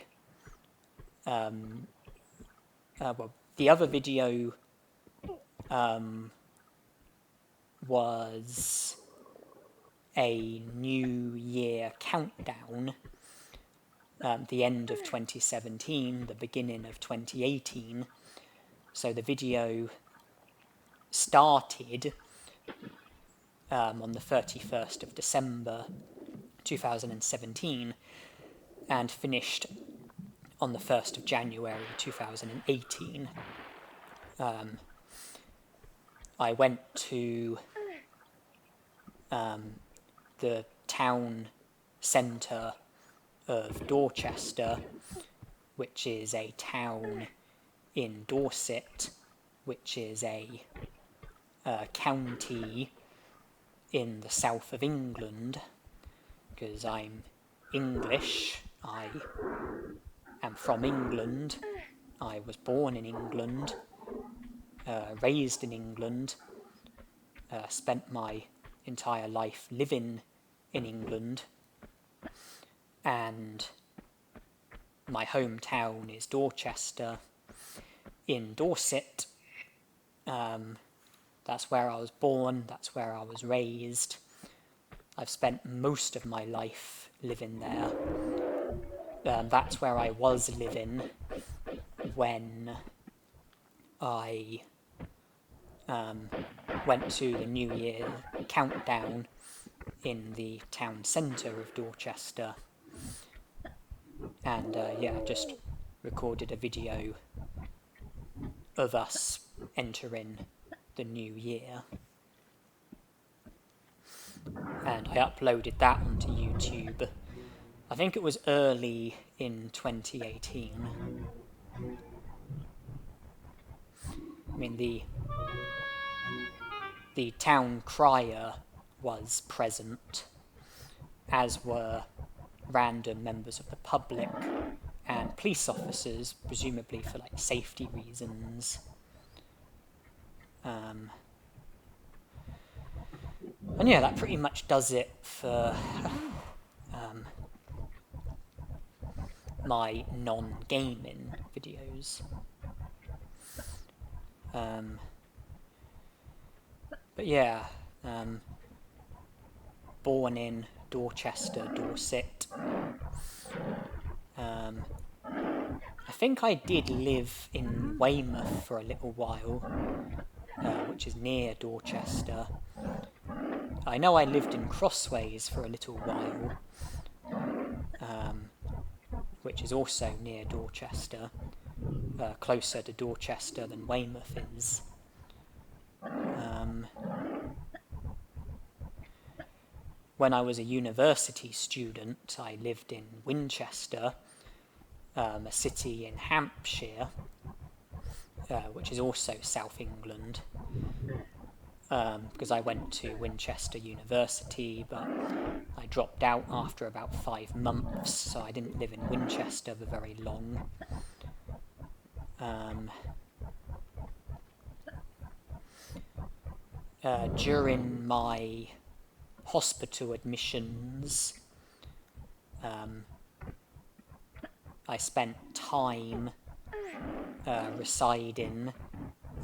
The other video was a New Year countdown, the end of 2017, the beginning of 2018. So the video started on the 31st of December 2017 and finished on the 1st of January 2018. I went to the town centre of Dorchester, which is a town in Dorset, which is a county in the south of England, because I'm English. I am from England. I was born in England, raised in England, spent my entire life living in England, and my hometown is Dorchester in Dorset. That's where I was born, that's where I was raised. I've spent most of my life living there. That's where I was living when I went to the New Year countdown in the town centre of Dorchester. And just recorded a video of us entering the new year. And I uploaded that onto YouTube. I think it was early in 2018. I mean, the town crier was present, as were random members of the public and police officers, presumably for like safety reasons. And yeah, that pretty much does it for my non-gaming videos. But yeah, born in Dorchester, Dorset. I think I did live in Weymouth for a little while, which is near Dorchester. I know I lived in Crossways for a little while, which is also near Dorchester, closer to Dorchester than Weymouth is. When I was a university student, I lived in Winchester, a city in Hampshire, which is also South England, because I went to Winchester University, but I dropped out after about 5 months, so I didn't live in Winchester for very long. During my hospital admissions, I spent time residing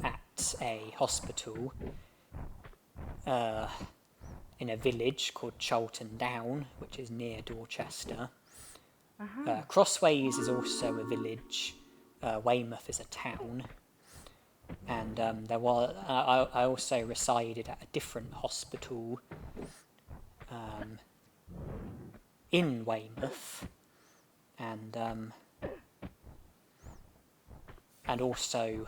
at a hospital in a village called Charlton Down, which is near Dorchester. Crossways is also a village. Weymouth is a town. And I also resided at a different hospital in Weymouth, and also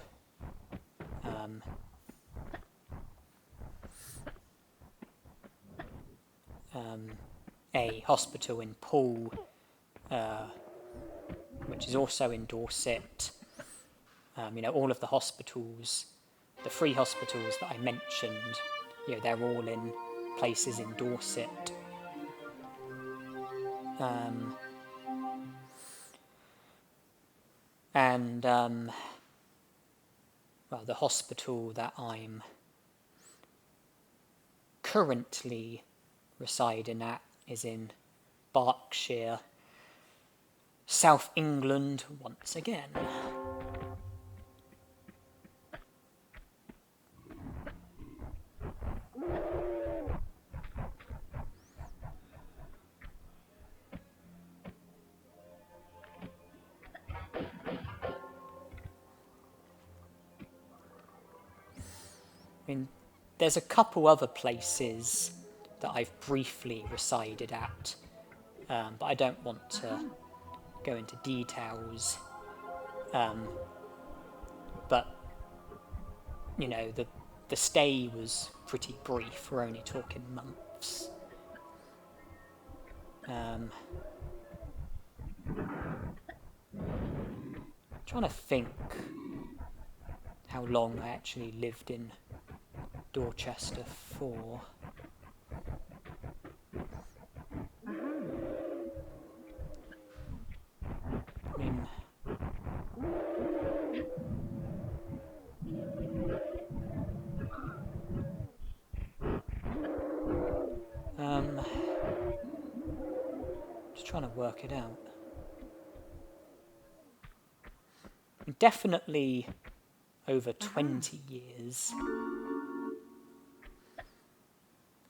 a hospital in Poole, which is also in Dorset. All of the hospitals, the 3 hospitals that I mentioned, they're all in places in Dorset. The hospital that I'm currently residing at is in Berkshire, South England once again. mean, there's a couple other places that I've briefly resided at, but I don't want to go into details. But, you know, the stay was pretty brief. We're only talking months. Trying to think how long I actually lived in Dorchester for. I mean, just trying to work it out. Definitely over 20 years.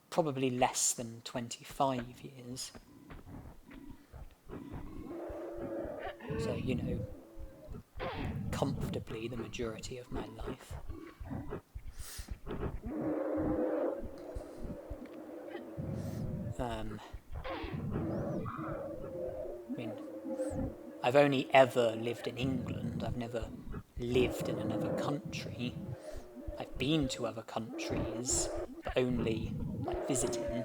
Probably less than 25 years. So, you know, comfortably the majority of my life. I mean, I've only ever lived in England. I've never lived in another country. I've been to other countries, but only like visiting.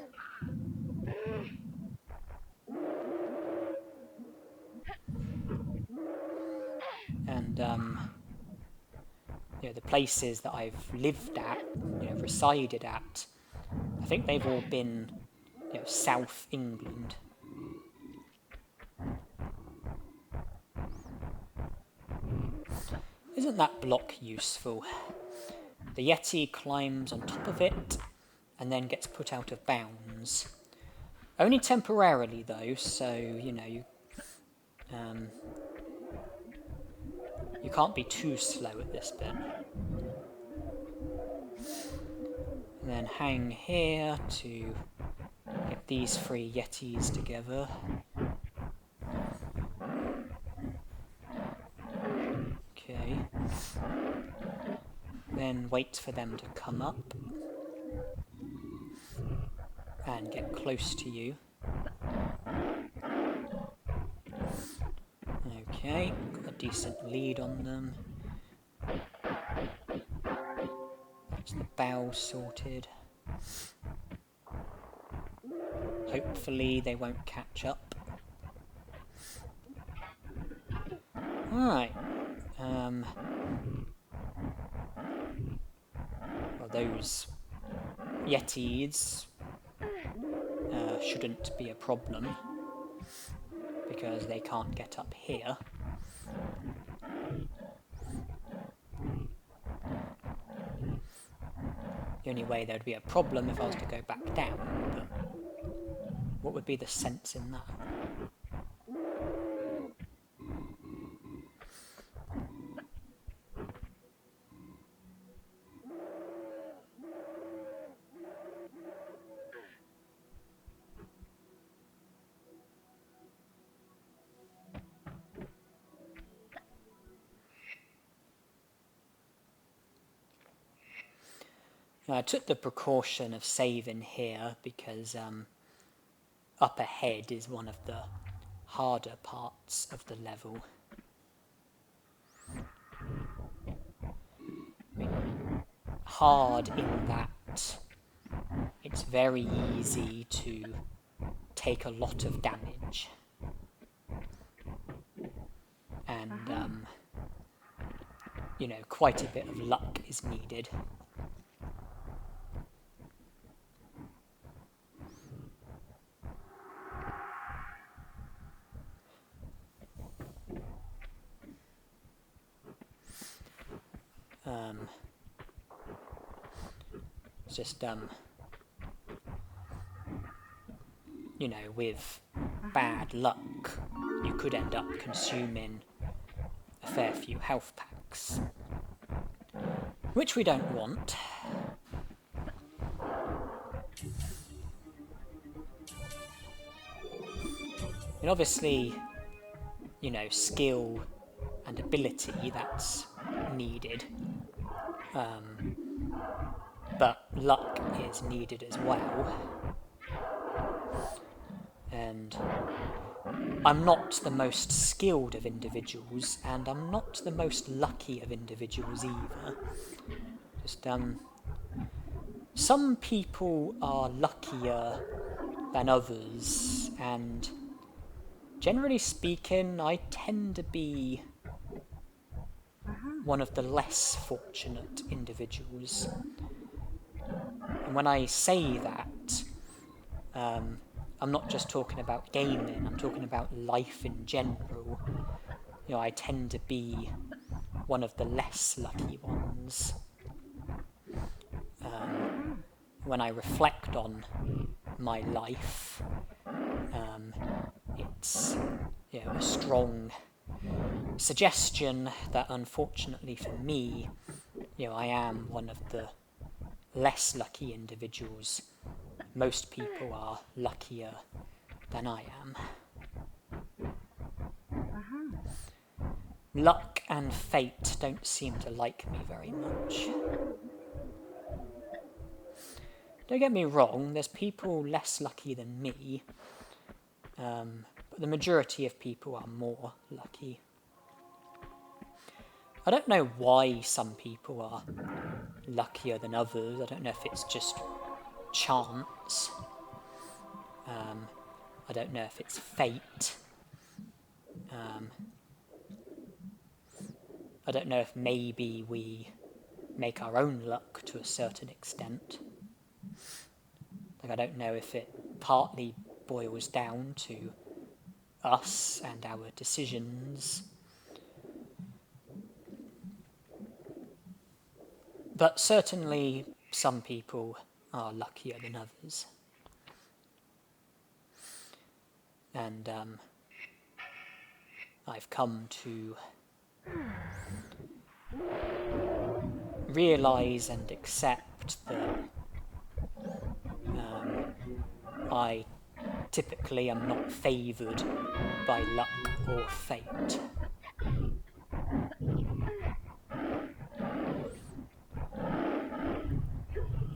And you know, the places that I've lived at, you know, resided at, I think they've all been, you know, South England. Isn't that block useful? The Yeti climbs on top of it and then gets put out of bounds. Only temporarily though, so, you know, you can't be too slow at this bit. And then hang here to get these 3 Yetis together. Okay. Then wait for them to come up and get close to you. Okay, got a decent lead on them. That's the bow sorted. Hopefully they won't catch up. Alright. Well, those Yetis shouldn't be a problem because they can't get up here. The only way there'd be a problem if I was to go back down, but what would be the sense in that? Now, I took the precaution of saving here because up ahead is one of the harder parts of the level. I mean, hard in that it's very easy to take a lot of damage. And, you know, quite a bit of luck is needed. It's just, you know, with bad luck, you could end up consuming a fair few health packs, which we don't want. And obviously, you know, skill and ability, that's needed. but luck is needed as well. And I'm not the most skilled of individuals, and I'm not the most lucky of individuals either. Just, some people are luckier than others, and generally speaking, I tend to be one of the less fortunate individuals. And when I say that, I'm not just talking about gaming, I'm talking about life in general. You know, I tend to be one of the less lucky ones. When I reflect on my life, it's, you know, a strong suggestion that unfortunately for me, you know, I am one of the less lucky individuals. Most people are luckier than I am. Luck and fate don't seem to like me very much. Don't get me wrong, there's people less lucky than me, but the majority of people are more lucky. I don't know why some people are luckier than others. I don't know if it's just chance. I don't know if it's fate. I don't know if maybe we make our own luck to a certain extent. Like, I don't know if it partly boils down to us and our decisions. But certainly some people are luckier than others. And I've come to realise and accept that I typically am not favoured by luck or fate.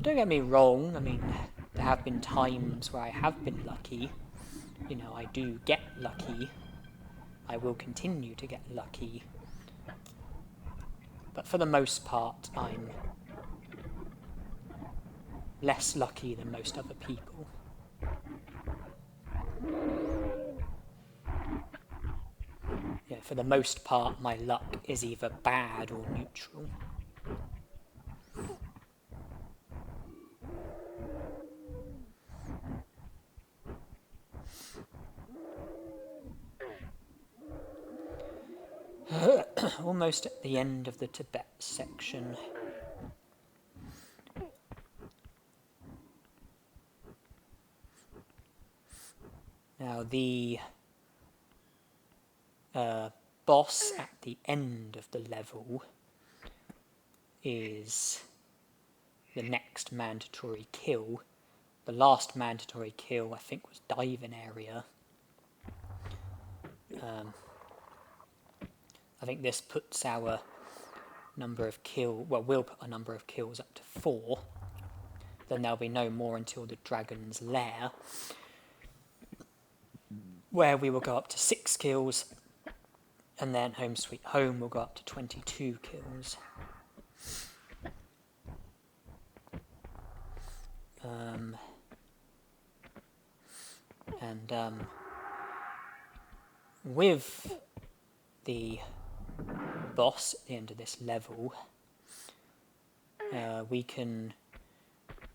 Don't get me wrong, I mean, there have been times where I have been lucky. You know, I do get lucky. I will continue to get lucky. But for the most part, I'm less lucky than most other people. Yeah, for the most part, my luck is either bad or neutral. Almost at the end of the Tibet section. Now the boss at the end of the level is the next mandatory kill. The last mandatory kill, I think, was diving area. I think this puts our number of kills, well, we'll put a number of kills up to 4. Then there'll be no more until the dragon's lair, where we will go up to 6 kills, and then Home Sweet Home will go up to 22 kills. With the boss at the end of this level, we can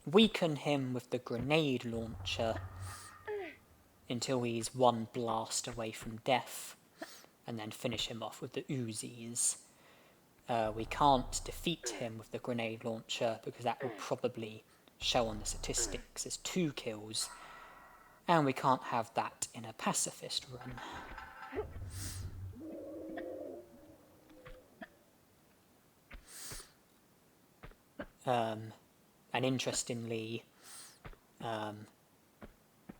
weaken him with the grenade launcher until he's one blast away from death, and then finish him off with the Uzis. We can't defeat him with the grenade launcher because that will probably show on the statistics as 2 kills, and we can't have that in a pacifist run. And interestingly,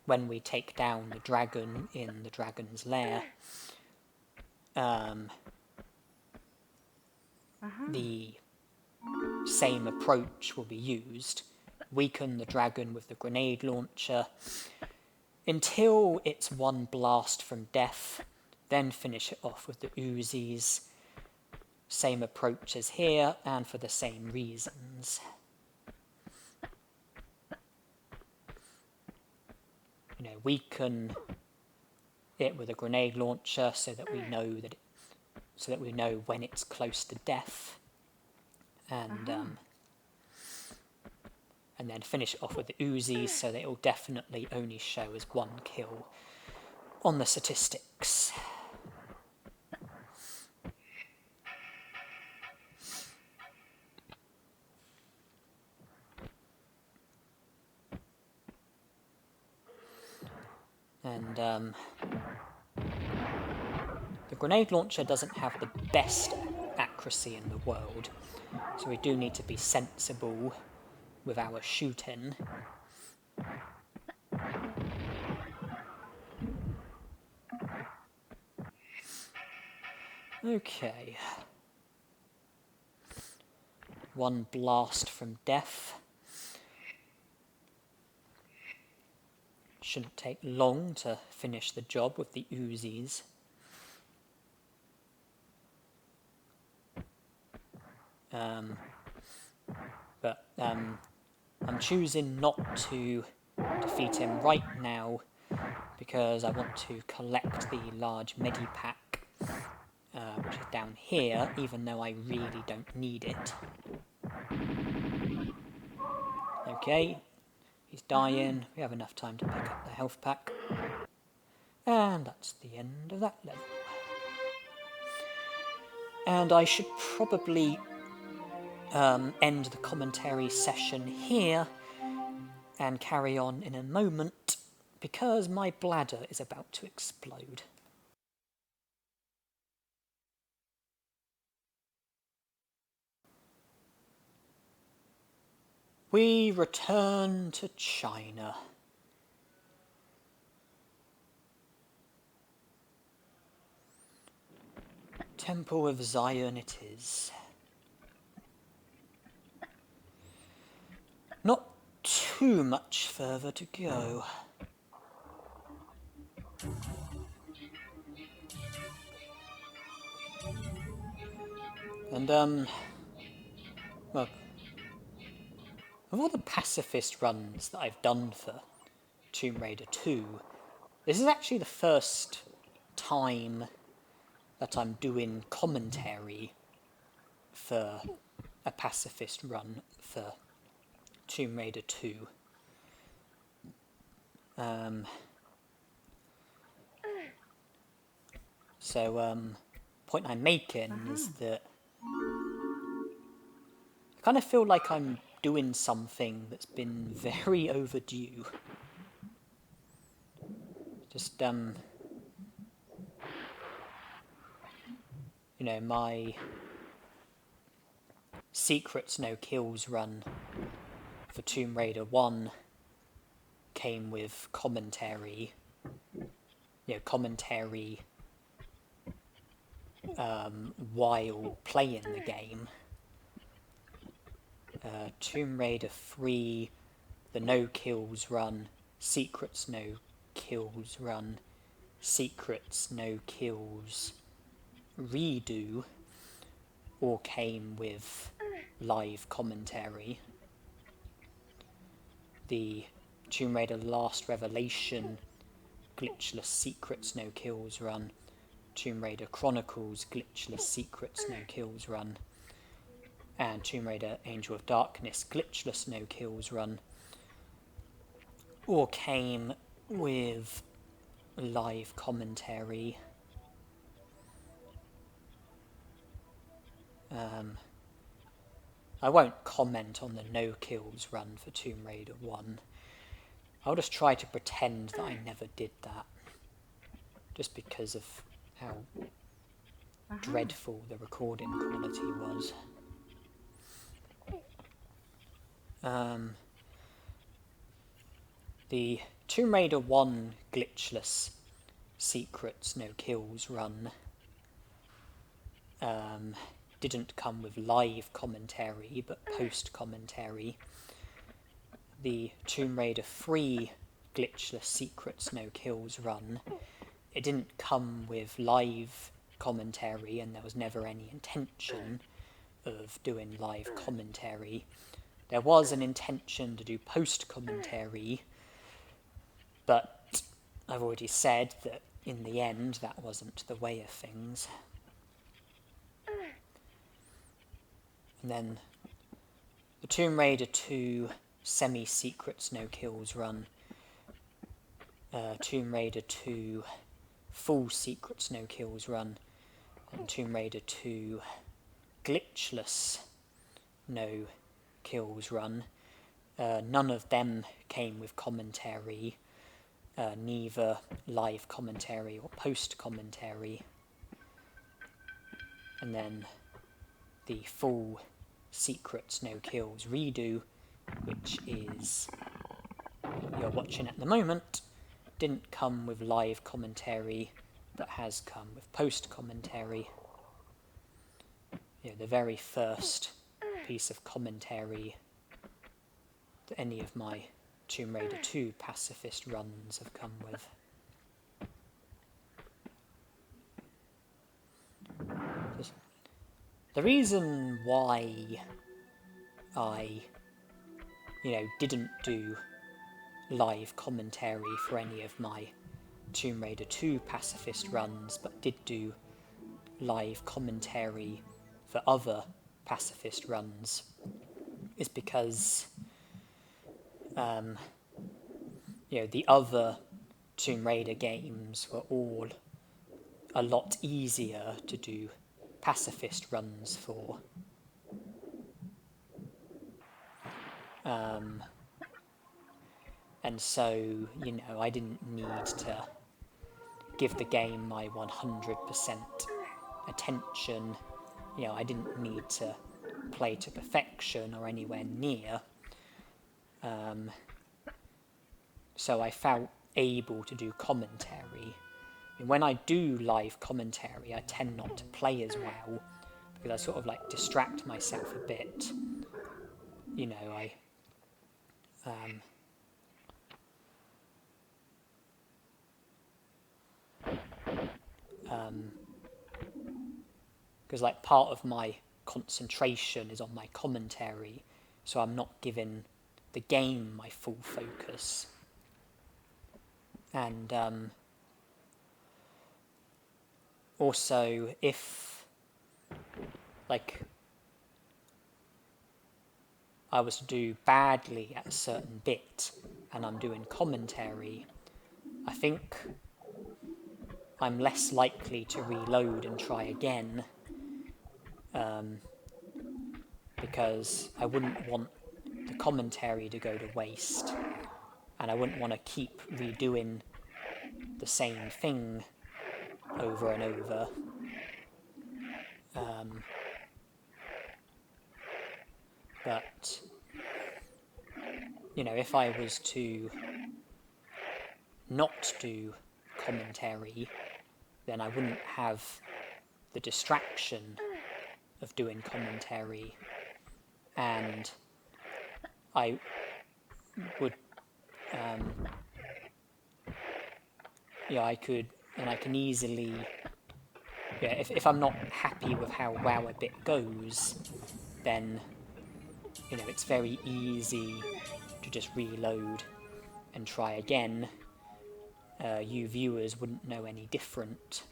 when we take down the dragon in the dragon's lair, the same approach will be used. Weaken the dragon with the grenade launcher until it's one blast from death, then finish it off with the Uzis. Same approach as here, and for the same reasons. Weaken it with a grenade launcher so that we know when it's close to death, and then finish it off with the Uzis so that it will definitely only show as one kill on the statistics. And the grenade launcher doesn't have the best accuracy in the world, so we do need to be sensible with our shooting. Okay. One blast from death. Shouldn't take long to finish the job with the Uzis. But I'm choosing not to defeat him right now because I want to collect the large medipack, which is down here, even though I really don't need it. Okay, he's dying. We have enough time to pick up the health pack. And that's the end of that level. And I should probably end the commentary session here and carry on in a moment because my bladder is about to explode. We return to China. Temple of Zion it is. Not too much further to go. And, well, of all the pacifist runs that I've done for Tomb Raider 2, this is actually the first time that I'm doing commentary for a pacifist run for Tomb Raider 2. Point I'm making is that I kind of feel like I'm doing something that's been very overdue. Just, my Secrets No Kills run for Tomb Raider 1 came with commentary. Commentary while playing the game. Tomb Raider 3, the No Kills run, Secrets No Kills run, Secrets No Kills redo, all came with live commentary. The Tomb Raider Last Revelation, Glitchless Secrets No Kills run, Tomb Raider Chronicles Glitchless Secrets No Kills run, and Tomb Raider Angel of Darkness Glitchless No Kills run all came with live commentary. I won't comment on the No Kills run for Tomb Raider 1. I'll just try to pretend that I never did that, just because of how dreadful the recording quality was. The Tomb Raider 1 Glitchless Secrets No Kills run didn't come with live commentary, but post-commentary. The Tomb Raider 3 Glitchless Secrets No Kills Run, it didn't come with live commentary, and there was never any intention of doing live commentary. There was an intention to do post-commentary, but I've already said that in the end that wasn't the way of things. And then the Tomb Raider 2 Semi-Secrets No Kills Run, Tomb Raider 2 Full Secrets No Kills Run, and Tomb Raider 2 Glitchless No Kills Run. None of them came with commentary, neither live commentary or post-commentary. And then the Full Secrets No Kills redo, which is you're watching at the moment, didn't come with live commentary, but has come with post-commentary. The very first piece of commentary that any of my Tomb Raider 2 Pacifist runs have come with. The reason why I, didn't do live commentary for any of my Tomb Raider 2 Pacifist runs, but did do live commentary for other Pacifist runs, is because the other Tomb Raider games were all a lot easier to do Pacifist runs for. And so, I didn't need to give the game my 100% attention. I didn't need to play to perfection or anywhere near. So I felt able to do commentary. When I do live commentary, I tend not to play as well, because I sort of distract myself a bit. Because part of my concentration is on my commentary, so I'm not giving the game my full focus. And also, if I was to do badly at a certain bit and I'm doing commentary, I think I'm less likely to reload and try again, because I wouldn't want the commentary to go to waste, and I wouldn't want to keep redoing the same thing over and over. But if I was to not do commentary, then I wouldn't have the distraction of doing commentary, and I would, I can easily, if I'm not happy with how WoW a bit goes, then, it's very easy to just reload and try again. You viewers wouldn't know any different.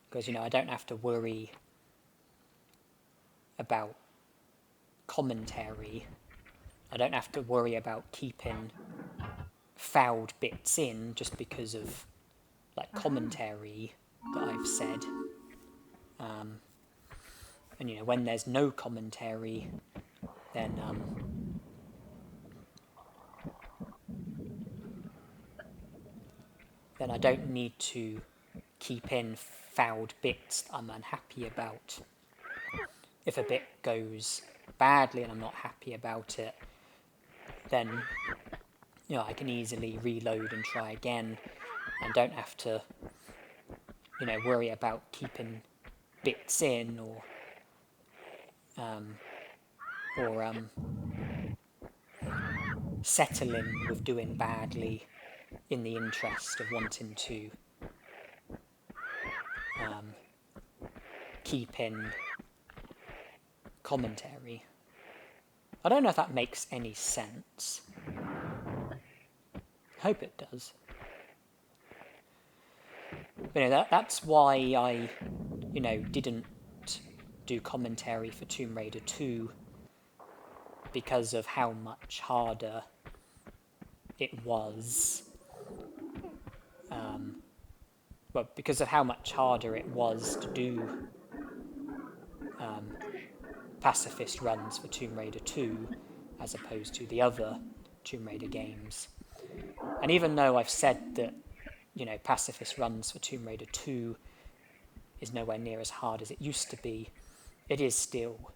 Because, I don't have to worry about commentary. I don't have to worry about keeping fouled bits in just because of, commentary that I've said. And, when there's no commentary, then, then I don't need to keep in fouled bits that I'm unhappy about. If a bit goes badly and I'm not happy about it, then I can easily reload and try again, and don't have to worry about keeping bits in or settling with doing badly in the interest of wanting to keep in commentary. I don't know if that makes any sense. I hope it does. But that's why I, didn't do commentary for Tomb Raider 2, because of how much harder it was. Because of how much harder it was to do pacifist runs for Tomb Raider 2 as opposed to the other Tomb Raider games. And even though I've said that, pacifist runs for Tomb Raider 2 is nowhere near as hard as it used to be, it is still,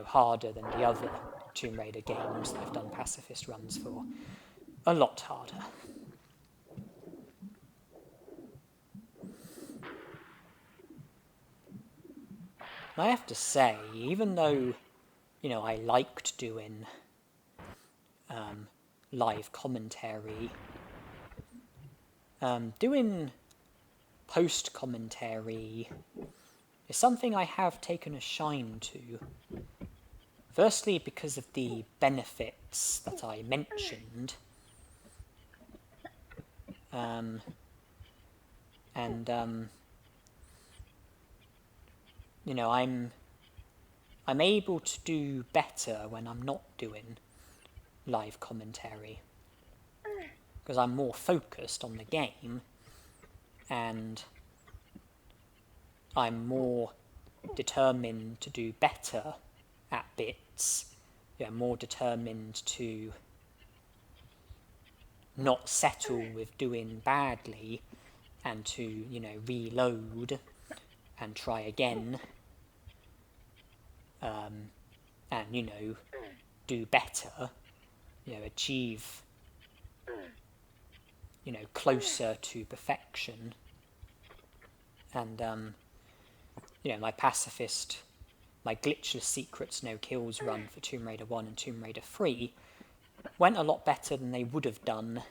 harder than the other Tomb Raider games that I've done pacifist runs for. A lot harder. I have to say, even though, I liked doing live commentary, doing post-commentary is something I have taken a shine to. Firstly, because of the benefits that I mentioned, I'm able to do better when I'm not doing live commentary, because I'm more focused on the game and I'm more determined to do better at bits, more determined to not settle with doing badly and to, reload and try again, and, do better, achieve, closer to perfection. And, my Glitchless Secrets No Kills run for Tomb Raider 1 and Tomb Raider 3 went a lot better than they would have done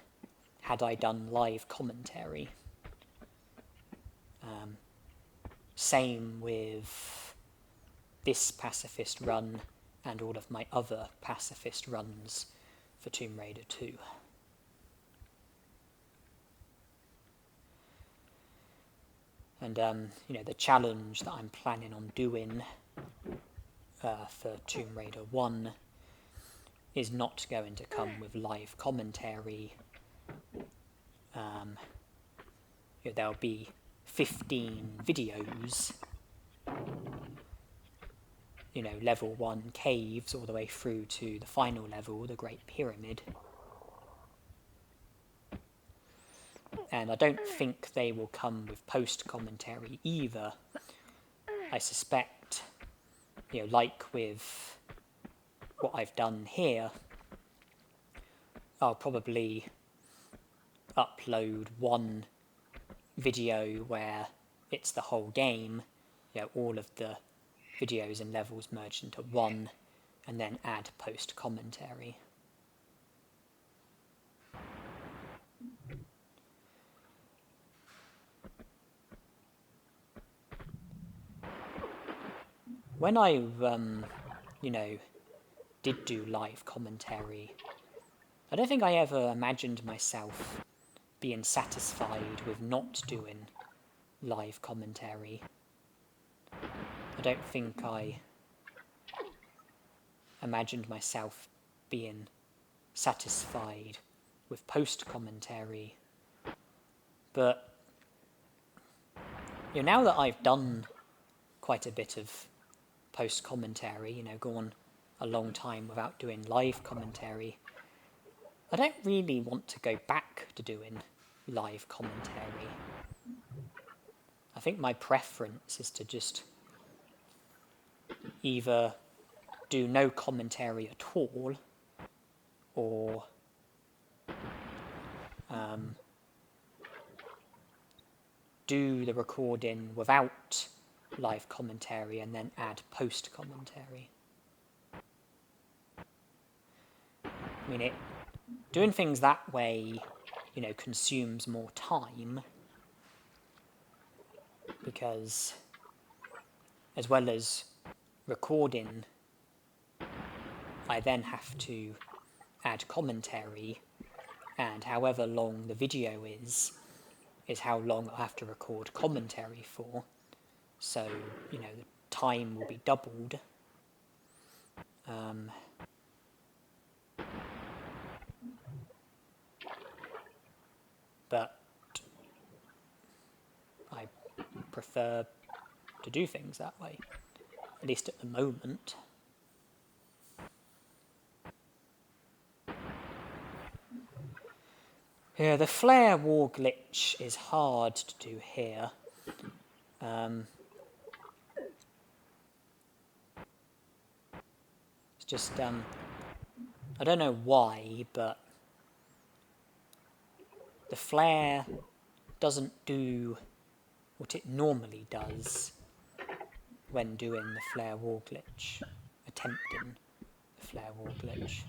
had I done live commentary. Same with this pacifist run and all of my other pacifist runs for Tomb Raider 2. And, the challenge that I'm planning on doing for Tomb Raider 1 is not going to come with live commentary. There'll be 15 videos, level 1 caves all the way through to the final level, the Great Pyramid. And I don't think they will come with post-commentary either. I suspect, like with what I've done here, I'll probably upload one video where it's the whole game, all of the videos and levels merged into one, and then add post-commentary. When I, did do live commentary, I don't think I ever imagined myself being satisfied with not doing live commentary. I don't think I imagined myself being satisfied with post-commentary. But, now that I've done quite a bit of post-commentary, gone a long time without doing live commentary, I don't really want to go back to doing live commentary. I think my preference is to just either do no commentary at all, or do the recording without live commentary and then add post-commentary. I mean, doing things that way, you know, consumes more time, because as well as recording, I then have to add commentary, and however long the video is how long I'll have to record commentary for. So, you know, the time will be doubled. But I prefer to do things that way, at least at the moment. Yeah, the flare war glitch is hard to do here. It's just, I don't know why, but the flare doesn't do what it normally does when doing the flare war glitch, attempting the flare war glitch.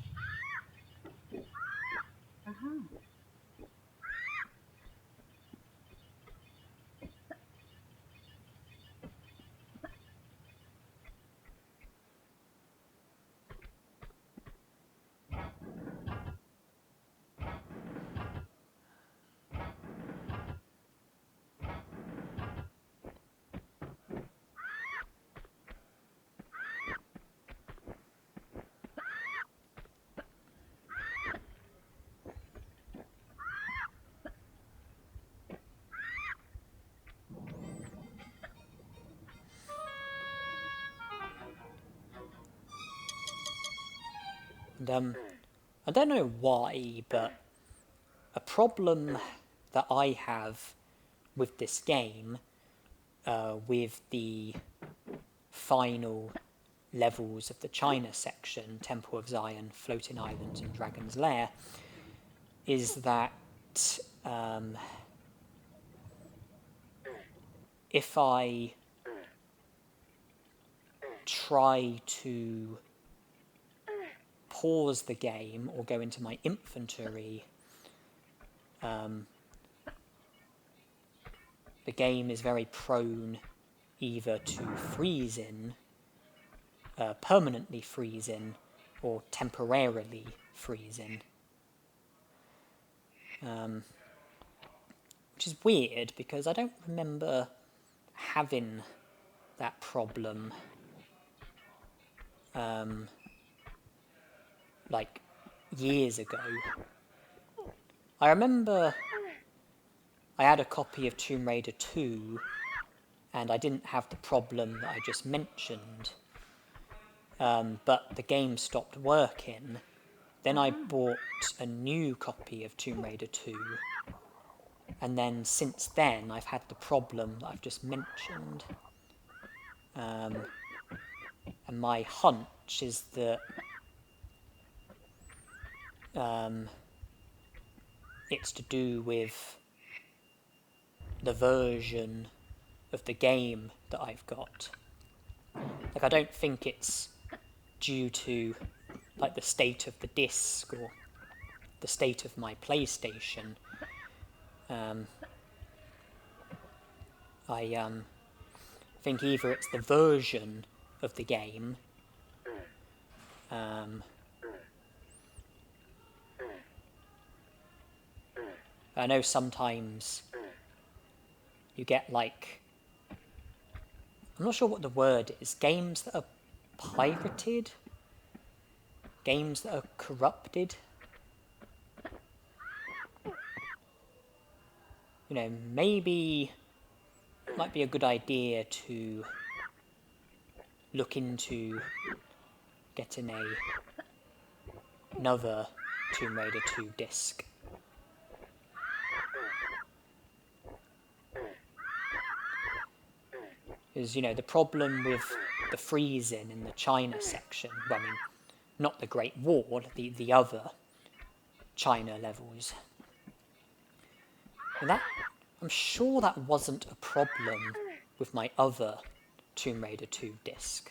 And I don't know why, but a problem that I have with this game, with the final levels of the China section, Temple of Zion, Floating Islands and Dragon's Lair, is that if I try to pause the game or go into my inventory, the game is very prone either to freezing, permanently freezing, or temporarily freezing. Which is weird, because I don't remember having that problem like years ago. I remember I had a copy of Tomb Raider 2 and I didn't have the problem that I just mentioned, but the game stopped working. Then I bought a new copy of Tomb Raider 2, and then since then I've had the problem that I've just mentioned. And my hunch is that it's to do with the version of the game that I've got. Like, I don't think it's due to like the state of the disc or the state of my PlayStation. I think either it's the version of the game, I know sometimes you get, like, I'm not sure what the word is, games that are pirated, games that are corrupted. You know, maybe it might be a good idea to look into getting another Tomb Raider 2 disc. Is, you know, the problem with the freezing in the China section, well, I mean, not the Great Wall, the other China levels. And that, I'm sure that wasn't a problem with my other Tomb Raider 2 disc.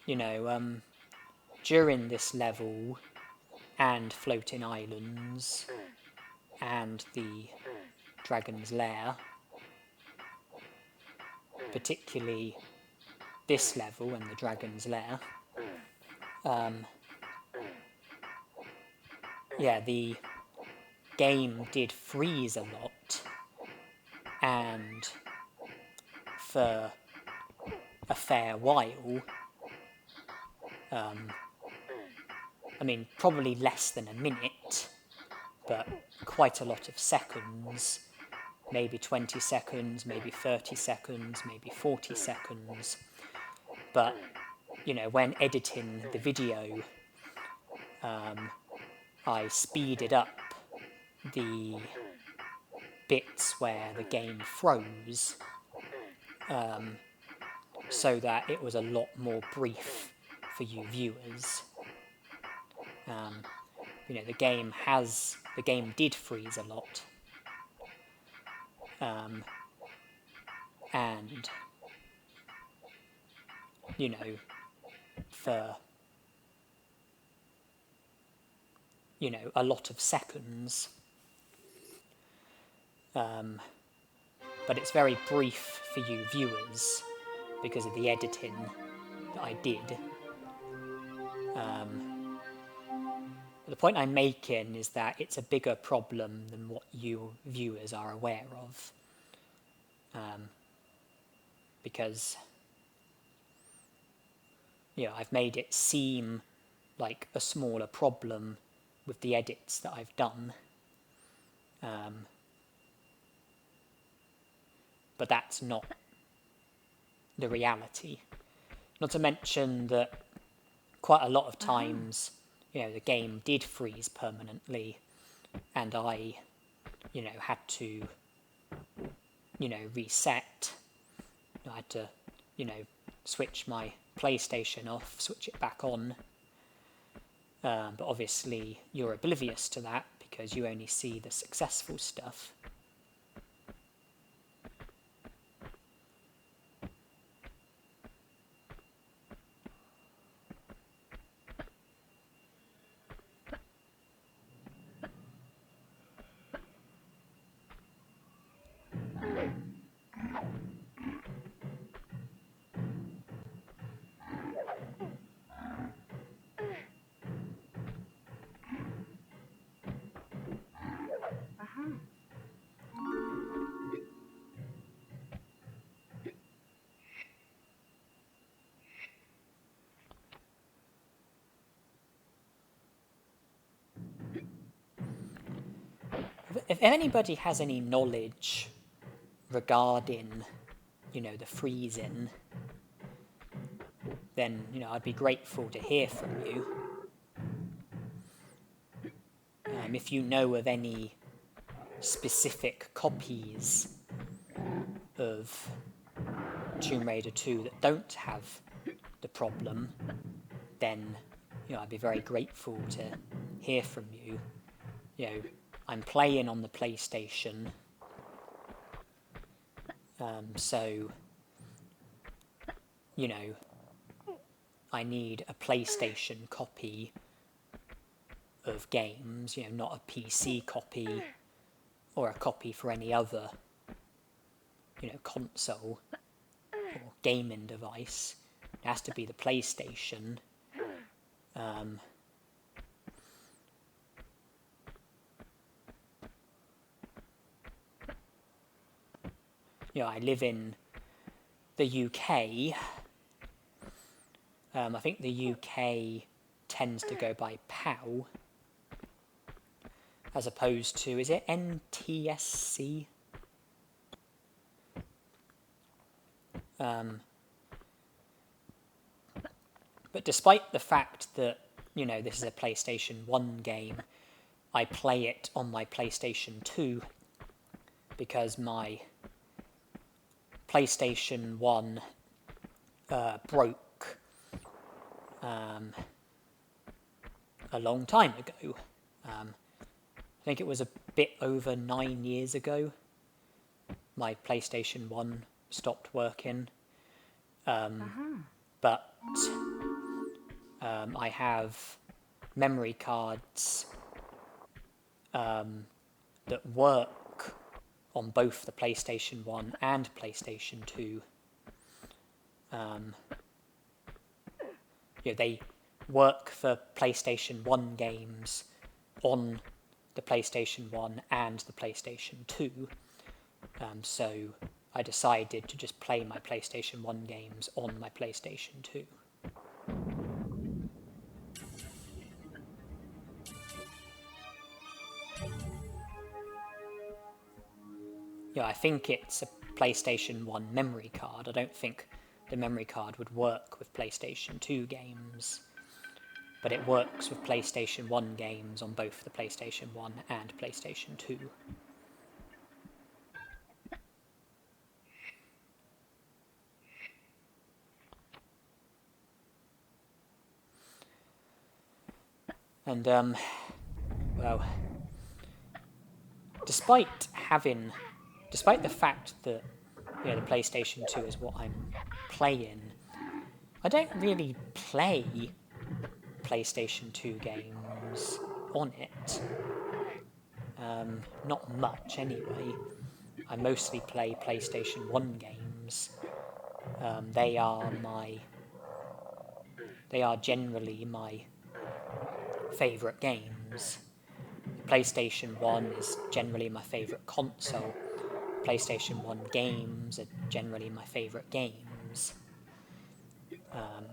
You know, during this level and Floating Islands and the Dragon's Lair, particularly this level and the Dragon's Lair, yeah, the game did freeze a lot, and for a fair while, I mean, probably less than a minute, but quite a lot of seconds, maybe 20 seconds, maybe 30 seconds, maybe 40 seconds. But, you know, when editing the video, I speeded up the bits where the game froze, so that it was a lot more brief for you viewers. You know, the game did freeze a lot, and you know, for a lot of seconds, but it's very brief for you viewers because of the editing that I did. The point I'm making is that it's a bigger problem than what you viewers are aware of, because I've made it seem like a smaller problem with the edits that I've done, but that's not the reality. Not to mention that quite a lot of times, the game did freeze permanently, and I, had to, reset. I had to, switch my PlayStation off, switch it back on. But obviously you're oblivious to that because you only see the successful stuff. If anybody has any knowledge regarding, the freezing, then, I'd be grateful to hear from you. If you know of any specific copies of Tomb Raider 2 that don't have the problem, then, I'd be very grateful to hear from you. I'm playing on the PlayStation, so, I need a PlayStation copy of games, not a PC copy or a copy for any other, console or gaming device. It has to be the PlayStation. I live in the UK. I think the UK tends to go by POW, as opposed to, is it NTSC? But despite the fact that, this is a PlayStation 1 game, I play it on my PlayStation 2 because my PlayStation 1 broke a long time ago. I think it was a bit over 9 years ago. My PlayStation 1 stopped working. But I have memory cards that work on both the PlayStation 1 and PlayStation 2. They work for PlayStation 1 games on the PlayStation 1 and the PlayStation 2. So I decided to just play my PlayStation 1 games on my PlayStation 2. I think it's a PlayStation 1 memory card. I don't think the memory card would work with PlayStation 2 games, but it works with PlayStation 1 games on both the PlayStation 1 and PlayStation 2. And, well, despite the fact that, the PlayStation 2 is what I'm playing, I don't really play PlayStation 2 games on it. Not much, anyway. I mostly play PlayStation 1 games. They are generally my favourite games. PlayStation 1 is generally my favourite console. PlayStation 1 games are generally my favourite games. And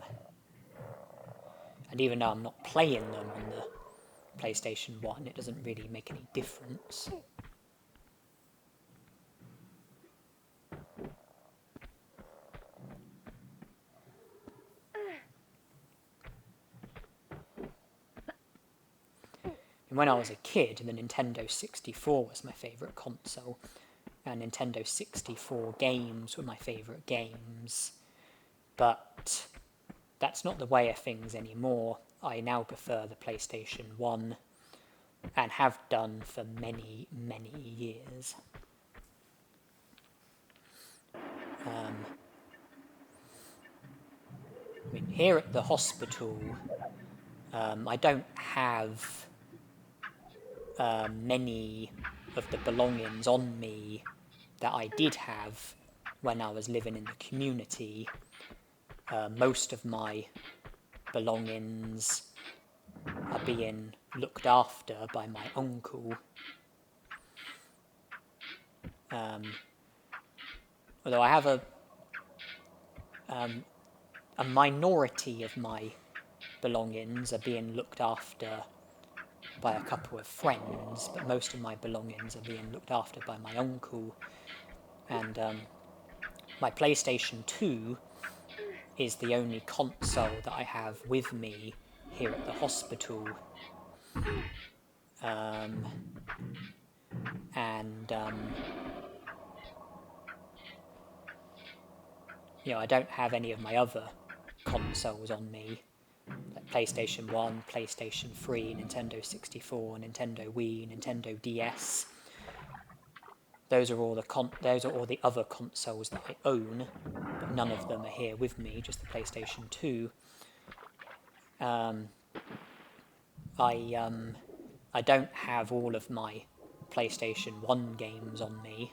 even though I'm not playing them on the PlayStation 1, it doesn't really make any difference. And when I was a kid, the Nintendo 64 was my favourite console, and Nintendo 64 games were my favourite games. But that's not the way of things anymore. I now prefer the PlayStation 1, and have done for many, many years. Here at the hospital, I don't have many of the belongings on me that I did have when I was living in the community. Most of my belongings are being looked after by my uncle. Although I have a minority of my belongings are being looked after by a couple of friends, but most of my belongings are being looked after by my uncle. And my PlayStation 2 is the only console that I have with me here at the hospital. I don't have any of my other consoles on me, like PlayStation 1, PlayStation 3, Nintendo 64, Nintendo Wii, Nintendo DS. Those are all the other consoles that I own, but none of them are here with me, just the PlayStation 2. I don't have all of my PlayStation 1 games on me.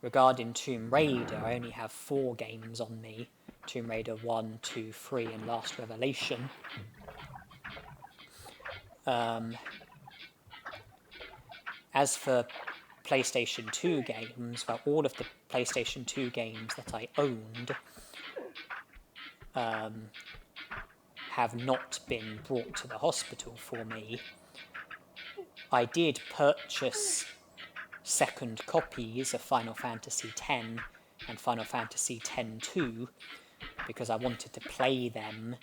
Regarding Tomb Raider, I only have 4 games on me. Tomb Raider 1, 2, 3, and Last Revelation. As for PlayStation 2 games, well, all of the PlayStation 2 games that I owned have not been brought to the hospital for me. I did purchase second copies of Final Fantasy X and Final Fantasy X-2 because I wanted to play them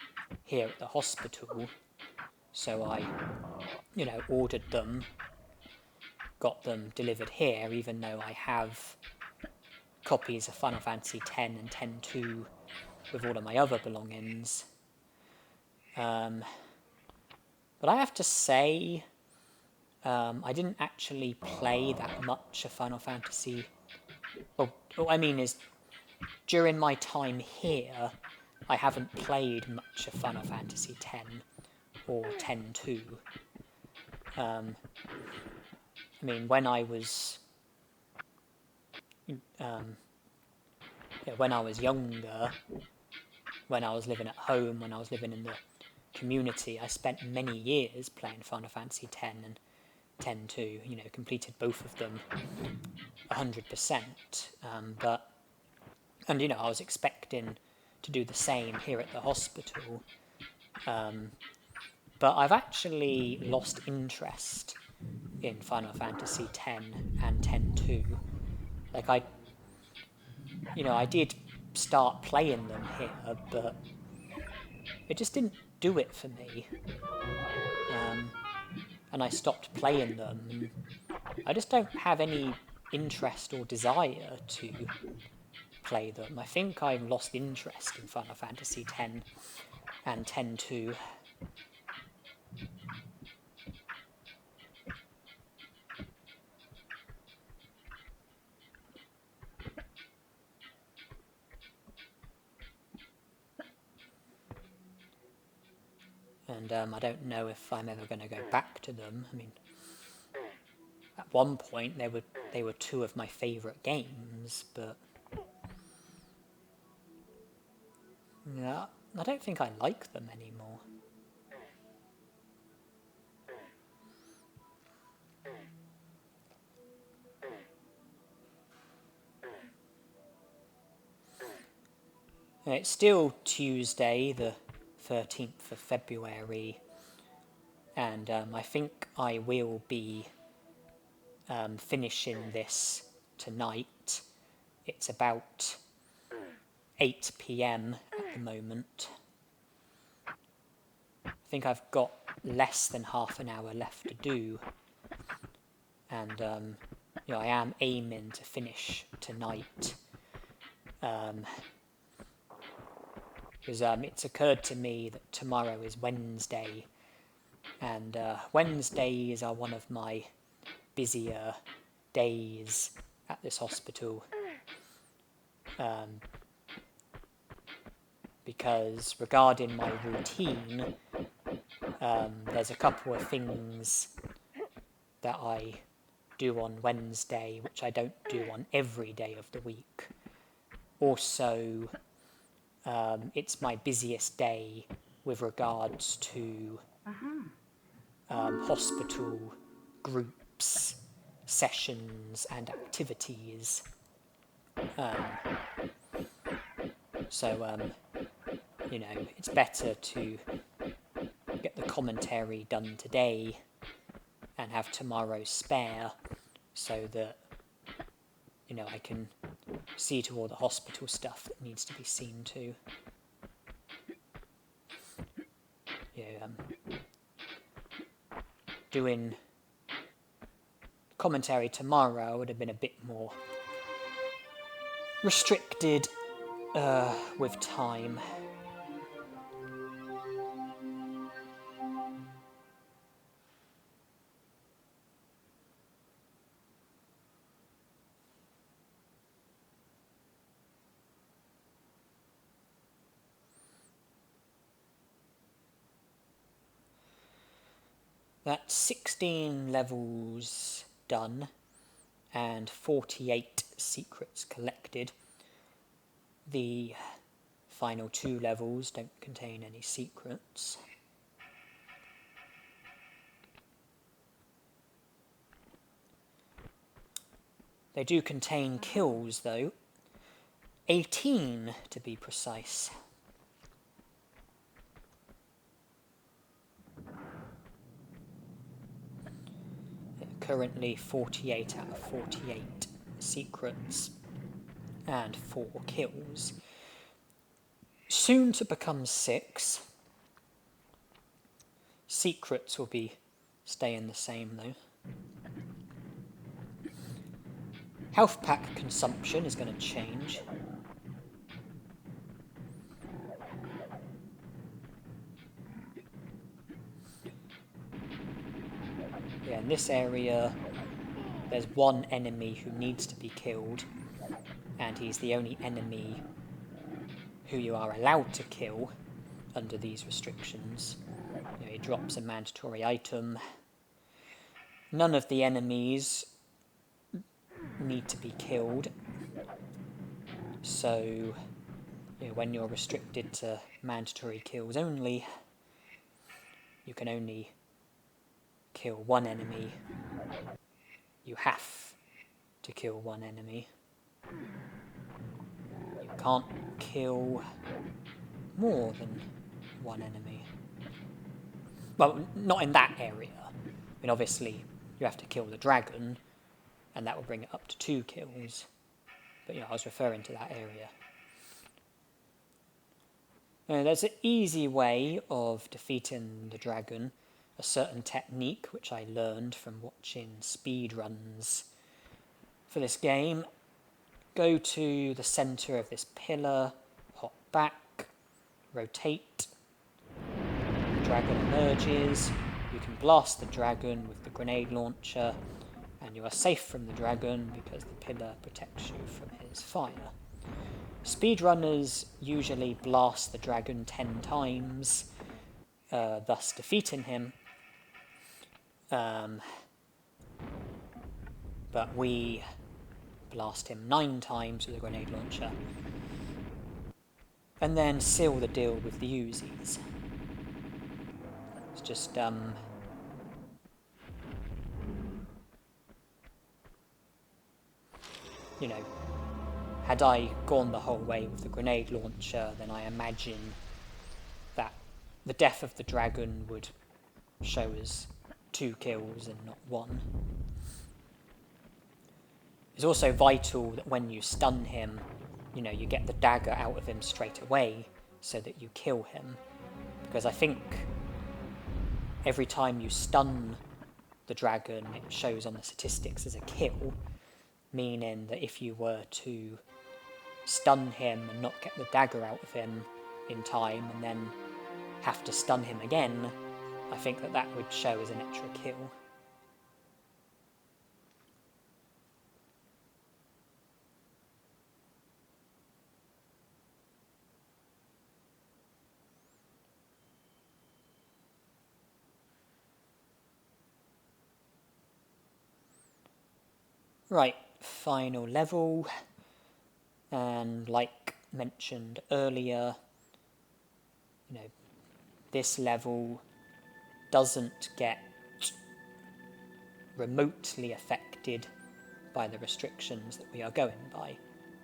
here at the hospital. So I, ordered them, got them delivered here, even though I have copies of Final Fantasy X and X-2 with all of my other belongings. But I have to say, I didn't actually play that much of Final Fantasy. Well, what I mean is, during my time here, I haven't played much of Final Fantasy X or X-2. I mean, when I was younger, when I was living at home, when I was living in the community, I spent many years playing Final Fantasy X and X-2. You know, completed both of them 100%. And you know, I was expecting to do the same here at the hospital. But I've actually lost interest in Final Fantasy X and X-2. Like I did start playing them here, but it just didn't do it for me. And I stopped playing them, and I just don't have any interest or desire to play them. I think I've lost interest in Final Fantasy X and X-2. And I don't know if I'm ever going to go back to them. I mean, at one point they were two of my favourite games, but yeah, I don't think I like them anymore. It's still Tuesday, the 13th of February, and I think I will be finishing this tonight. It's about 8 PM at the moment. I think I've got less than half an hour left to do, and I am aiming to finish tonight. Because it's occurred to me that tomorrow is Wednesday, and Wednesdays are one of my busier days at this hospital, because regarding my routine, there's a couple of things that I do on Wednesday which I don't do on every day of the week. Also, it's my busiest day with regards to hospital groups, sessions and activities. So it's better to get the commentary done today and have tomorrow spare, so that I can see to all the hospital stuff that needs to be seen to. Doing commentary tomorrow would have been a bit more restricted with time. That's 16 levels done and 48 secrets collected. The final 2 levels don't contain any secrets. They do contain kills, though. 18 to be precise. Currently 48 out of 48 secrets and 4 kills. Soon to become 6. Secrets will be staying the same though. Health pack consumption is going to change. Yeah, in this area, there's one enemy who needs to be killed, and he's the only enemy who you are allowed to kill under these restrictions. You know, he drops a mandatory item. None of the enemies need to be killed, so you know, when you're restricted to mandatory kills only, you can only kill one enemy. You have to kill one enemy. You can't kill more than one enemy. Well, not in that area. I mean, obviously, you have to kill the dragon, and that will bring it up to 2 kills. But, I was referring to that area. Now, there's an easy way of defeating the dragon, a certain technique which I learned from watching speedruns for this game. Go to the centre of this pillar, hop back, rotate, the dragon emerges, you can blast the dragon with the grenade launcher, and you are safe from the dragon because the pillar protects you from his fire. Speedrunners usually blast the dragon 10 times, thus defeating him. But we blast him 9 times with a grenade launcher, and then seal the deal with the Uzis. It's just, had I gone the whole way with the grenade launcher, then I imagine that the death of the dragon would show as 2 kills and not 1. It's also vital that when you stun him, you get the dagger out of him straight away so that you kill him. Because I think every time you stun the dragon, it shows on the statistics as a kill, meaning that if you were to stun him and not get the dagger out of him in time and then have to stun him again, I think that would show as an extra kill. Right, final level, and like mentioned earlier, this level doesn't get remotely affected by the restrictions that we are going by.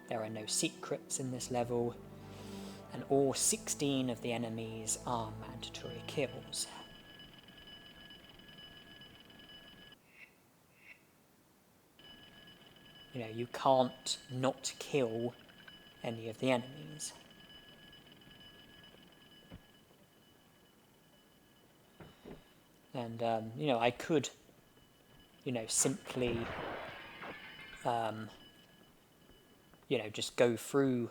There are no secrets in this level, and all 16 of the enemies are mandatory kills. You can't not kill any of the enemies. And, I could, simply, just go through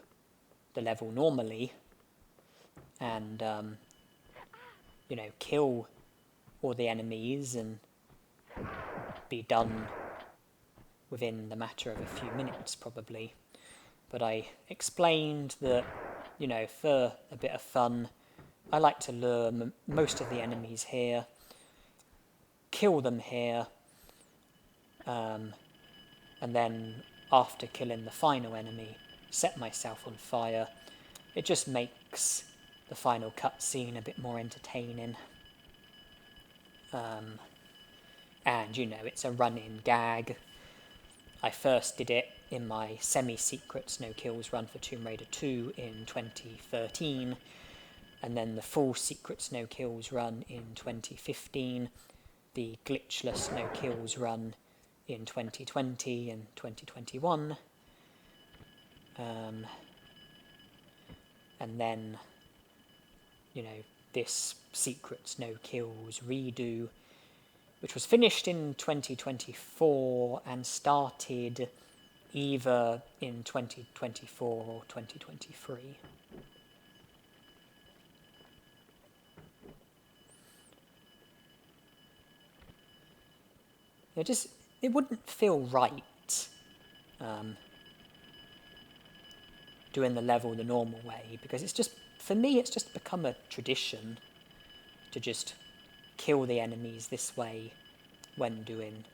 the level normally and, kill all the enemies and be done within the matter of a few minutes, probably. But I explained that, for a bit of fun, I like to lure most of the enemies here, kill them here, and then after killing the final enemy, set myself on fire. It just makes the final cutscene a bit more entertaining. And, it's a running gag. I first did it in my semi-secret No Kills Run for Tomb Raider 2 in 2013, and then the full secret No Kills Run in 2015, the Glitchless No Kills Run in 2020 and 2021, and then, this secret No Kills redo, which was finished in 2024 and started either in 2024 or 2023. It wouldn't feel right doing the level the normal way, because it's just, for me, it's just become a tradition to just kill the enemies this way when doing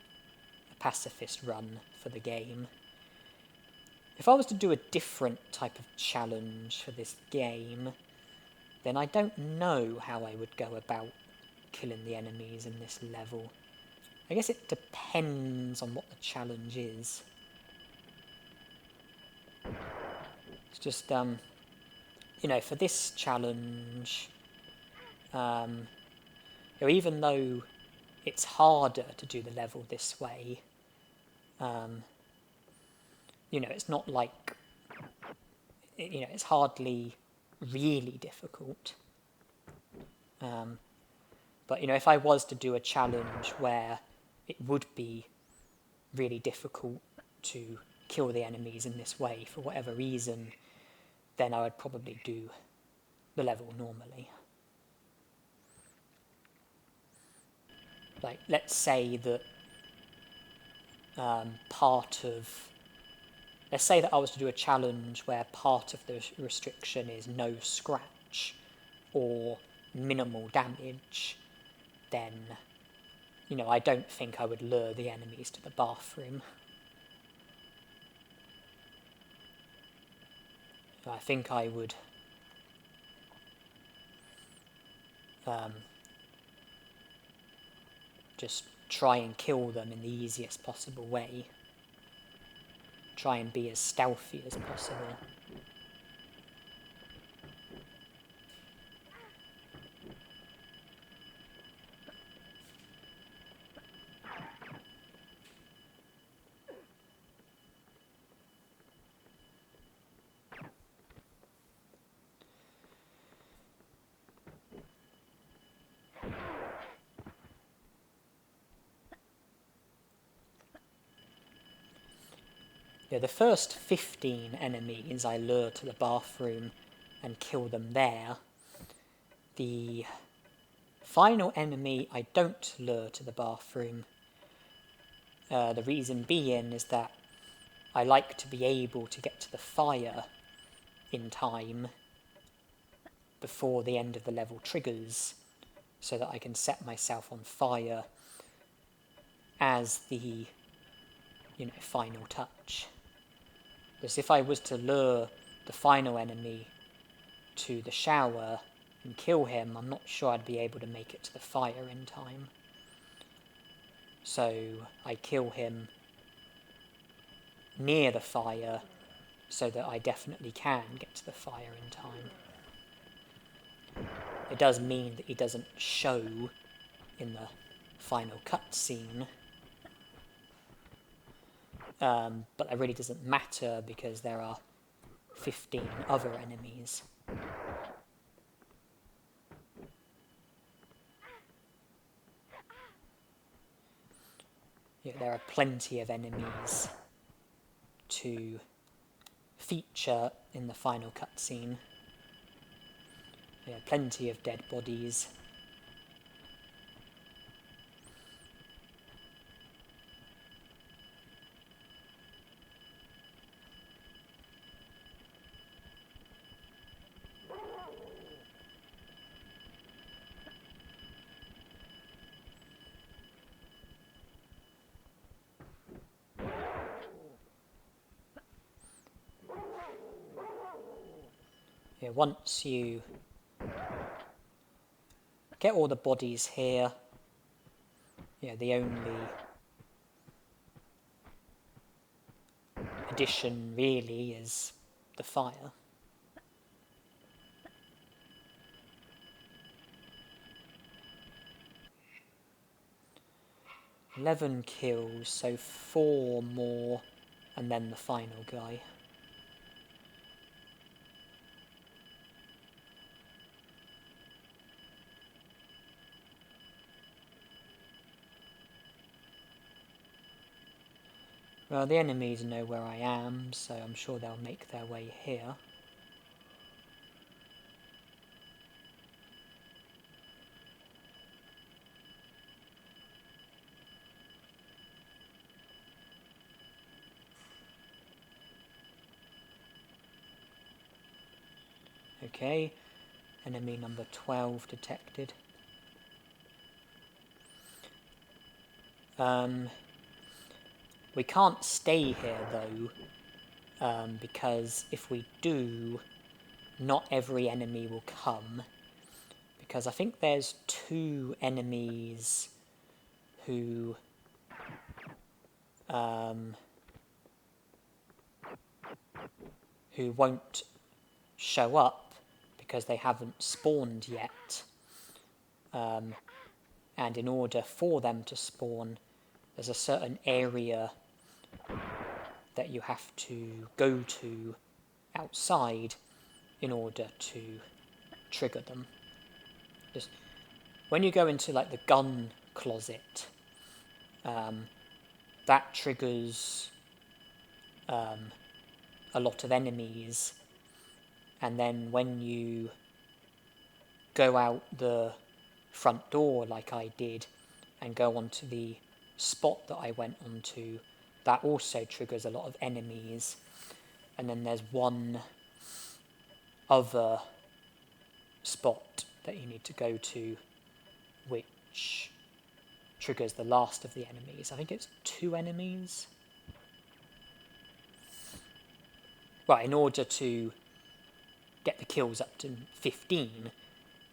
a pacifist run for the game. If I was to do a different type of challenge for this game, then I don't know how I would go about killing the enemies in this level. I guess it depends on what the challenge is. It's just, you know, for this challenge, even though it's harder to do the level this way, you know, it's not like, you know, it's hardly really difficult. But, you know, if I was to do a challenge where it would be really difficult to kill the enemies in this way for whatever reason, then I would probably do the level normally. Like, let's say that let's say that I was to do a challenge where part of the restriction is no scratch or minimal damage, then, you know, I don't think I would lure the enemies to the bathroom. I think I would just try and kill them in the easiest possible way. Try and be as stealthy as possible. Yeah, the first 15 enemies I lure to the bathroom and kill them there. The final enemy I don't lure to the bathroom. The reason being is that I like to be able to get to the fire in time before the end of the level triggers, so that I can set myself on fire as the, you know, final touch. Because if I was to lure the final enemy to the shower and kill him, I'm not sure I'd be able to make it to the fire in time. So I kill him near the fire so that I definitely can get to the fire in time. It does mean that he doesn't show in the final cutscene, but that really doesn't matter because there are 15 other enemies. Yeah, there are plenty of enemies to feature in the final cutscene. Yeah, plenty of dead bodies. Yeah, once you get all the bodies here, yeah, the only addition really is the fire. "11 kills, so 4 more, and then the final guy." Well, the enemies know where I am, so I'm sure they'll make their way here. Okay, enemy number 12 detected. We can't stay here though, because if we do, not every enemy will come, because I think there's 2 enemies who won't show up because they haven't spawned yet, and in order for them to spawn, there's a certain area that you have to go to outside in order to trigger them. Just when you go into like the gun closet, that triggers a lot of enemies, and then when you go out the front door like I did and go onto the spot that I went onto, that also triggers a lot of enemies. And then there's one other spot that you need to go to which triggers the last of the enemies. I think it's 2 enemies. Right, in order to get the kills up to 15,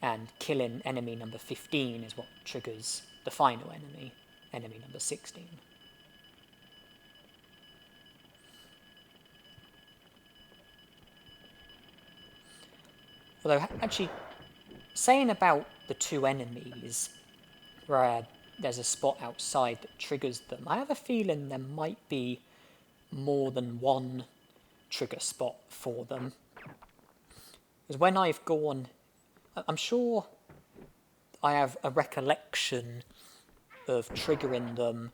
and killing enemy number 15 is what triggers the final enemy, enemy number 16. Although, actually, saying about the 2 enemies, where there's a spot outside that triggers them, I have a feeling there might be more than one trigger spot for them. Because when I've gone, I'm sure I have a recollection of triggering them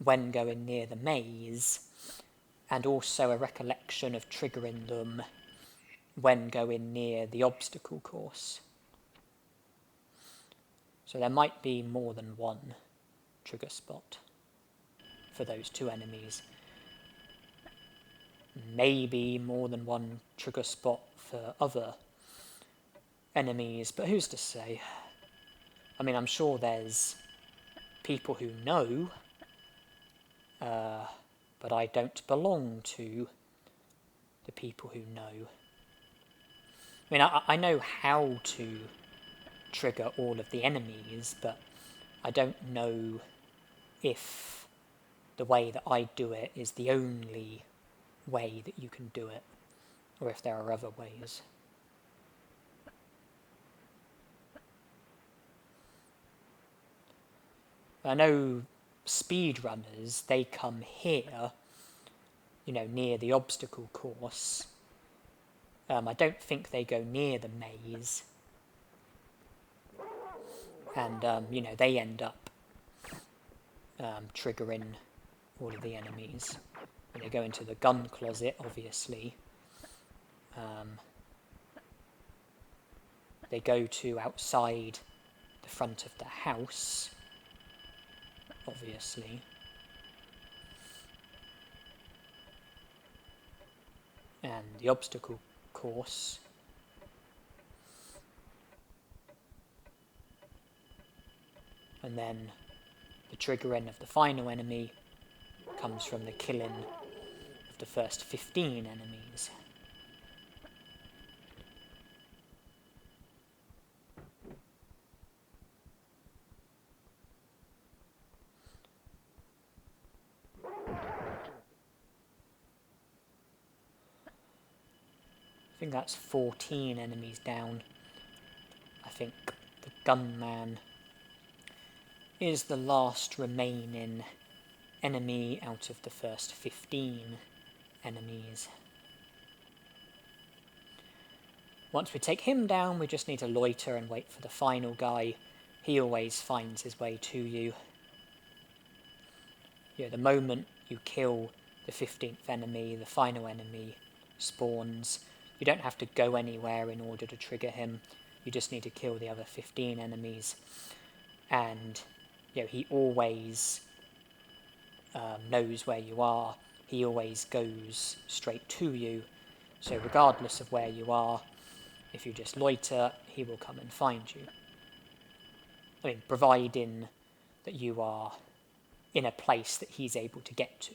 when going near the maze, and also a recollection of triggering them when going near the obstacle course. So there might be more than one trigger spot for those 2 enemies. Maybe more than one trigger spot for other enemies, but who's to say? I mean, I'm sure there's people who know, but I don't belong to the people who know. I mean, I know how to trigger all of the enemies, but I don't know if the way that I do it is the only way that you can do it, or if there are other ways. I know speedrunners, they come here, near the obstacle course. I don't think they go near the maze. And, they end up triggering all of the enemies. When they go into the gun closet, obviously. They go to outside the front of the house, obviously. And the obstacle course. And then the triggering of the final enemy comes from the killing of the first 15 enemies. I think that's 14 enemies down. I think the gunman is the last remaining enemy out of the first 15 enemies. Once we take him down, we just need to loiter and wait for the final guy. He always finds his way to you. The moment you kill the 15th enemy, the final enemy, spawns. You don't have to go anywhere in order to trigger him. You just need to kill the other 15 enemies. And, you know, he always knows where you are. He always goes straight to you. So regardless of where you are, if you just loiter, he will come and find you. I mean, providing that you are in a place that he's able to get to.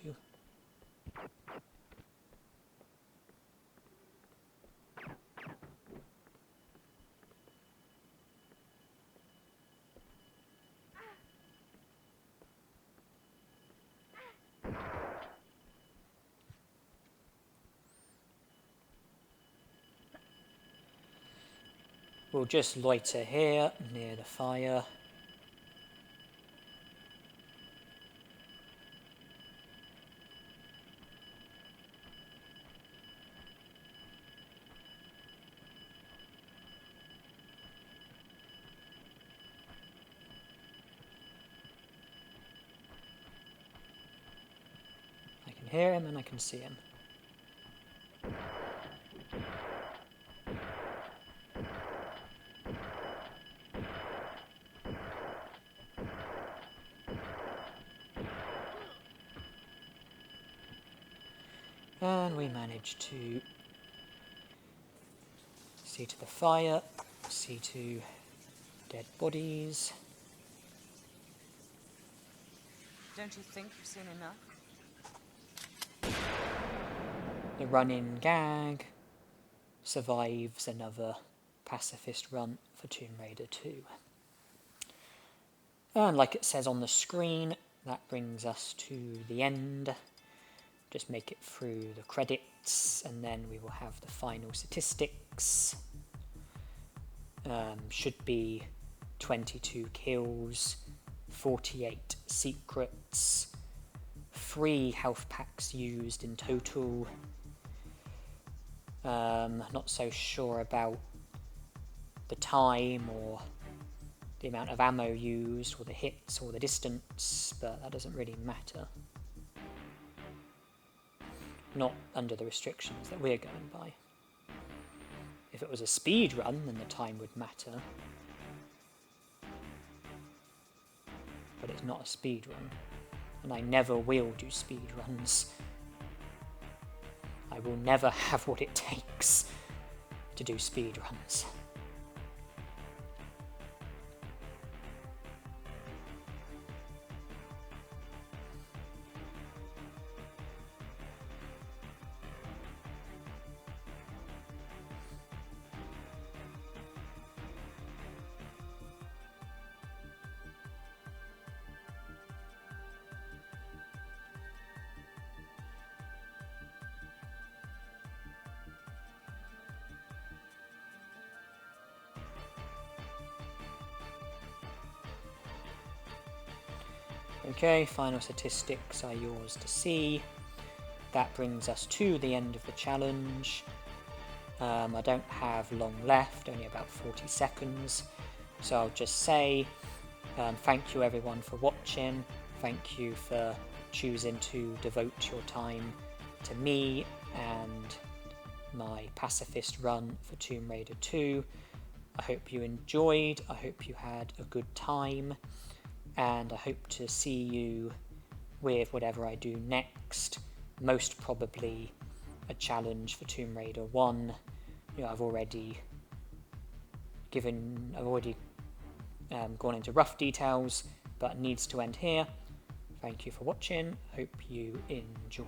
We'll just loiter here, near the fire. I can hear him and I can see him. And we manage to see to the fire, see to dead bodies. Don't you think you've seen enough? The run-in gag survives another pacifist run for Tomb Raider 2. And like it says on the screen, that brings us to the end. Just make it through the credits and then we will have the final statistics. Should be 22 kills, 48 secrets, 3 health packs used in total. Not so sure about the time or the amount of ammo used or the hits or the distance, but that doesn't really matter. Not under the restrictions that we're going by. If it was a speed run, then the time would matter. But it's not a speed run, and I never will do speed runs. I will never have what it takes to do speed runs. Okay, final statistics are yours to see. That brings us to the end of the challenge. I don't have long left, only about 40 seconds. So I'll just say thank you everyone for watching. Thank you for choosing to devote your time to me and my pacifist run for Tomb Raider 2. I hope you enjoyed, I hope you had a good time, and I hope to see you with whatever I do next. Most probably a challenge for Tomb Raider 1. You know, I've already gone into rough details, but it needs to end here. Thank you for watching, hope you enjoyed.